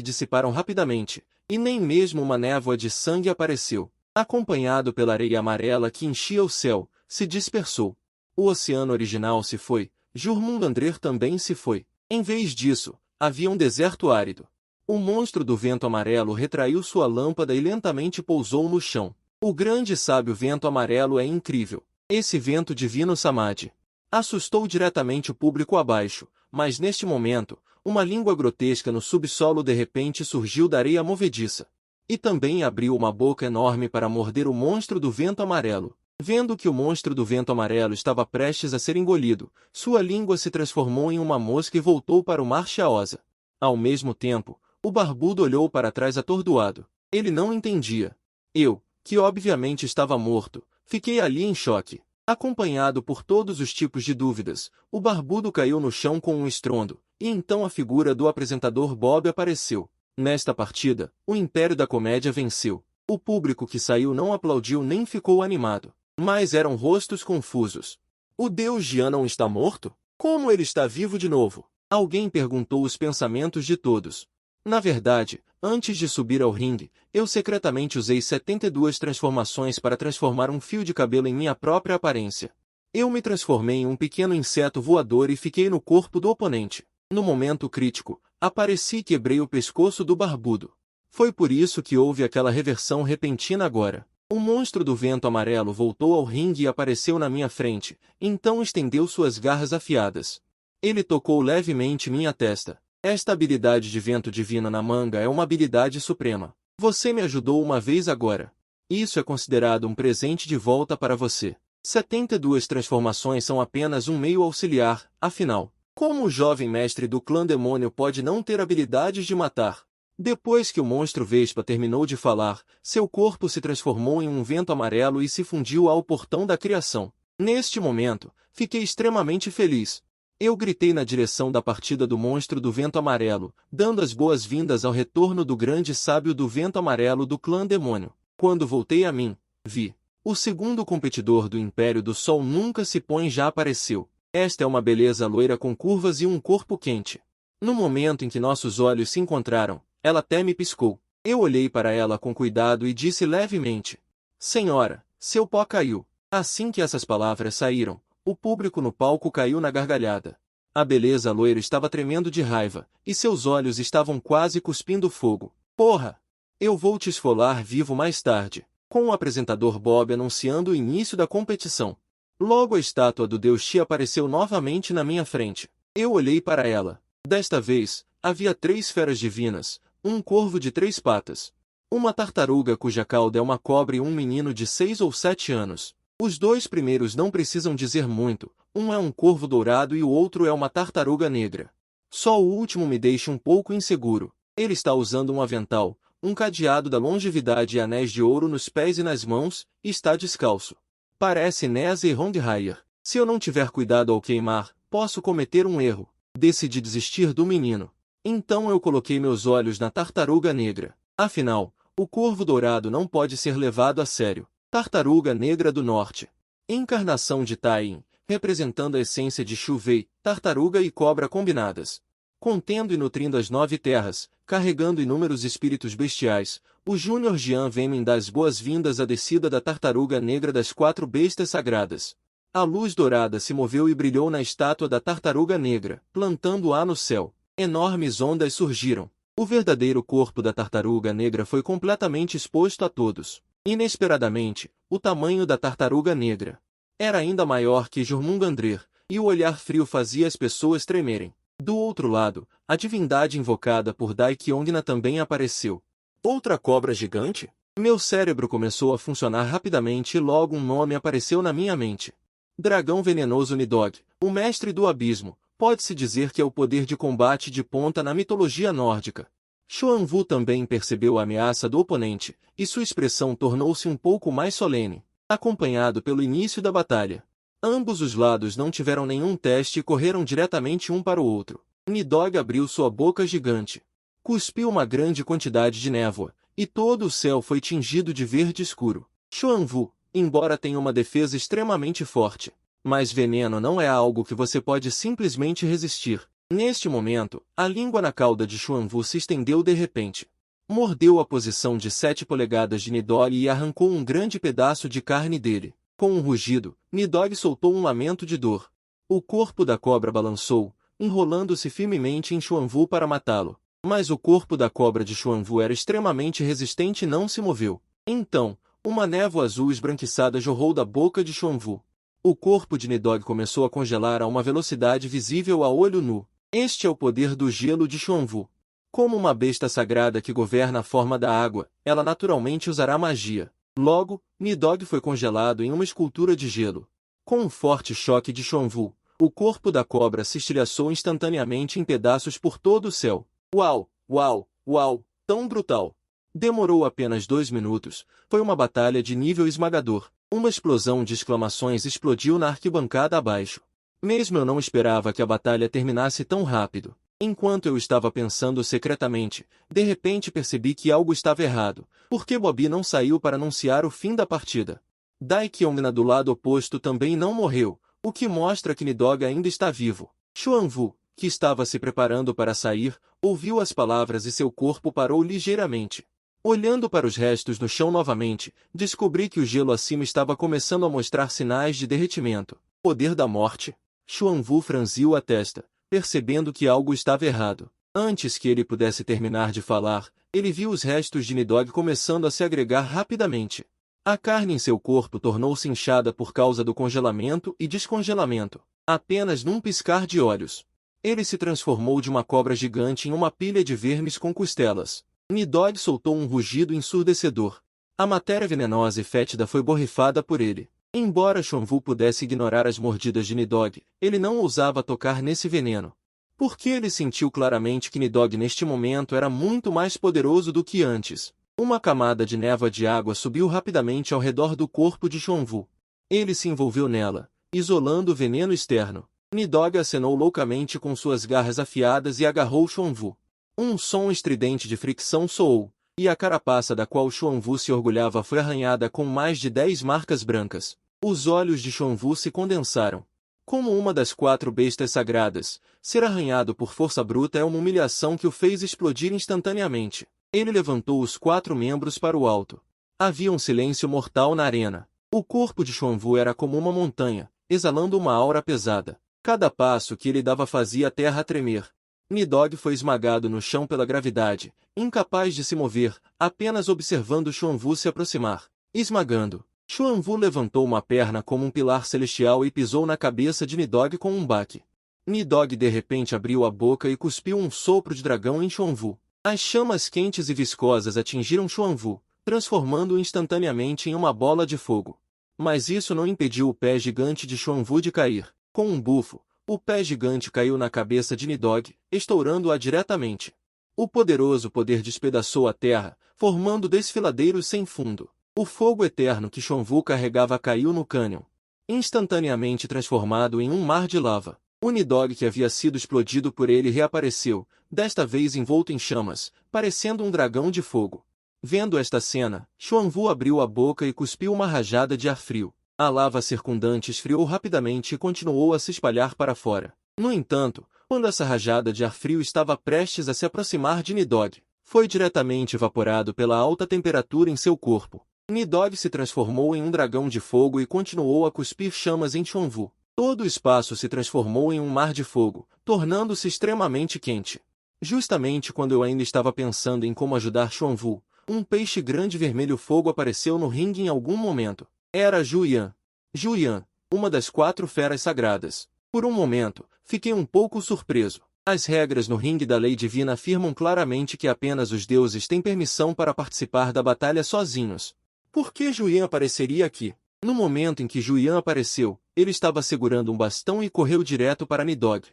dissiparam rapidamente, e nem mesmo uma névoa de sangue apareceu. Acompanhado pela areia amarela que enchia o céu, se dispersou. O oceano original se foi, Jormungandr também se foi. Em vez disso, havia um deserto árido. O monstro do vento amarelo retraiu sua lâmpada e lentamente pousou no chão. O grande sábio vento amarelo é incrível. Esse vento divino Samadhi assustou diretamente o público abaixo, mas neste momento, uma língua grotesca no subsolo de repente surgiu da areia movediça. E também abriu uma boca enorme para morder o monstro do vento amarelo. Vendo que o monstro do vento amarelo estava prestes a ser engolido, sua língua se transformou em uma mosca e voltou para o mar Chaosa. Ao mesmo tempo, o barbudo olhou para trás atordoado. Ele não entendia. Eu, que obviamente estava morto, fiquei ali em choque. Acompanhado por todos os tipos de dúvidas, o barbudo caiu no chão com um estrondo, e então a figura do apresentador Bob apareceu. Nesta partida, o Império da Comédia venceu. O público que saiu não aplaudiu nem ficou animado, mas eram rostos confusos. O deus Jian não está morto? Como ele está vivo de novo? Alguém perguntou os pensamentos de todos. Na verdade, antes de subir ao ringue, eu secretamente usei 72 transformações para transformar um fio de cabelo em minha própria aparência. Eu me transformei em um pequeno inseto voador e fiquei no corpo do oponente. No momento crítico, apareci e quebrei o pescoço do barbudo. Foi por isso que houve aquela reversão repentina agora. O monstro do vento amarelo voltou ao ringue e apareceu na minha frente, então estendeu suas garras afiadas. Ele tocou levemente minha testa. Esta habilidade de vento divino na manga é uma habilidade suprema. Você me ajudou uma vez agora. Isso é considerado um presente de volta para você. 72 transformações são apenas um meio auxiliar, afinal. Como o jovem mestre do clã demônio pode não ter habilidades de matar? Depois que o monstro Vespa terminou de falar, seu corpo se transformou em um vento amarelo e se fundiu ao portão da criação. Neste momento, fiquei extremamente feliz. Eu gritei na direção da partida do monstro do vento amarelo, dando as boas-vindas ao retorno do grande sábio do vento amarelo do clã demônio. Quando voltei a mim, vi. O segundo competidor do Império do Sol nunca se põe já apareceu. Esta é uma beleza loira com curvas e um corpo quente. No momento em que nossos olhos se encontraram, ela até me piscou. Eu olhei para ela com cuidado e disse levemente: Senhora, seu pó caiu. Assim que essas palavras saíram, o público no palco caiu na gargalhada. A beleza loira estava tremendo de raiva, e seus olhos estavam quase cuspindo fogo. Porra! Eu vou te esfolar vivo mais tarde, com o apresentador Bob anunciando o início da competição. Logo a estátua do Deus Chi apareceu novamente na minha frente. Eu olhei para ela. Desta vez, havia 3 feras divinas, um corvo de 3 patas, uma tartaruga cuja cauda é uma cobra e um menino de 6 ou 7 anos. Os 2 primeiros não precisam dizer muito, um é um corvo dourado e o outro é uma tartaruga negra. Só o último me deixa um pouco inseguro. Ele está usando um avental, um cadeado da longevidade e anéis de ouro nos pés e nas mãos, e está descalço. Parece Nese Rondheier. Se eu não tiver cuidado ao queimar, posso cometer um erro. Decidi desistir do menino. Então eu coloquei meus olhos na tartaruga negra. Afinal, o corvo dourado não pode ser levado a sério. Tartaruga negra do norte. Encarnação de Tain, representando a essência de Chuvei, tartaruga e cobra combinadas. Contendo e nutrindo as 9 terras, carregando inúmeros espíritos bestiais, o Júnior Jean vem me dar as boas-vindas à descida da tartaruga negra das 4 bestas sagradas. A luz dourada se moveu e brilhou na estátua da tartaruga negra, plantando-a no céu. Enormes ondas surgiram. O verdadeiro corpo da tartaruga negra foi completamente exposto a todos. Inesperadamente, o tamanho da tartaruga negra era ainda maior que Jormungandrer, e o olhar frio fazia as pessoas tremerem. Do outro lado, a divindade invocada por Daikyongna também apareceu. Outra cobra gigante? Meu cérebro começou a funcionar rapidamente e logo um nome apareceu na minha mente. Dragão venenoso Nidhogg, o mestre do abismo, pode-se dizer que é o poder de combate de ponta na mitologia nórdica. Xuanwu também percebeu a ameaça do oponente, e sua expressão tornou-se um pouco mais solene, acompanhado pelo início da batalha. Ambos os lados não tiveram nenhum teste e correram diretamente um para o outro. Nidhogg abriu sua boca gigante. Cuspiu uma grande quantidade de névoa, e todo o céu foi tingido de verde escuro. Xuanwu, embora tenha uma defesa extremamente forte, mas veneno não é algo que você pode simplesmente resistir. Neste momento, a língua na cauda de Xuanwu se estendeu de repente. Mordeu a posição de 7 polegadas de Nidhogg e arrancou um grande pedaço de carne dele. Com um rugido, Nidhogg soltou um lamento de dor. O corpo da cobra balançou, enrolando-se firmemente em Xuanwu para matá-lo. Mas o corpo da cobra de Xuanwu era extremamente resistente e não se moveu. Então, uma névoa azul esbranquiçada jorrou da boca de Xuanwu. O corpo de Nidhogg começou a congelar a uma velocidade visível a olho nu. Este é o poder do gelo de Xuanwu. Como uma besta sagrada que governa a forma da água, ela naturalmente usará magia. Logo, Nidhogg foi congelado em uma escultura de gelo. Com um forte choque de Xuanwu, o corpo da cobra se estilhaçou instantaneamente em pedaços por todo o céu. Uau! Uau! Uau! Tão brutal! Demorou apenas 2 minutos, foi uma batalha de nível esmagador. Uma explosão de exclamações explodiu na arquibancada abaixo. Mesmo eu não esperava que a batalha terminasse tão rápido. Enquanto eu estava pensando secretamente, de repente percebi que algo estava errado, porque Bobby não saiu para anunciar o fim da partida. Daikyongna do lado oposto também não morreu, o que mostra que Nidhogg ainda está vivo. Xuanwu, que estava se preparando para sair, ouviu as palavras e seu corpo parou ligeiramente. Olhando para os restos no chão novamente, descobri que o gelo acima estava começando a mostrar sinais de derretimento. Poder da morte? Xuanwu franziu a testa, percebendo que algo estava errado. Antes que ele pudesse terminar de falar, ele viu os restos de Nidhogg começando a se agregar rapidamente. A carne em seu corpo tornou-se inchada por causa do congelamento e descongelamento. Apenas num piscar de olhos, ele se transformou de uma cobra gigante em uma pilha de vermes com costelas. Nidhogg soltou um rugido ensurdecedor. A matéria venenosa e fétida foi borrifada por ele. Embora Xuanwu pudesse ignorar as mordidas de Nidhogg, ele não ousava tocar nesse veneno. Porque ele sentiu claramente que Nidhogg neste momento era muito mais poderoso do que antes. Uma camada de névoa de água subiu rapidamente ao redor do corpo de Xuanwu. Ele se envolveu nela, isolando o veneno externo. Nidhogg acenou loucamente com suas garras afiadas e agarrou Xuanwu. Um som estridente de fricção soou, e a carapaça da qual Xuanwu se orgulhava foi arranhada com mais de 10 marcas brancas. Os olhos de Xuanwu se condensaram. Como uma das 4 bestas sagradas, ser arranhado por força bruta é uma humilhação que o fez explodir instantaneamente. Ele levantou os 4 membros para o alto. Havia um silêncio mortal na arena. O corpo de Xuanwu era como uma montanha, exalando uma aura pesada. Cada passo que ele dava fazia a terra tremer. Nidhogg foi esmagado no chão pela gravidade, incapaz de se mover, apenas observando Xuanwu se aproximar. Esmagando, Xuanwu levantou uma perna como um pilar celestial e pisou na cabeça de Nidhogg com um baque. Nidhogg de repente abriu a boca e cuspiu um sopro de dragão em Xuanwu. As chamas quentes e viscosas atingiram Xuanwu, transformando-o instantaneamente em uma bola de fogo. Mas isso não impediu o pé gigante de Xuanwu de cair. Com um bufo, o pé gigante caiu na cabeça de Nidhogg, estourando-a diretamente. O poderoso poder despedaçou a terra, formando desfiladeiros sem fundo. O fogo eterno que Xuanwu carregava caiu no cânion, instantaneamente transformado em um mar de lava. O Nidhogg que havia sido explodido por ele reapareceu, desta vez envolto em chamas, parecendo um dragão de fogo. Vendo esta cena, Xuanwu abriu a boca e cuspiu uma rajada de ar frio. A lava circundante esfriou rapidamente e continuou a se espalhar para fora. No entanto, quando essa rajada de ar frio estava prestes a se aproximar de Nidhogg, foi diretamente evaporado pela alta temperatura em seu corpo. Nidhogg se transformou em um dragão de fogo e continuou a cuspir chamas em Xuanwu. Todo o espaço se transformou em um mar de fogo, tornando-se extremamente quente. Justamente quando eu ainda estava pensando em como ajudar Xuanwu, um peixe grande vermelho fogo apareceu no ringue em algum momento. Era Juyan. Juyan, uma das 4 feras sagradas. Por um momento, fiquei um pouco surpreso. As regras no ringue da lei divina afirmam claramente que apenas os deuses têm permissão para participar da batalha sozinhos. Por que Juyan apareceria aqui? No momento em que Juyan apareceu, ele estava segurando um bastão e correu direto para Nidhogg.